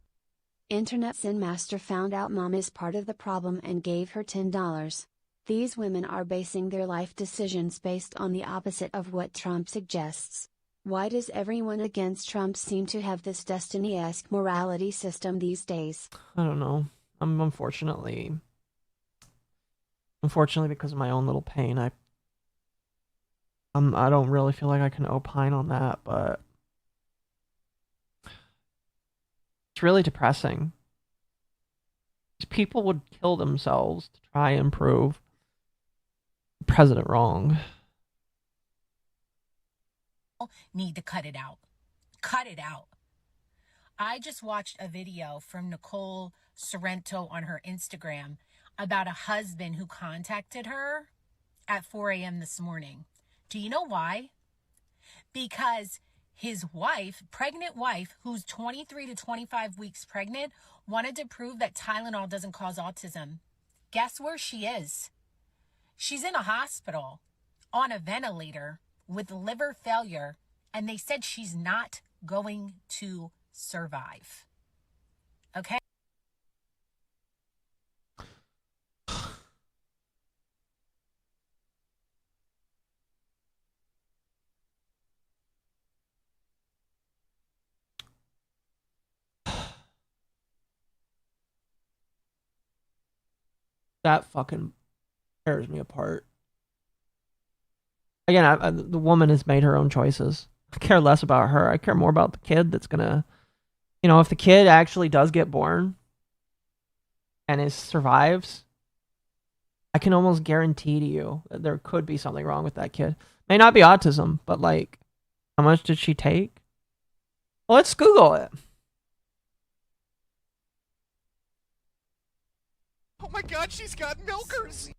Internet Sin Master found out Mom is part of the problem and gave her $10. These women are basing their life decisions based on the opposite of what Trump suggests. Why does everyone against Trump seem to have this Destiny-esque morality system these days? I don't know. Unfortunately, because of my own little pain, I don't really feel like I can opine on that, but it's really depressing. People would kill themselves to try and prove the president wrong. Need to cut it out. Cut it out. I just watched a video from Nicole Sorrento on her Instagram about a husband who contacted her at 4 a.m. this morning. Do you know why? Because his wife, pregnant wife, who's 23 to 25 weeks pregnant, wanted to prove that Tylenol doesn't cause autism. Guess where she is? She's in a hospital on a ventilator with liver failure, and they said she's not going to survive. Okay? That fucking tears me apart. Again, the woman has made her own choices. I care less about her. I care more about the kid that's gonna, if the kid actually does get born and survives, I can almost guarantee to you that there could be something wrong with that kid. May not be autism, but like, how much did she take? Well, let's Google it. Oh my god, she's got milkers!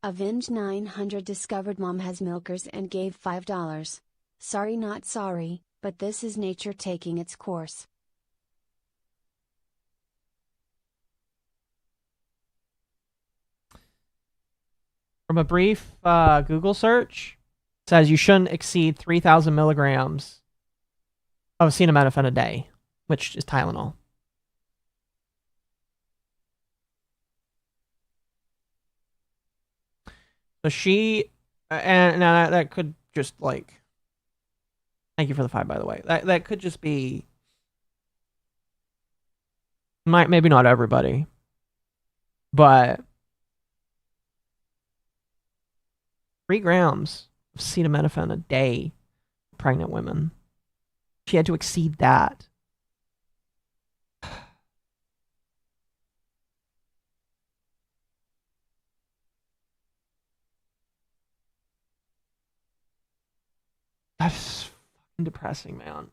Avenge 900 discovered Mom has milkers and gave $5. Sorry not sorry, but this is nature taking its course. From a brief Google search, it says you shouldn't exceed 3,000 milligrams of acetaminophen a day, which is Tylenol. So she, and now that could just like, thank you for the 5, by the way. That could just be, maybe not everybody, but 3 grams of acetaminophen a day for pregnant women. She had to exceed that. That's fucking depressing, man.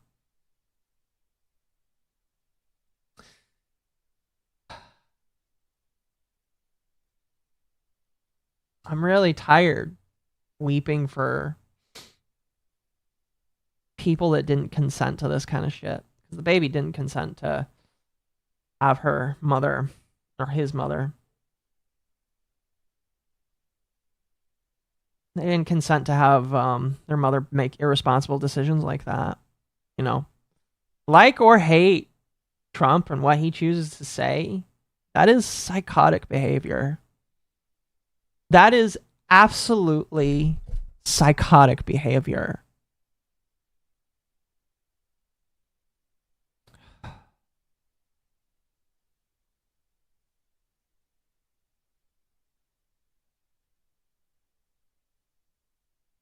I'm really tired weeping for people that didn't consent to this kind of shit. The baby didn't consent to have her mother or his mother. They didn't consent to have their mother make irresponsible decisions like that. You know, like or hate Trump and what he chooses to say, that is psychotic behavior. That is absolutely psychotic behavior.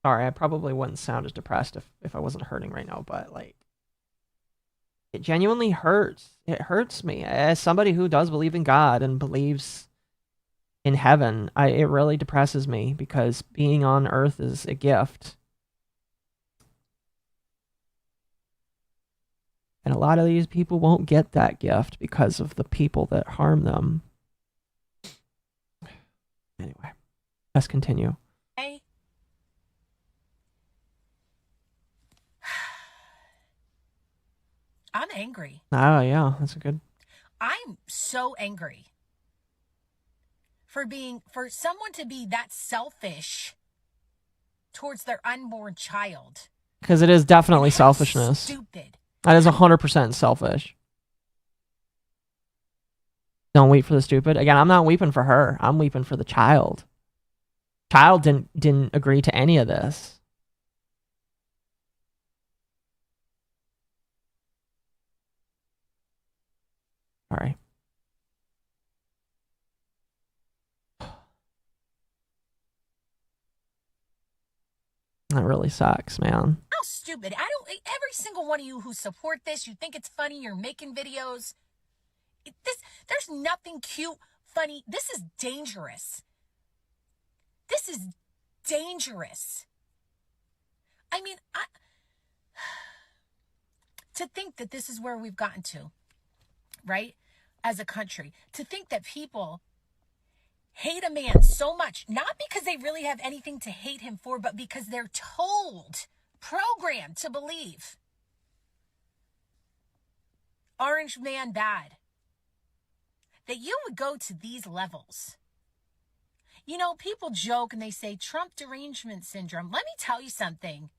Sorry, I probably wouldn't sound as depressed if I wasn't hurting right now, but like, it genuinely hurts. It hurts me. As somebody who does believe in God and believes in heaven, it really depresses me because being on earth is a gift. And a lot of these people won't get that gift because of the people that harm them. Anyway, let's continue. Hey. I'm angry. Oh, yeah, that's a good... I'm so angry for someone to be that selfish towards their unborn child. Because it is definitely selfishness. Stupid. That is 100% selfish. Don't weep for the stupid. Again, I'm not weeping for her. I'm weeping for the child. Child didn't agree to any of this. Sorry. That really sucks, man. How stupid. Every single one of you who support this, you think it's funny, you're making videos. There's nothing cute, funny. This is dangerous. This is dangerous. I mean, to think that this is where we've gotten to, right? As a country, to think that people hate a man so much, not because they really have anything to hate him for, but because they're programmed to believe Orange Man bad, that you would go to these levels. You know, people joke and they say Trump derangement syndrome. Let me tell you something.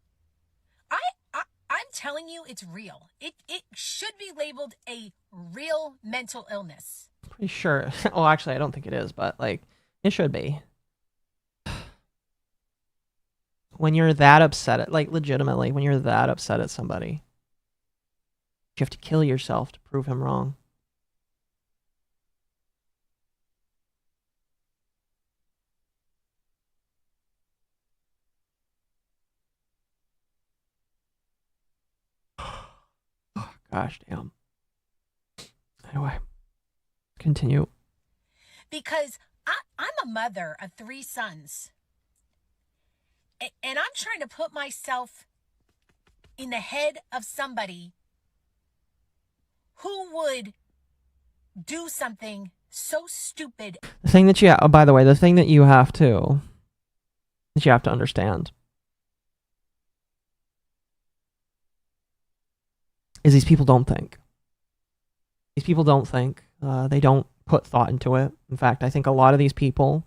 I'm telling you, it's real. It should be labeled a real mental illness. Pretty sure. Well, actually, I don't think it is, but like, it should be. When you're that upset at, like, legitimately, when you're that upset at somebody, you have to kill yourself to prove him wrong. Gosh damn. Anyway, continue. Because I'm a mother of 3 sons. And I'm trying to put myself in the head of somebody who would do something so stupid. The thing that by the way, the thing that you have to understand is these people don't think. These people don't think. They don't put thought into it. In fact, I think a lot of these people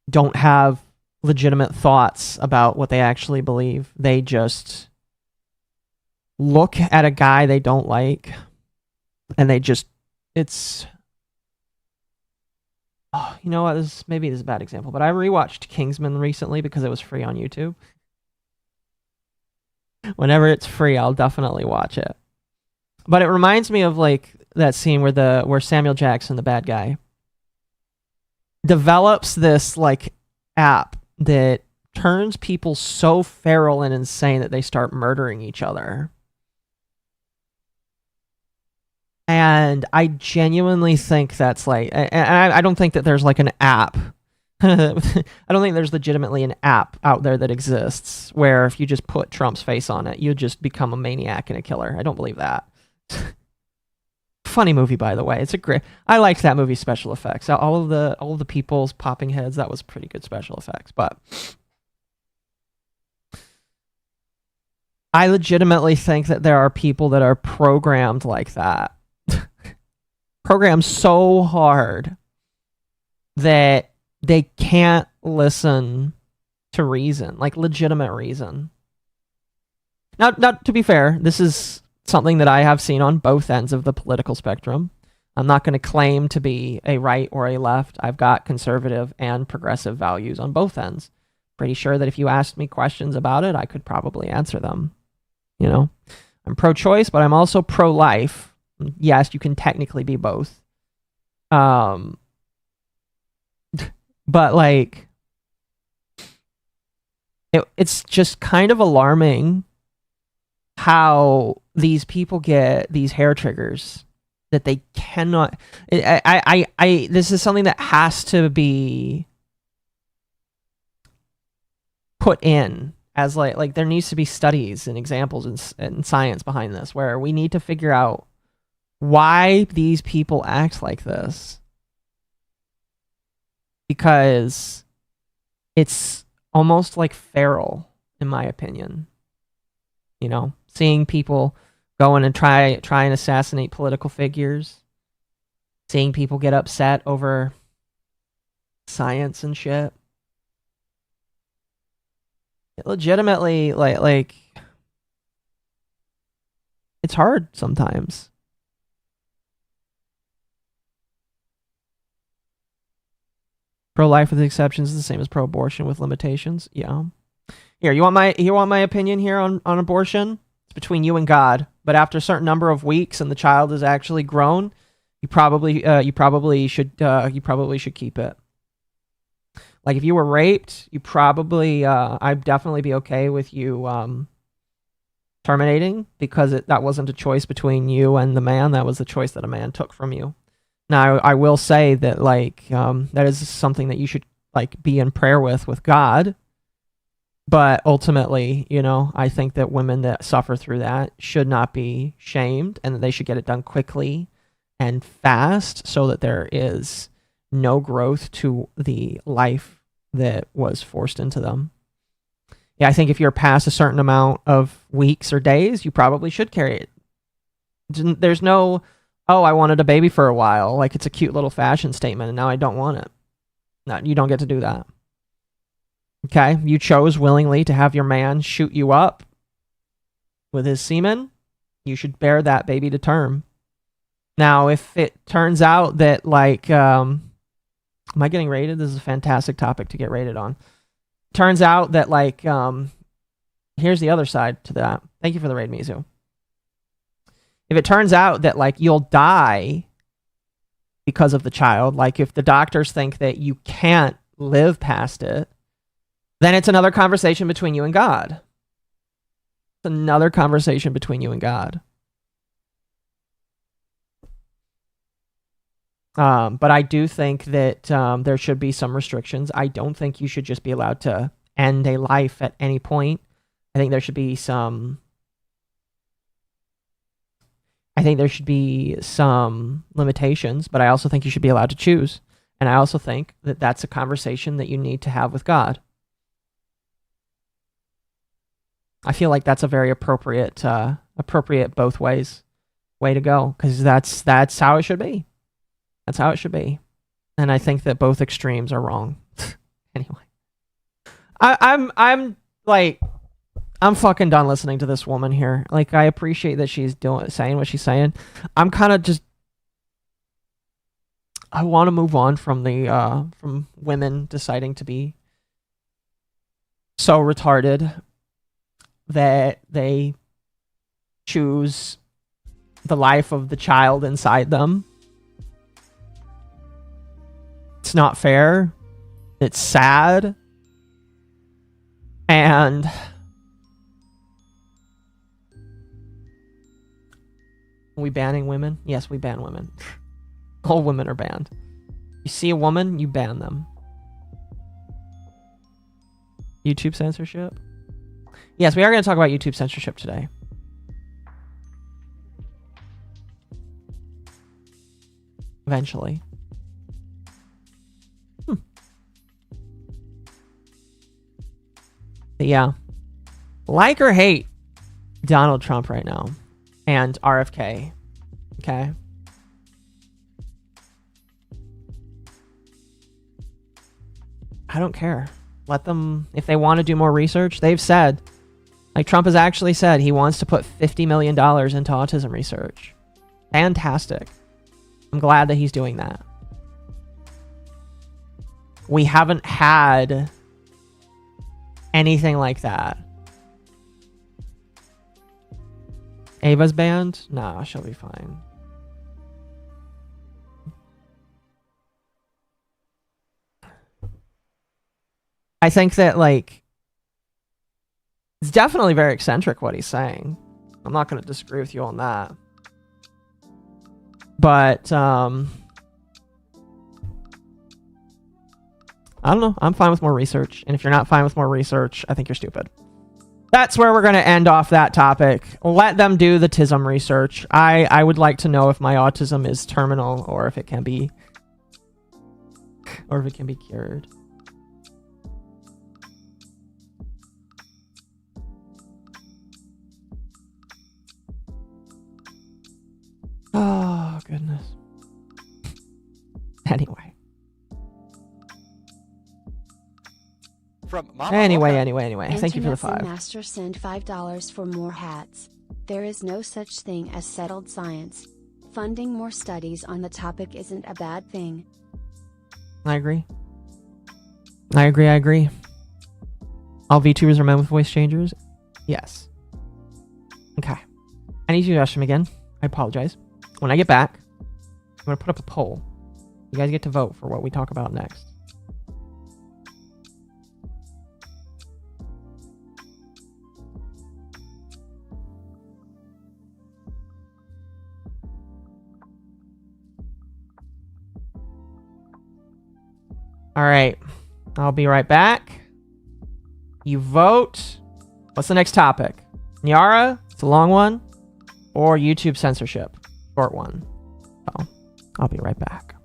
don't have legitimate thoughts about what they actually believe. They just look at a guy they don't like, and they just, it's... Oh, you know what? Maybe this is a bad example, but I rewatched Kingsman recently because it was free on YouTube. Whenever it's free, I'll definitely watch it. But it reminds me of like that scene where Samuel Jackson, the bad guy, develops this like app that turns people so feral and insane that they start murdering each other. And I genuinely think that's like, and I don't think that there's like an app. I don't think there's legitimately an app out there that exists where if you just put Trump's face on it, you just become a maniac and a killer. I don't believe that. funny movie, by the way. It's a great. I liked that movie's special effects. All of the people's popping heads. That was pretty good special effects. But I legitimately think that there are people that are programmed like that, programmed so hard that they can't listen to reason, like legitimate reason. Now, to be fair, this is something that I have seen on both ends of the political spectrum. I'm not going to claim to be a right or a left. I've got conservative and progressive values on both ends. Pretty sure that if you asked me questions about it, I could probably answer them. You know, I'm pro-choice, but I'm also pro-life. Yes, you can technically be both. But like, it's just kind of alarming how these people get these hair triggers that they cannot. This is something that has to be put in as like there needs to be studies and examples and science behind this, where we need to figure out why these people act like this, because it's almost like feral, in my opinion. You know, seeing people go in and try and assassinate political figures, seeing people get upset over science and shit. It legitimately, like it's hard sometimes. Pro-life with exceptions is the same as pro-abortion with limitations. Yeah. Here, you want my opinion here on abortion? It's between you and God. But after a certain number of weeks and the child is actually grown, you probably should keep it. Like if you were raped, you probably I'd definitely be okay with you terminating, because that wasn't a choice between you and the man. That was the choice that a man took from you. Now, I will say that like that is something that you should like be in prayer with God. But ultimately, you know, I think that women that suffer through that should not be shamed, and that they should get it done quickly and fast, so that there is no growth to the life that was forced into them. Yeah, I think if you're past a certain amount of weeks or days, you probably should carry it. There's no, oh, I wanted a baby for a while, like it's a cute little fashion statement, and now I don't want it. No, you don't get to do that. Okay, you chose willingly to have your man shoot you up with his semen. You should bear that baby to term. Now, if it turns out that, like, am I getting rated? This is a fantastic topic to get rated on. Turns out that, like, here's the other side to that. Thank you for the raid, Mizu. If it turns out that, like, you'll die because of the child, like, if the doctors think that you can't live past it, then it's another conversation between you and God. It's another conversation between you and God. But I do think that there should be some restrictions. I don't think you should just be allowed to end a life at any point. I think there should be some limitations, but I also think you should be allowed to choose. And I also think that that's a conversation that you need to have with God. I feel like that's a very appropriate both ways way to go, because that's how it should be. That's how it should be. And I think that both extremes are wrong. Anyway. I'm fucking done listening to this woman here. Like, I appreciate that she's saying what she's saying. I'm kind of just, I want to move on from from women deciding to be so retarded that they choose the life of the child inside them. It's not fair. It's sad. And are we banning women? Yes, we ban women. All women are banned. You see a woman, you ban them. YouTube censorship? Yes, we are going to talk about YouTube censorship today. eventually. But yeah. Like or hate Donald Trump right now. And RFK. Okay? I don't care. Let them, if they want to do more research, they've said, like Trump has actually said he wants to put $50 million into autism research. Fantastic. I'm glad that he's doing that. We haven't had anything like that. Ava's banned? Nah, she'll be fine. I think that, like, it's definitely very eccentric what he's saying. I'm not going to disagree with you on that. But, I don't know. I'm fine with more research. And if you're not fine with more research, I think you're stupid. That's where we're going to end off that topic. Let them do the TISM research. I would like to know if my autism is terminal or if it can be cured. Oh, goodness. Anyway. From Anyway. Thank you for the Internet 5. Master send $5 for more hats. There is no such thing as settled science. Funding more studies on the topic isn't a bad thing. I agree. All VTubers are men with voice changers? Yes. Okay. I need you to ask him again. I apologize. When I get back, I'm going to put up a poll. You guys get to vote for what we talk about next. All right. I'll be right back. You vote. What's the next topic? Niara? It's a long one. Or YouTube censorship? Short one. So, I'll be right back.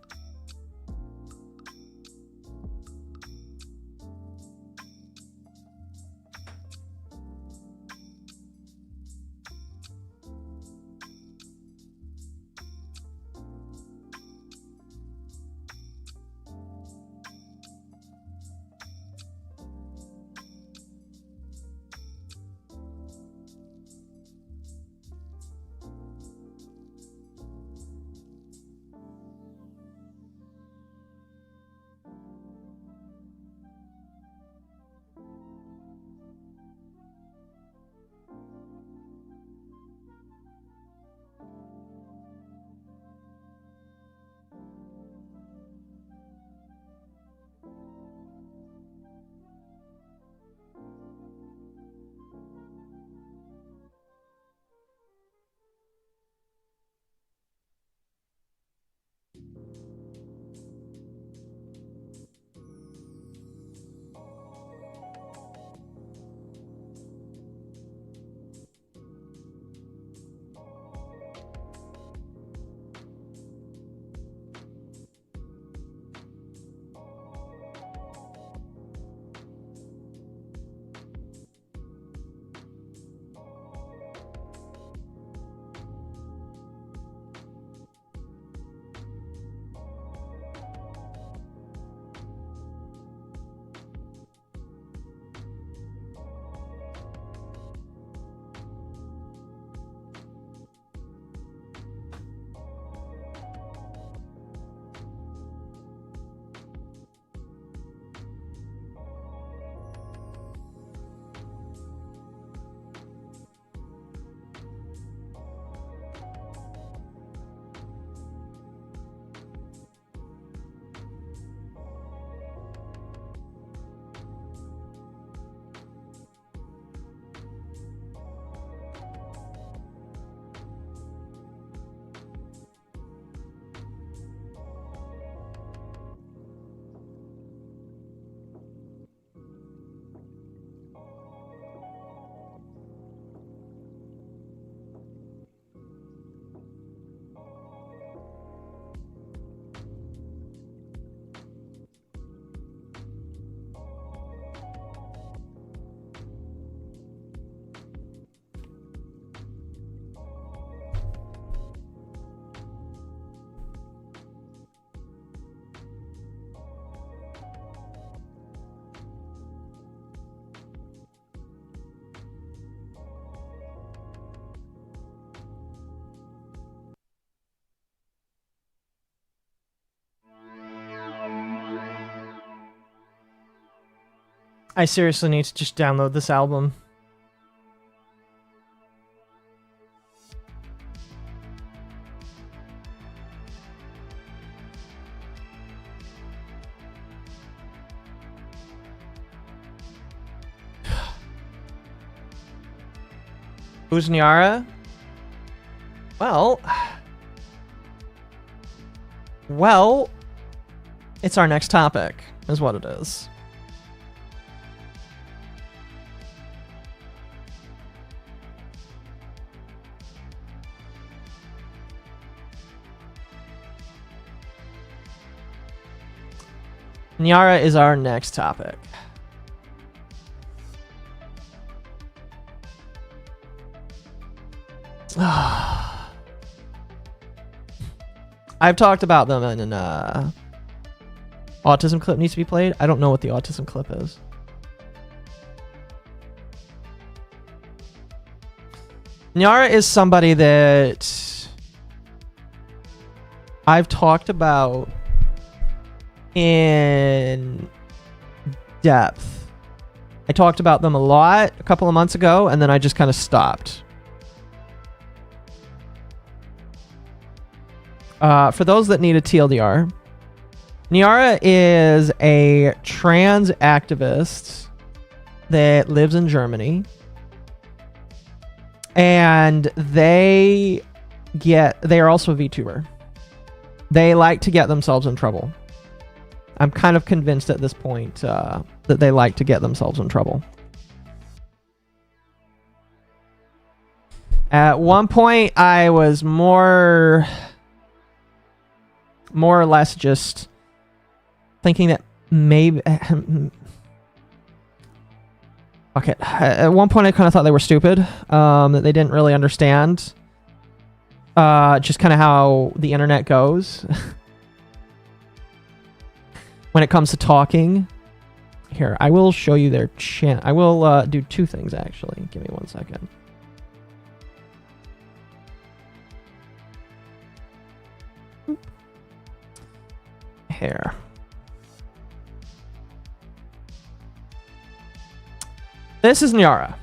I seriously need to just download this album. Who's Niara? Well, it's our next topic, is what it is. Niara is our next topic. I've talked about them in an autism clip needs to be played. I don't know what the autism clip is. Niara is somebody that I've talked about in depth. I talked about them a lot a couple of months ago, and then I just kind of stopped. For those that need a TLDR, Niara is a trans activist that lives in Germany, and they are also a VTuber. They like to get themselves in trouble. I'm kind of convinced at this point that they like to get themselves in trouble. At one point, I was more or less just thinking that maybe... Okay, at one point I kind of thought they were stupid, that they didn't really understand just kind of how the internet goes. When it comes to talking. Here, I will show you their channel. I will do two things, actually. Give me 1 second. Here. This is Niara.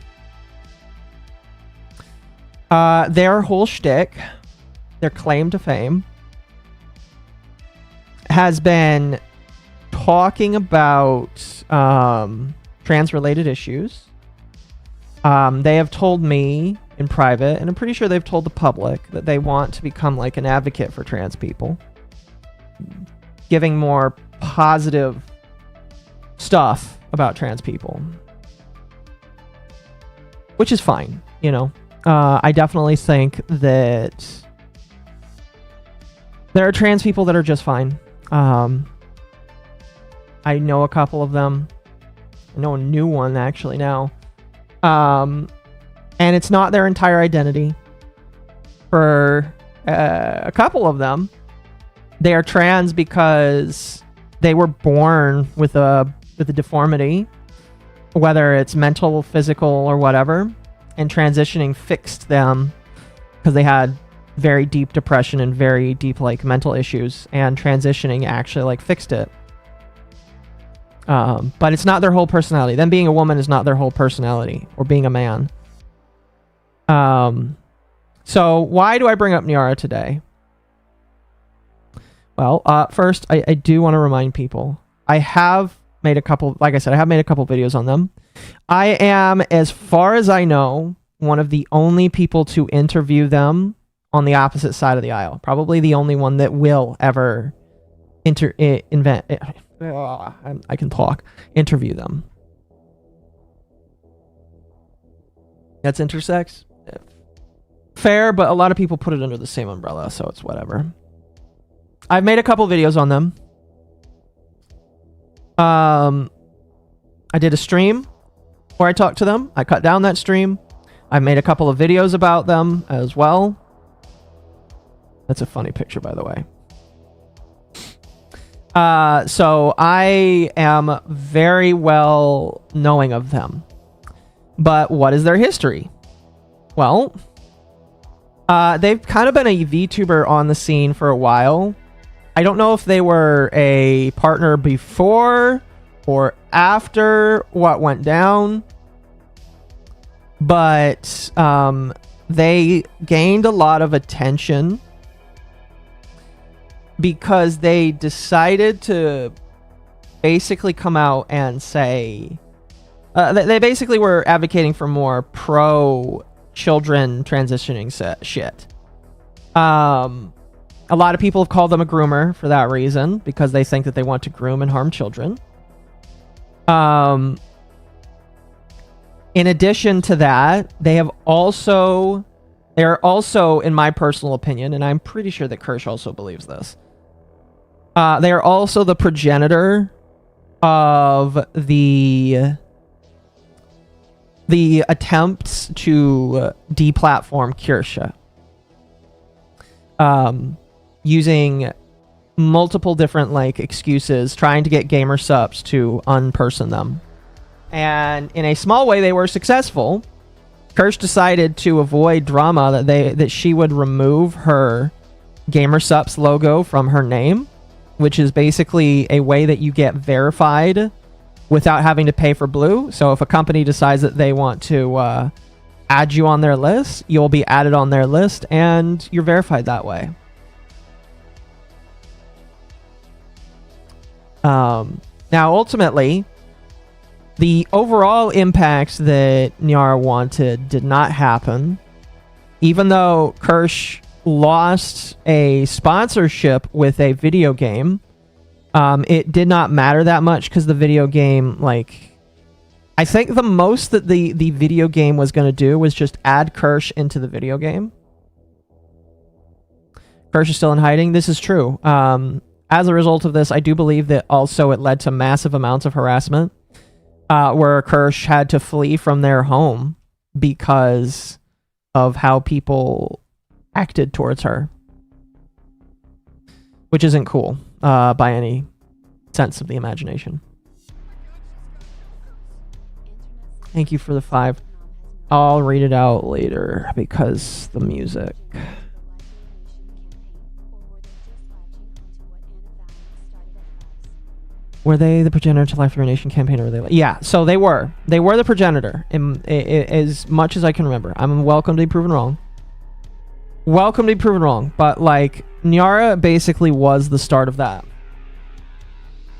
Their whole shtick, their claim to fame, has been talking about trans-related issues. They have told me in private, and I'm pretty sure they've told the public, that they want to become like an advocate for trans people, giving more positive stuff about trans people, which is fine, you know. I definitely think that there are trans people that are just fine. I know a couple of them. I know a new one actually now. And it's not their entire identity. For a couple of them, they are trans because they were born with a deformity, whether it's mental, physical, or whatever, and transitioning fixed them because they had very deep depression and very deep like mental issues, and transitioning actually like fixed it. But it's not their whole personality. Them being a woman is not their whole personality, or being a man. So why do I bring up Niara today? Well, first, I do want to remind people, I have made a couple, like I said, I have made a couple videos on them. I am, as far as I know, one of the only people to interview them on the opposite side of the aisle. Probably the only one that will ever interview them. That's intersex? Fair, but a lot of people put it under the same umbrella, so it's whatever. I've made a couple videos on them. I did a stream where I talked to them. I cut down that stream. I've made a couple of videos about them as well. That's a funny picture, by the way. So I am very well knowing of them. But what is their history? Well, they've kind of been a VTuber on the scene for a while. I don't know if they were a partner before or after what went down, but they gained a lot of attention because they decided to basically come out and say they basically were advocating for more pro children transitioning shit. A lot of people have called them a groomer for that reason, because they think that they want to groom and harm children. In addition to that, they are also, in my personal opinion, and I'm pretty sure that Kirsch also believes this, they are also the progenitor of the attempts to deplatform Kirsha. Using multiple different excuses, trying to get gamer subs to unperson them. And in a small way, they were successful. Kirsch decided to avoid drama that she would remove her gamer subs logo from her name, which is basically a way that you get verified without having to pay for blue. So if a company decides that they want to add you on their list, you'll be added on their list and you're verified that way. Now, ultimately, the overall impact that Niara wanted did not happen. Even though Kirsch lost a sponsorship with a video game, it did not matter that much because the video game, I think the most that the video game was going to do was just add Kirsch into the video game. Kirsch is still in hiding. This is true. As a result of this, I do believe that also it led to massive amounts of harassment, where Kirsch had to flee from their home because of how people acted towards her, which isn't cool by any sense of the imagination. Thank you for the 5. I'll read it out later because the music. Were they the progenitor to Life Ruination campaign, or were they? Yeah, so they were. They were the progenitor, as much as I can remember. I'm welcome to be proven wrong. Welcome to be proven wrong, but Niara basically was the start of that.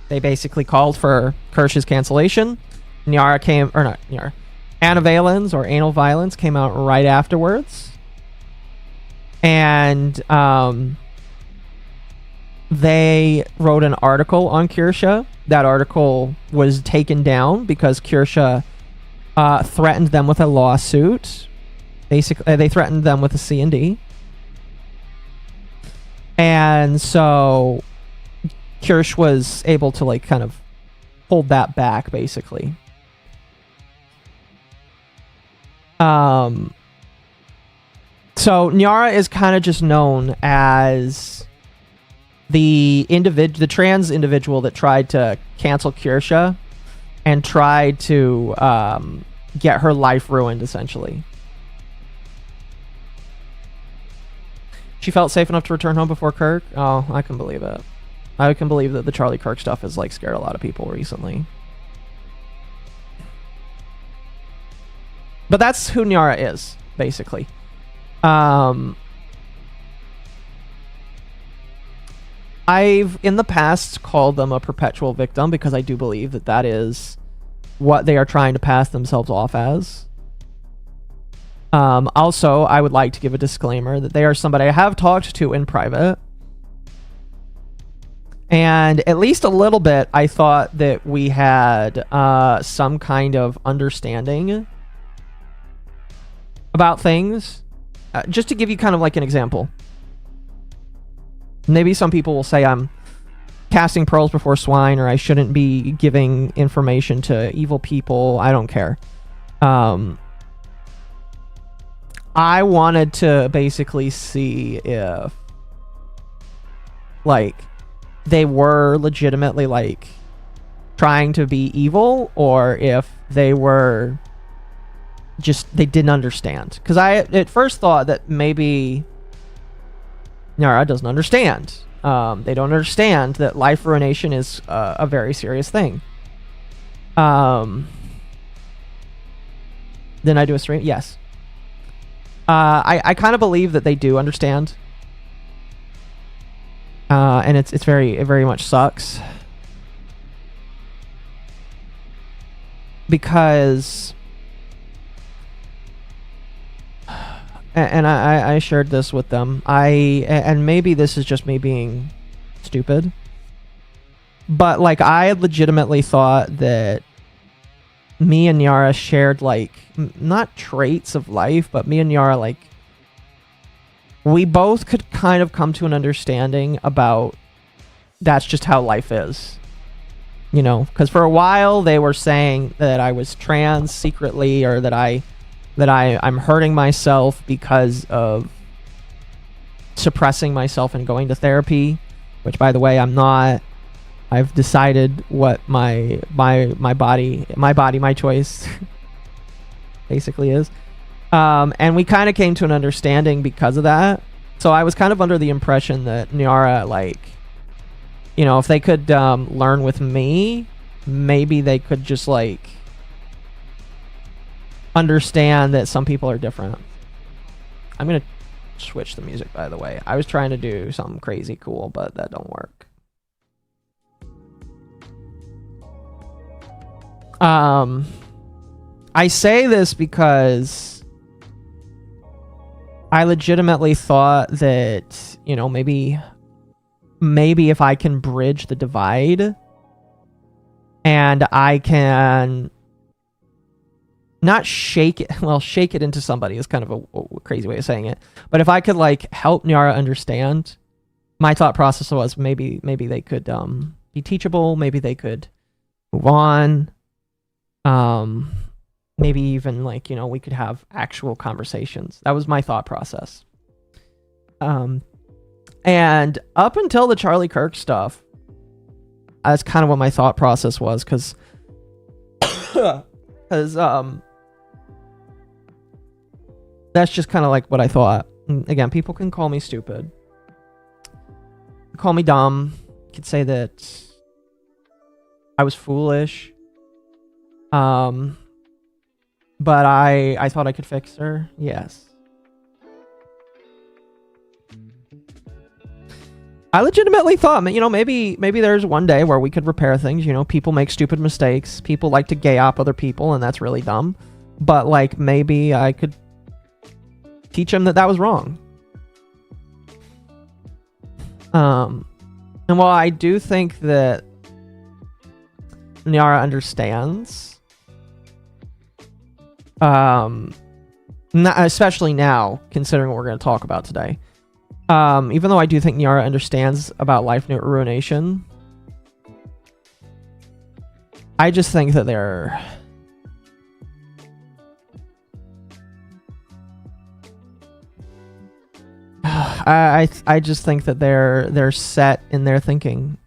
They basically called for Kirsch's cancellation. Niara came, or not Niara, Anavalence or Anal Violence came out right afterwards. And they wrote an article on Kirsha. That article was taken down because Kirsha threatened them with a lawsuit. Basically, they threatened them with a C&D. And so Kirsch was able to kind of hold that back, basically. So Niara is kind of just known as the trans individual that tried to cancel Kirsha and tried to get her life ruined, essentially. She felt safe enough to return home before Kirk. Oh, I can believe it. I can believe that the Charlie Kirk stuff has scared a lot of people recently. But that's who Niara is, basically. I've, in the past, called them a perpetual victim because I do believe that that is what they are trying to pass themselves off as. Also, I would like to give a disclaimer that they are somebody I have talked to in private. And at least a little bit, I thought that we had some kind of understanding about things. Just to give you kind of an example. Maybe some people will say I'm casting pearls before swine, or I shouldn't be giving information to evil people. I don't care. I wanted to basically see if they were legitimately trying to be evil, or if they were just, they didn't understand. Because I at first thought that maybe Niara doesn't understand. They don't understand that life ruination is a very serious thing. Didn't I do a stream? Yes. I kind of believe that they do understand. And it very much sucks. Because... And I shared this with them. And maybe this is just me being stupid. But, like, I legitimately thought that me and Niara shared, like, not traits of life, but me and Niara, like, we both could kind of come to an understanding about that's just how life is. You know? Because for a while, they were saying that I was trans secretly, or that I'm hurting myself because of suppressing myself and going to therapy, which, by the way, I'm not. I've decided what my body, my choice basically is. And we kind of came to an understanding because of that. So I was kind of under the impression that Niara, like, you know, if they could learn with me, maybe they could just, like, understand that some people are different. I'm gonna switch the music, by the way. I was trying to do something crazy cool, but that don't work. I say this because I legitimately thought that, you know, maybe if I can bridge the divide and I can not shake it, well, shake it into somebody is kind of a crazy way of saying it, but if I could, like, help Niara understand, my thought process was maybe they could be teachable, maybe they could move on, maybe even, like, you know, we could have actual conversations. That was my thought process. And up until the Charlie Kirk stuff, that's kind of what my thought process was, because that's just kind of like what I thought. And again, people can call me stupid, call me dumb, could say that I was foolish, but I thought I could fix her. Yes. I legitimately thought, you know, maybe there's one day where we could repair things. You know, people make stupid mistakes. People like to gay op other people, and that's really dumb. But, like, maybe I could teach them that was wrong. And while I do think that Niara understands, especially now, considering what we're going to talk about today, even though I do think Niara understands about life ruination, I just think that they're... I just think that they're set in their thinking.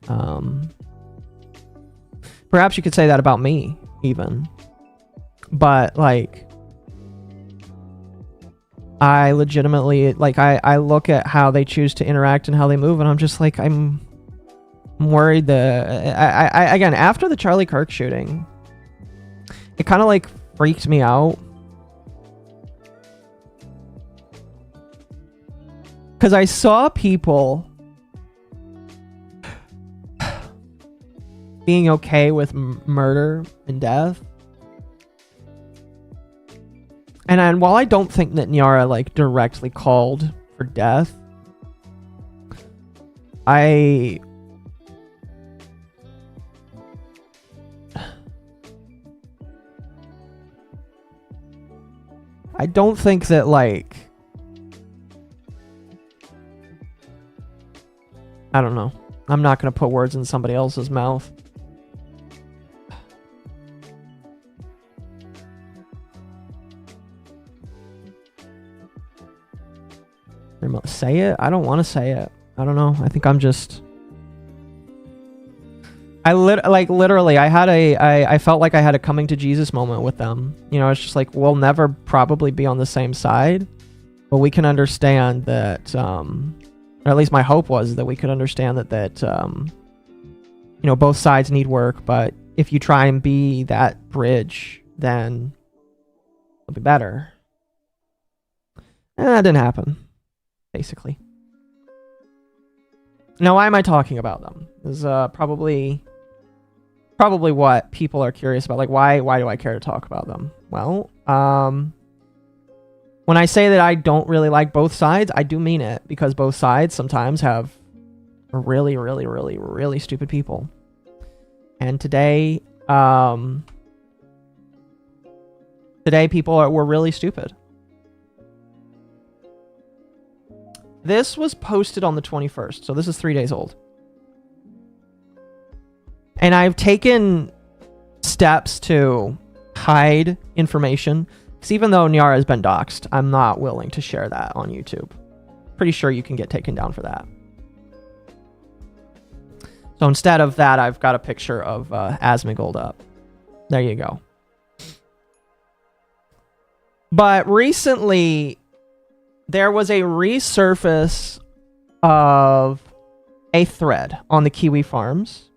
Perhaps you could say that about me, even. But, like, I legitimately, like, I look at how they choose to interact and how they move, and I'm just like, I'm worried that... again, after the Charlie Kirk shooting, it kind of, like, freaked me out. Because I saw people being okay with murder and death. And while I don't think that Niara, like, directly called for death, I don't think that, like... I don't know. I'm not going to put words in somebody else's mouth. Say it? I don't want to say it. I don't know. I think I'm just... literally, I felt like I had a coming to Jesus moment with them. You know, it's just like, we'll never probably be on the same side, but we can understand that, or at least my hope was that we could understand that you know, both sides need work, but if you try and be that bridge, then it'll be better. That didn't happen, basically. Now, why am I talking about them? This is probably what people are curious about. Like, why do I care to talk about them? Well, when I say that I don't really like both sides, I do mean it, because both sides sometimes have really, really, really, really stupid people. And today people were really stupid. This was posted on the 21st, so this is 3 days old. And I've taken steps to hide information, because even though Niara has been doxxed, I'm not willing to share that on YouTube. Pretty sure you can get taken down for that. So instead of that, I've got a picture of Asmongold up. There you go. But recently, there was a resurface of a thread on the Kiwi farms.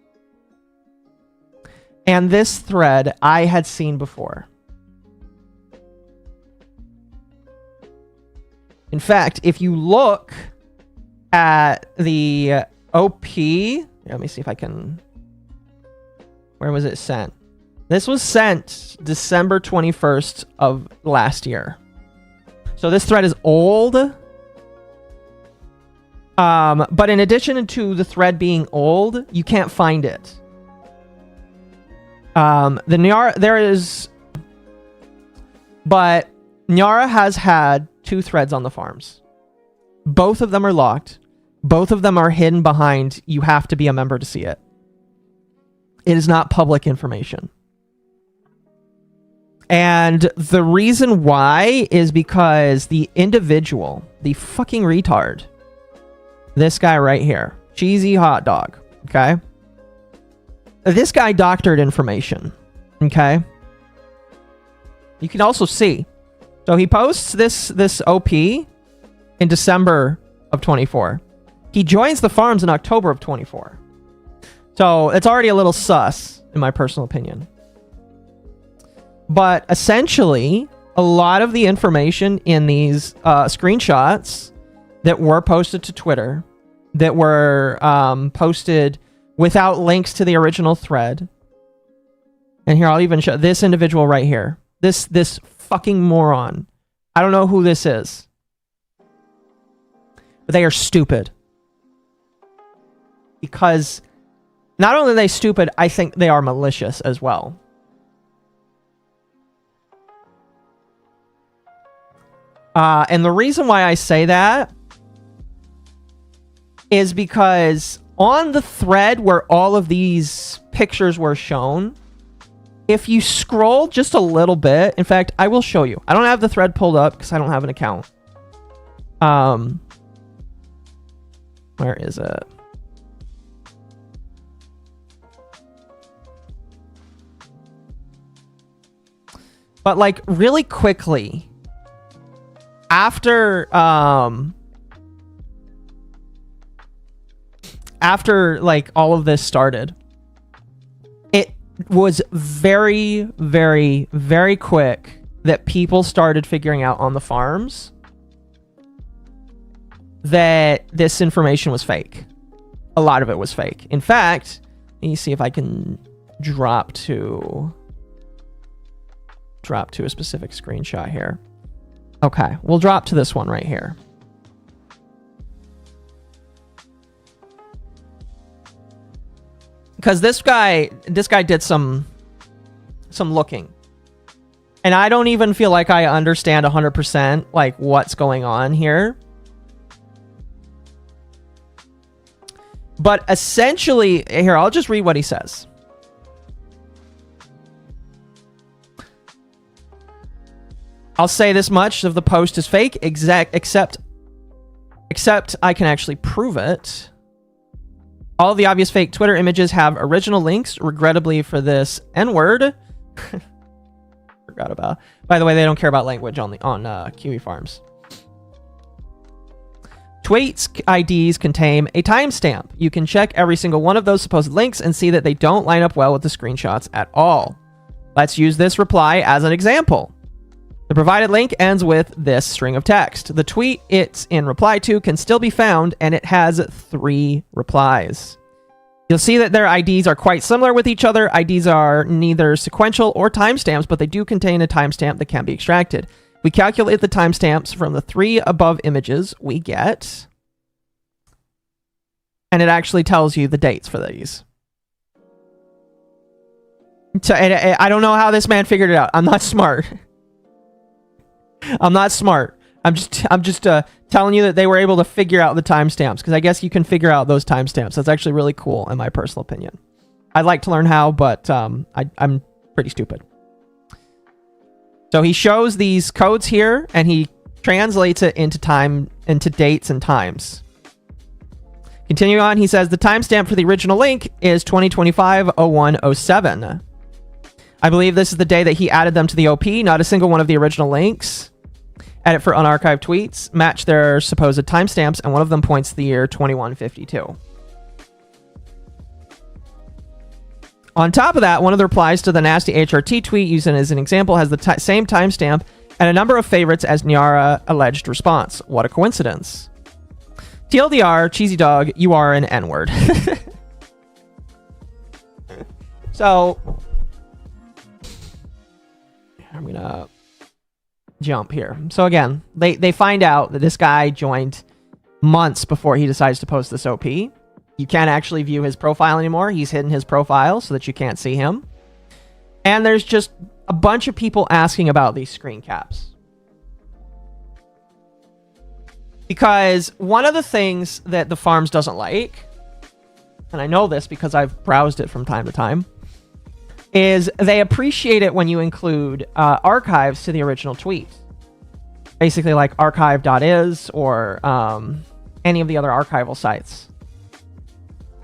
And this thread I had seen before. In fact, if you look at the OP... Let me see if I can... Where was it sent? This was sent December 21st of last year. So this thread is old. But in addition to the thread being old, you can't find it. The Niara... There is... But Niara has had 2 threads on the farms. Both of them are locked. Both of them are hidden behind, you have to be a member to see it. It is not public information. And the reason why is because the individual, the fucking retard, this guy right here, Cheesy Hot Dog, okay? This guy doctored information, okay? You can also see. So he posts this OP in December of 24. He joins the farms in October of 24. So it's already a little sus, in my personal opinion. But essentially, a lot of the information in these screenshots that were posted to Twitter, that were posted without links to the original thread. And here, I'll even show this individual right here. This fucking moron. I don't know who this is. But they are stupid. Because not only are they stupid, I think they are malicious as well. And the reason why I say that is because on the thread where all of these pictures were shown, if you scroll just a little bit, in fact, I will show you. I don't have the thread pulled up because I don't have an account. Where is it? But like really quickly, after like all of this started, it was very, very, very quick that people started figuring out on the farms that this information was fake. A lot of it was fake. In fact, let me see if I can drop to a specific screenshot here. Okay, we'll drop to this one right here. Because this guy did some looking. And I don't even feel like I understand 100% like what's going on here. But essentially, here, I'll just read what he says. I'll say this much of the post is fake, except I can actually prove it. All the obvious fake Twitter images have original links. Regrettably for this N-word. Forgot about. By the way, they don't care about language on Kiwi farms. Tweets IDs contain a timestamp. You can check every single one of those supposed links and see that they don't line up well with the screenshots at all. Let's use this reply as an example. The provided link ends with this string of text. The tweet it's in reply to can still be found, and it has 3 replies. You'll see that their IDs are quite similar with each other. IDs are neither sequential or timestamps, but they do contain a timestamp that can be extracted. We calculate the timestamps from the 3 above images we get, and it actually tells you the dates for these. So, I don't know how this man figured it out. I'm not smart. I'm not smart. I'm just telling you that they were able to figure out the timestamps, because I guess you can figure out those timestamps. That's actually really cool, in my personal opinion. I'd like to learn how, but I'm pretty stupid. So he shows these codes here, and he translates it into dates and times. Continuing on, he says the timestamp for the original link is 2025-01-07. I believe this is the day that he added them to the OP, not a single one of the original links. Edit for unarchived tweets, match their supposed timestamps, and one of them points to the year 2152. On top of that, one of the replies to the nasty HRT tweet, used as an example, has the same timestamp and a number of favorites as Niara alleged response. What a coincidence. TLDR, cheesy dog, you are an N-word. So, I'm gonna jump here. So again, they find out that this guy joined months before he decides to post this OP. You can't actually view his profile anymore. He's hidden his profile so that you can't see him. And there's just a bunch of people asking about these screen caps. Because one of the things that the farms doesn't like, and I know this because I've browsed it from time to time, is they appreciate it when you include archives to the original tweet. Basically like archive.is or any of the other archival sites.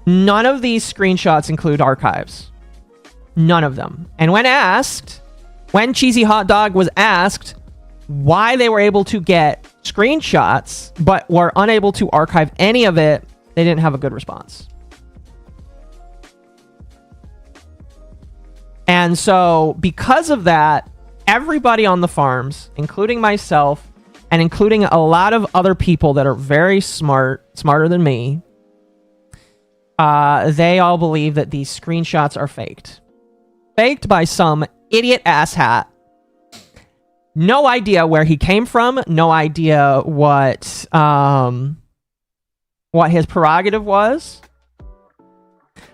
None of these screenshots include archives. None of them. And when Cheesy Hot Dog was asked why they were able to get screenshots but were unable to archive any of it, they didn't have a good response. And so because of that, everybody on the farms, including myself and including a lot of other people that are very smarter than me, they all believe that these screenshots are faked. Faked by some idiot asshat. No idea where he came from. No idea what his prerogative was.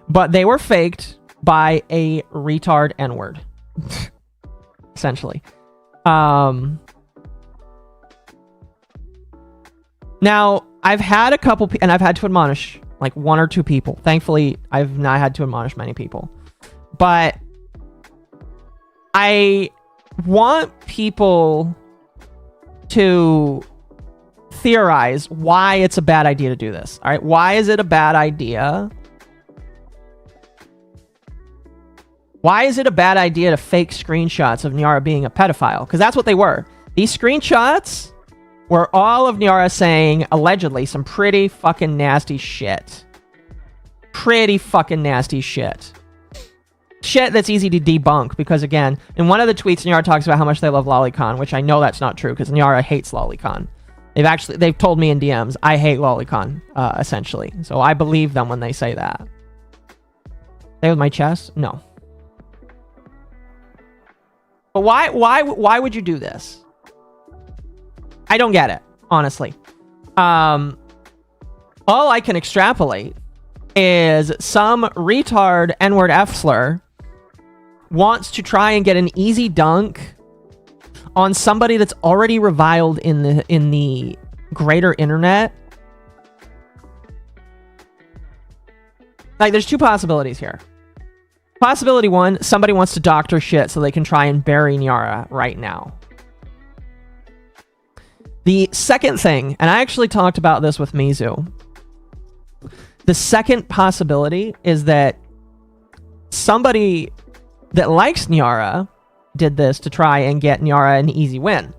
But they were faked by a retard N-word. Essentially. Now, I've had a couple, and I've had to admonish like 1 or 2 people. Thankfully, I've not had to admonish many people. But I want people to theorize why it's a bad idea to do this. All right, why is it a bad idea? Why is it a bad idea to fake screenshots of Niara being a pedophile? Because that's what they were. These screenshots were all of Niara saying, allegedly, some pretty fucking nasty shit. Pretty fucking nasty shit. Shit that's easy to debunk, because again, in one of the tweets, Niara talks about how much they love Lolicon, which I know that's not true, because Niara hates Lolicon. They've told me in DMs, I hate Lolicon, essentially. So I believe them when they say that. Play with my chest? No. But why would you do this? I don't get it, honestly. All I can extrapolate is some retard N-word F-slur wants to try and get an easy dunk on somebody that's already reviled in the greater internet. Like, there's 2 possibilities here. Possibility 1, somebody wants to doctor shit so they can try and bury Niara right now. The second thing, and I actually talked about this with Mizu. The second possibility is that somebody that likes Niara did this to try and get Niara an easy win.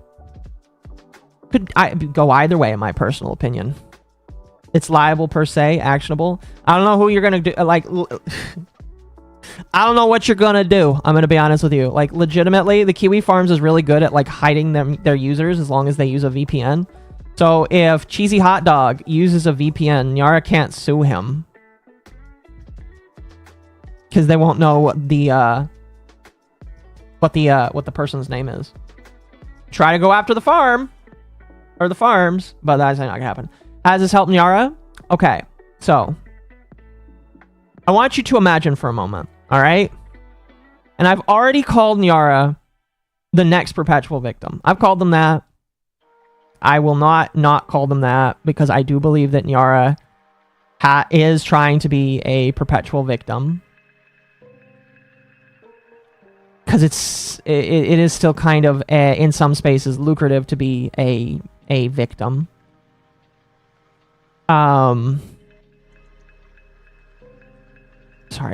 Could go either way, in my personal opinion. It's liable per se, actionable. I don't know who you're gonna do. Like, I don't know what you're gonna do. I'm gonna be honest with you. Like, legitimately, the Kiwi Farms is really good at like hiding their users as long as they use a VPN. So if Cheesy Hot Dog uses a VPN, Niara can't sue him because they won't know what the person's name is. Try to go after the farm or the farms, but that's not gonna happen. Has this helped Niara? Okay, so I want you to imagine for a moment, all right? And I've already called Niara the next perpetual victim. I've called them that. I will not call them that because I do believe that Niara is trying to be a perpetual victim. Because it is still kind of, in some spaces, lucrative to be a victim. Sorry,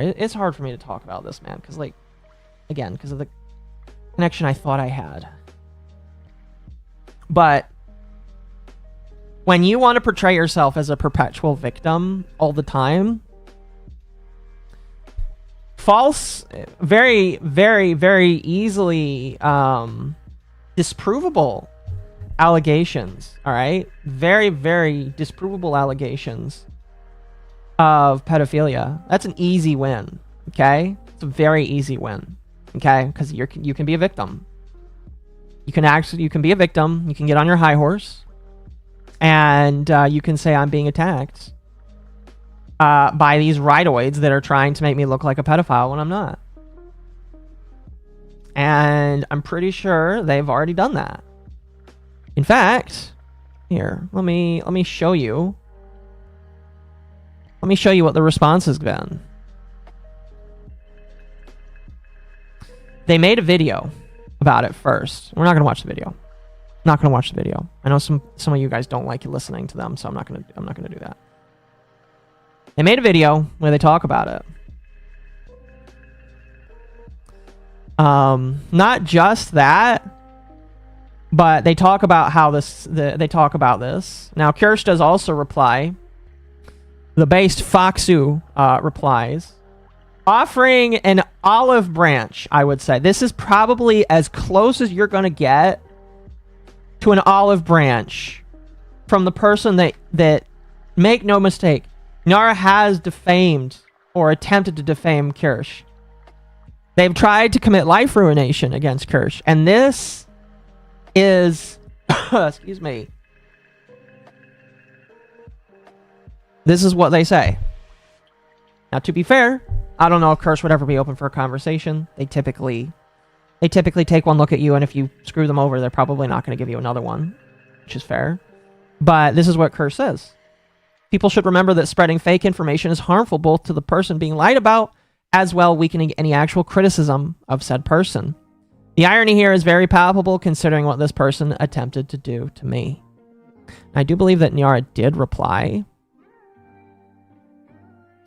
it's hard for me to talk about this, man. Because, like, again, because of the connection I thought I had. But when you want to portray yourself as a perpetual victim all the time, false, very, very, very easily disprovable allegations, all right? Very, very disprovable allegations of pedophilia. That's an easy win, okay? It's a very easy win, okay? Because you can be a victim. You can be a victim. You can get on your high horse. And you can say I'm being attacked by these rightoids that are trying to make me look like a pedophile when I'm not. And I'm pretty sure they've already done that. In fact, here, let me show you. Let me show you what the response has been. They made a video about it first. We're not going to watch the video. Not going to watch the video. I know some of you guys don't like listening to them, so I'm not going to do that. They made a video where they talk about it. Not just that, but they talk about how they talk about this. Now, Kirsch does also reply. The based Foxu replies, offering an olive branch, I would say. This is probably as close as you're going to get to an olive branch from the person that make no mistake, Niara has defamed or attempted to defame Kirsch. They've tried to commit life ruination against Kirsch, and this is excuse me, this is what they say. Now, to be fair, I don't know if Kirsch would ever be open for a conversation. They typically take one look at you, and if you screw them over, they're probably not going to give you another one, which is fair. But this is what Kirsch says. People should remember that spreading fake information is harmful both to the person being lied about, as well weakening any actual criticism of said person. The irony here is very palpable considering what this person attempted to do to me. I do believe that Niara did reply.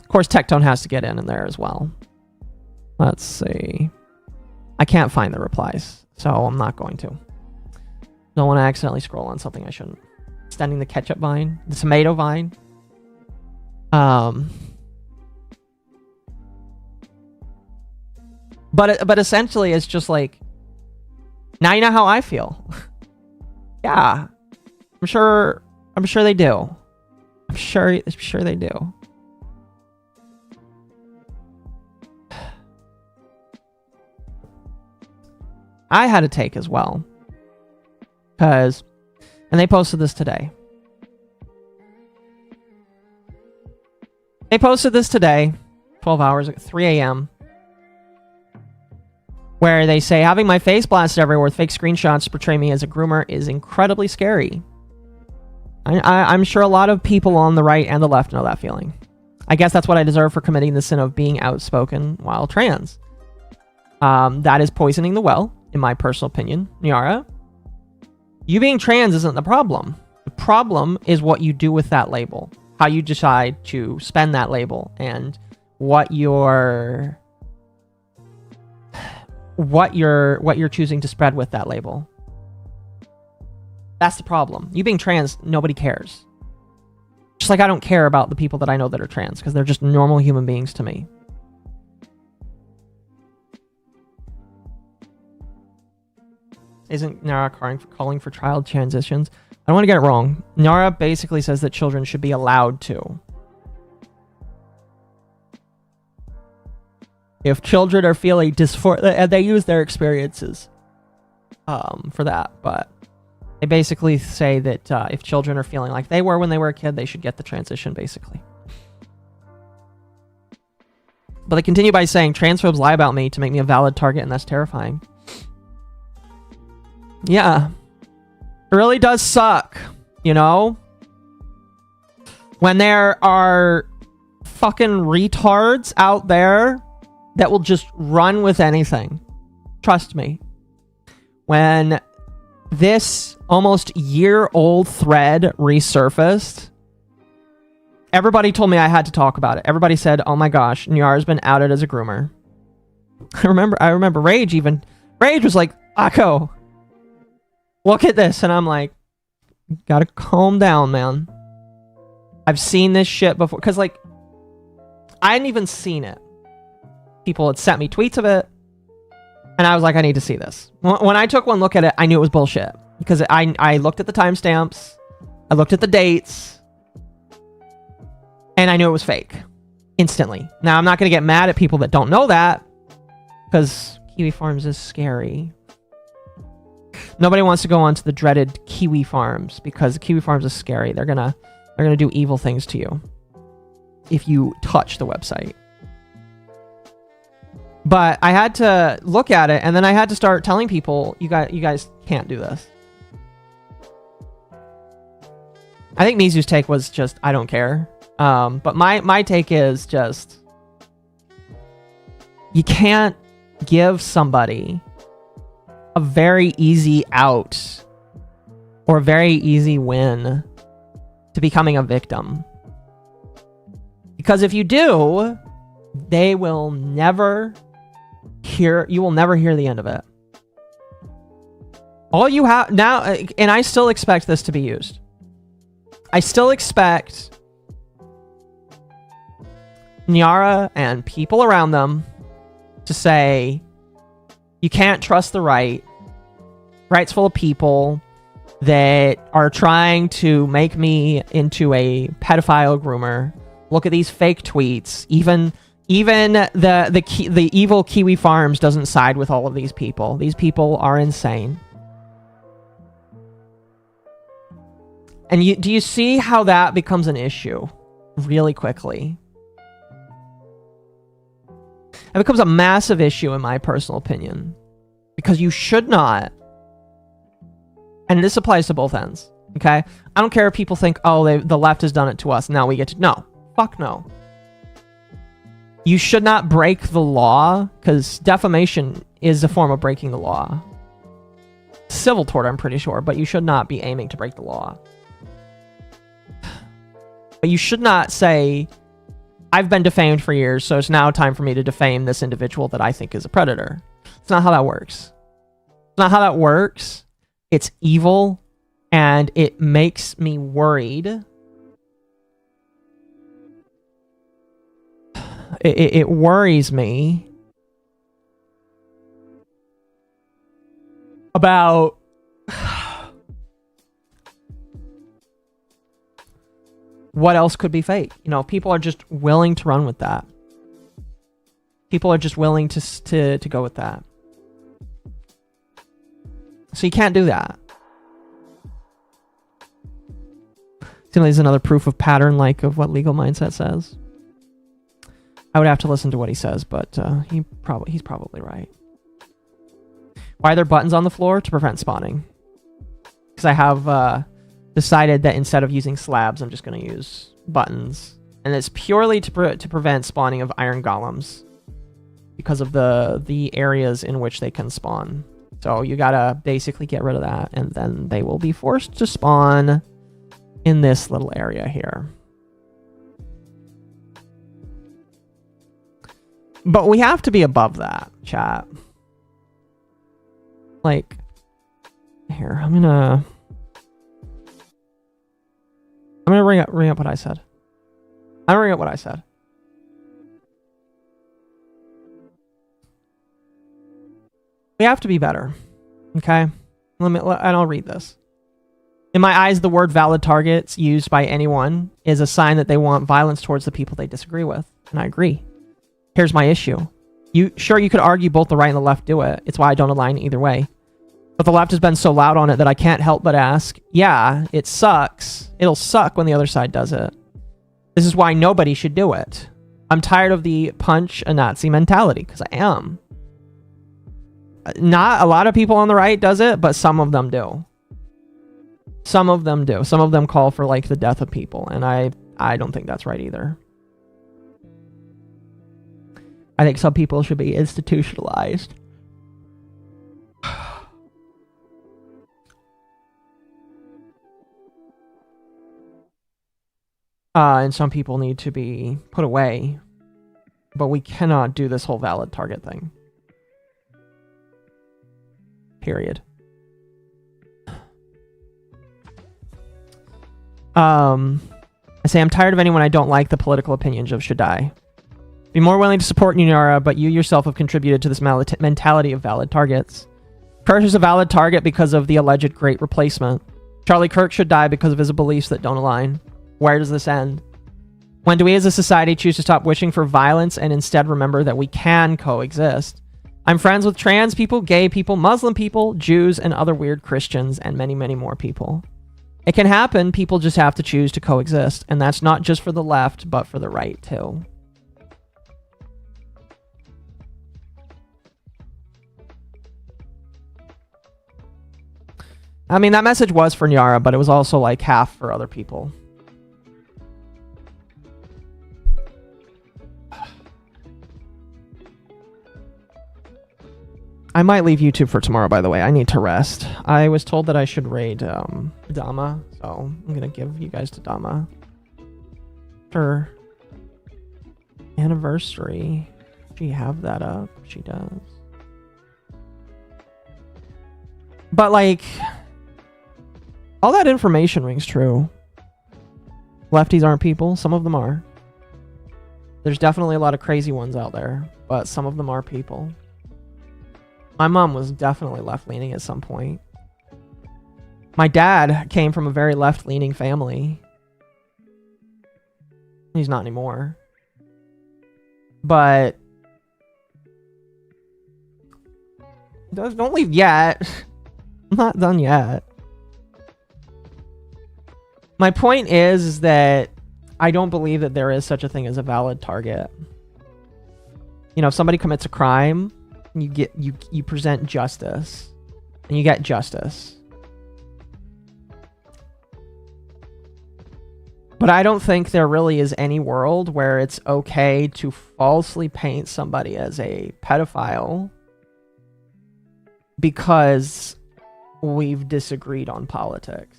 Of course, Tectone has to get in there as well. Let's see. I can't find the replies, so I'm not going to. Don't want to accidentally scroll on something I shouldn't. Extending the ketchup vine, the tomato vine. But essentially, it's just like, now you know how I feel. Yeah, I'm sure they do. I'm sure they do. I had a take as well. And they posted this today. They posted this today, 12 hours, 3 a.m., where they say, having my face blasted everywhere with fake screenshots to portray me as a groomer is incredibly scary. I'm sure a lot of people on the right and the left know that feeling. I guess that's what I deserve for committing the sin of being outspoken while trans. That is poisoning the well, in my personal opinion. Niara, you being trans isn't the problem. The problem is what you do with that label. How you decide to spend that label and what you're choosing to spread with that label. That's the problem. You being trans, nobody cares. Just like I don't care about the people that I know that are trans, because they're just normal human beings to me. Isn't Niara calling for child transitions? I don't want to get it wrong. Niara basically says that children should be allowed to. If children are feeling and they use their experiences for that, but they basically say that if children are feeling like they were when they were a kid, they should get the transition, basically. But they continue by saying, transphobes lie about me to make me a valid target, and that's terrifying. Yeah. It really does suck, you know? When there are fucking retards out there that will just run with anything. Trust me. When this almost year-old thread resurfaced, everybody told me I had to talk about it. Everybody said, oh my gosh, Niara's been outed as a groomer. I remember Rage was like, Akko, look at this. And I'm like, gotta calm down, man. I've seen this shit before. Because, like, I hadn't even seen it. People had sent me tweets of it. And I was like, I need to see this. When I took one look at it, I knew it was bullshit. Because I looked at the timestamps. I looked at the dates. And I knew it was fake. Instantly. Now, I'm not going to get mad at people that don't know that. Because Kiwi Farms is scary. Nobody wants to go on to the dreaded Kiwi Farms. Because Kiwi Farms is scary. They're gonna do evil things to you. If you touch the website. But I had to look at it, and then I had to start telling people, you guys can't do this. I think Mizu's take was just, I don't care. But my take is just, you can't give somebody a very easy out or a very easy win to becoming a victim. Because if you do, they will never you will never hear the end of it. All you have now, and I still expect this to be used. I still expect Niara and people around them to say, you can't trust the right. Right's full of people that are trying to make me into a pedophile groomer. Look at these fake tweets. Even the evil Kiwi Farms doesn't side with all of these people. These people are insane. And do you see how that becomes an issue really quickly? It becomes a massive issue in my personal opinion. Because you should not, and this applies to both ends, okay? I don't care if people think, oh, the left has done it to us, now we get to... No. Fuck no. You should not break the law, because defamation is a form of breaking the law. Civil tort, I'm pretty sure, but you should not be aiming to break the law. But you should not say, I've been defamed for years, so it's now time for me to defame this individual that I think is a predator. It's not how that works. It's not how that works. It's evil, and it makes me worried. It worries me about what else could be fake. You know, people are just willing to run with that. People are just willing to go with that. So you can't do that. Seems like there's another proof of pattern, like of what Legal Mindset says. I would have to listen to what he says, but he's probably right. Why are there buttons on the floor? To prevent spawning. Because I have decided that instead of using slabs, I'm just going to use buttons. And it's purely to prevent spawning of iron golems. Because of the areas in which they can spawn. So you gotta basically get rid of that, and then they will be forced to spawn in this little area here. But we have to be above that, chat. Like, here, I'm gonna... I'm gonna bring up what I said. I'm gonna bring up what I said. We have to be better. Okay? And I'll read this. In my eyes, the word valid targets used by anyone is a sign that they want violence towards the people they disagree with. And I agree. Here's my issue. You could argue both the right and the left do it. It's why I don't align either way. But the left has been so loud on it that I can't help but ask, yeah, it sucks. It'll suck when the other side does it. This is why nobody should do it. I'm tired of the punch a Nazi mentality, because I am. Not a lot of people on the right does it, but some of them do. Some of them do. Some of them call for like the death of people, and I don't think that's right either. I think some people should be institutionalized. And some people need to be put away. But we cannot do this whole valid target thing. Period. I say I'm tired of anyone I don't like the political opinions of should die. Be more willing to support Niara, but you yourself have contributed to this mentality of valid targets. Kirk is a valid target because of the alleged great replacement. Charlie Kirk should die because of his beliefs that don't align. Where does this end? When do we as a society choose to stop wishing for violence and instead remember that we can coexist? I'm friends with trans people, gay people, Muslim people, Jews, and other weird Christians, and many, many more people. It can happen, people just have to choose to coexist, and that's not just for the left, but for the right too. I mean, that message was for Niara, but it was also like half for other people. I might leave YouTube for tomorrow, by the way. I need to rest. I was told that I should raid Dama, so I'm going to give you guys to Dama. Her anniversary. Does she have that up? She does. But, like, all that information rings true. Lefties aren't people. Some of them are. There's definitely a lot of crazy ones out there, but some of them are people. My mom was definitely left-leaning at some point. My dad came from a very left-leaning family. He's not anymore. But don't leave yet. I'm not done yet. My point is that I don't believe that there is such a thing as a valid target. You know, if somebody commits a crime, you present justice, and you get justice. But I don't think there really is any world where it's okay to falsely paint somebody as a pedophile because we've disagreed on politics.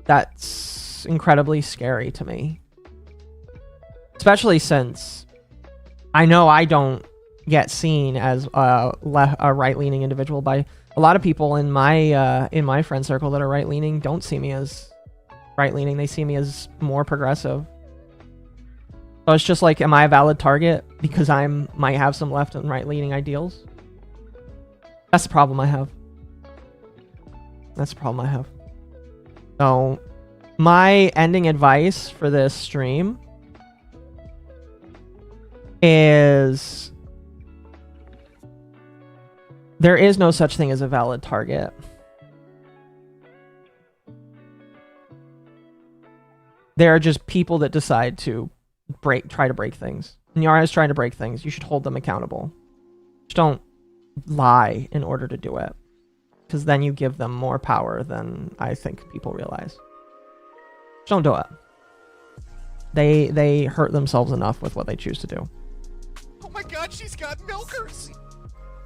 That's incredibly scary to me. Especially since I know I don't get seen as a right-leaning individual by a lot of people in my friend circle that are right-leaning. Don't see me as right-leaning. They see me as more progressive. So it's just like, am I a valid target because might have some left and right-leaning ideals? That's the problem I have. That's the problem I have. So my ending advice for this stream is there is no such thing as a valid target. There are just people that decide to try to break things. Niara is trying to break things. You should hold them accountable. Just don't lie in order to do it, because then you give them more power than I think people realize. Just don't do it. They hurt themselves enough with what they choose to do. Oh my god, she's got milkers!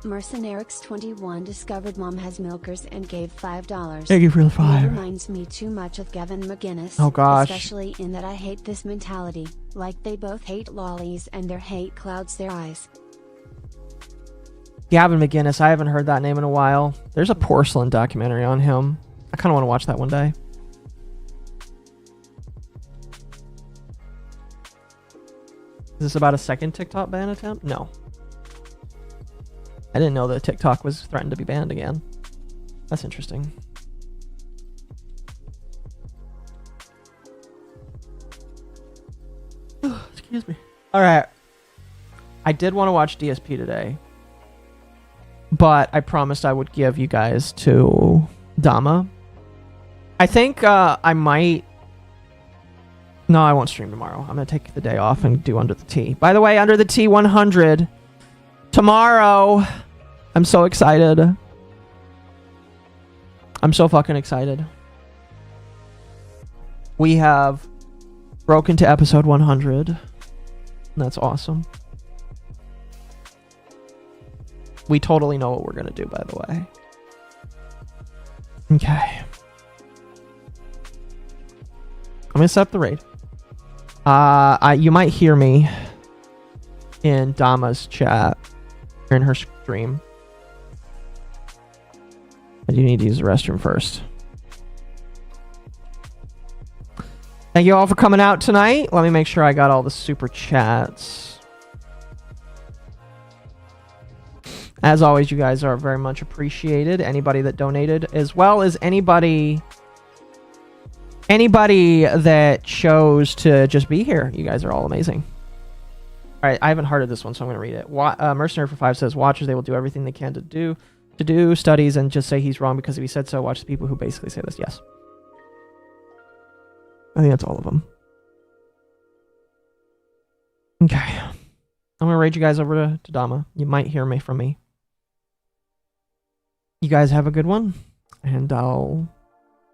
Mercenarix21 discovered Mom has milkers and gave $5. Thank you for the It 5. reminds me too much of Gavin McGinnis. Oh gosh. Especially in that I hate this mentality. Like they both hate lollies and their hate clouds their eyes. Gavin McGinnis, I haven't heard that name in a while. There's a porcelain documentary on him. I kind of want to watch that one day. Is this about a second TikTok ban attempt? No. I didn't know that TikTok was threatened to be banned again. That's interesting. Excuse me. All right. I did want to watch DSP today, but I promised I would give you guys to Dama. I think I might... No, I won't stream tomorrow. I'm going to take the day off and do Under the T. By the way, Under the T 100 tomorrow. I'm so excited. I'm so fucking excited. We have broken to episode 100. That's awesome. We totally know what we're going to do, by the way. Okay. I'm going to set up the raid. You might hear me in Dama's chat or in her stream. I do need to use the restroom first. Thank you all for coming out tonight. Let me make sure I got all the super chats. As always, you guys are very much appreciated. Anybody that donated, as well as anybody that chose to just be here. You guys are all amazing. All right, I haven't heard of this one, so I'm going to read it. Mercenary for 5 says, watchers, they will do everything they can to do studies and just say he's wrong because if he said so. Watch the people who basically say this. Yes. I think that's all of them. Okay. I'm going to raid you guys over to Dama. You might hear me from me. You guys have a good one, and I'll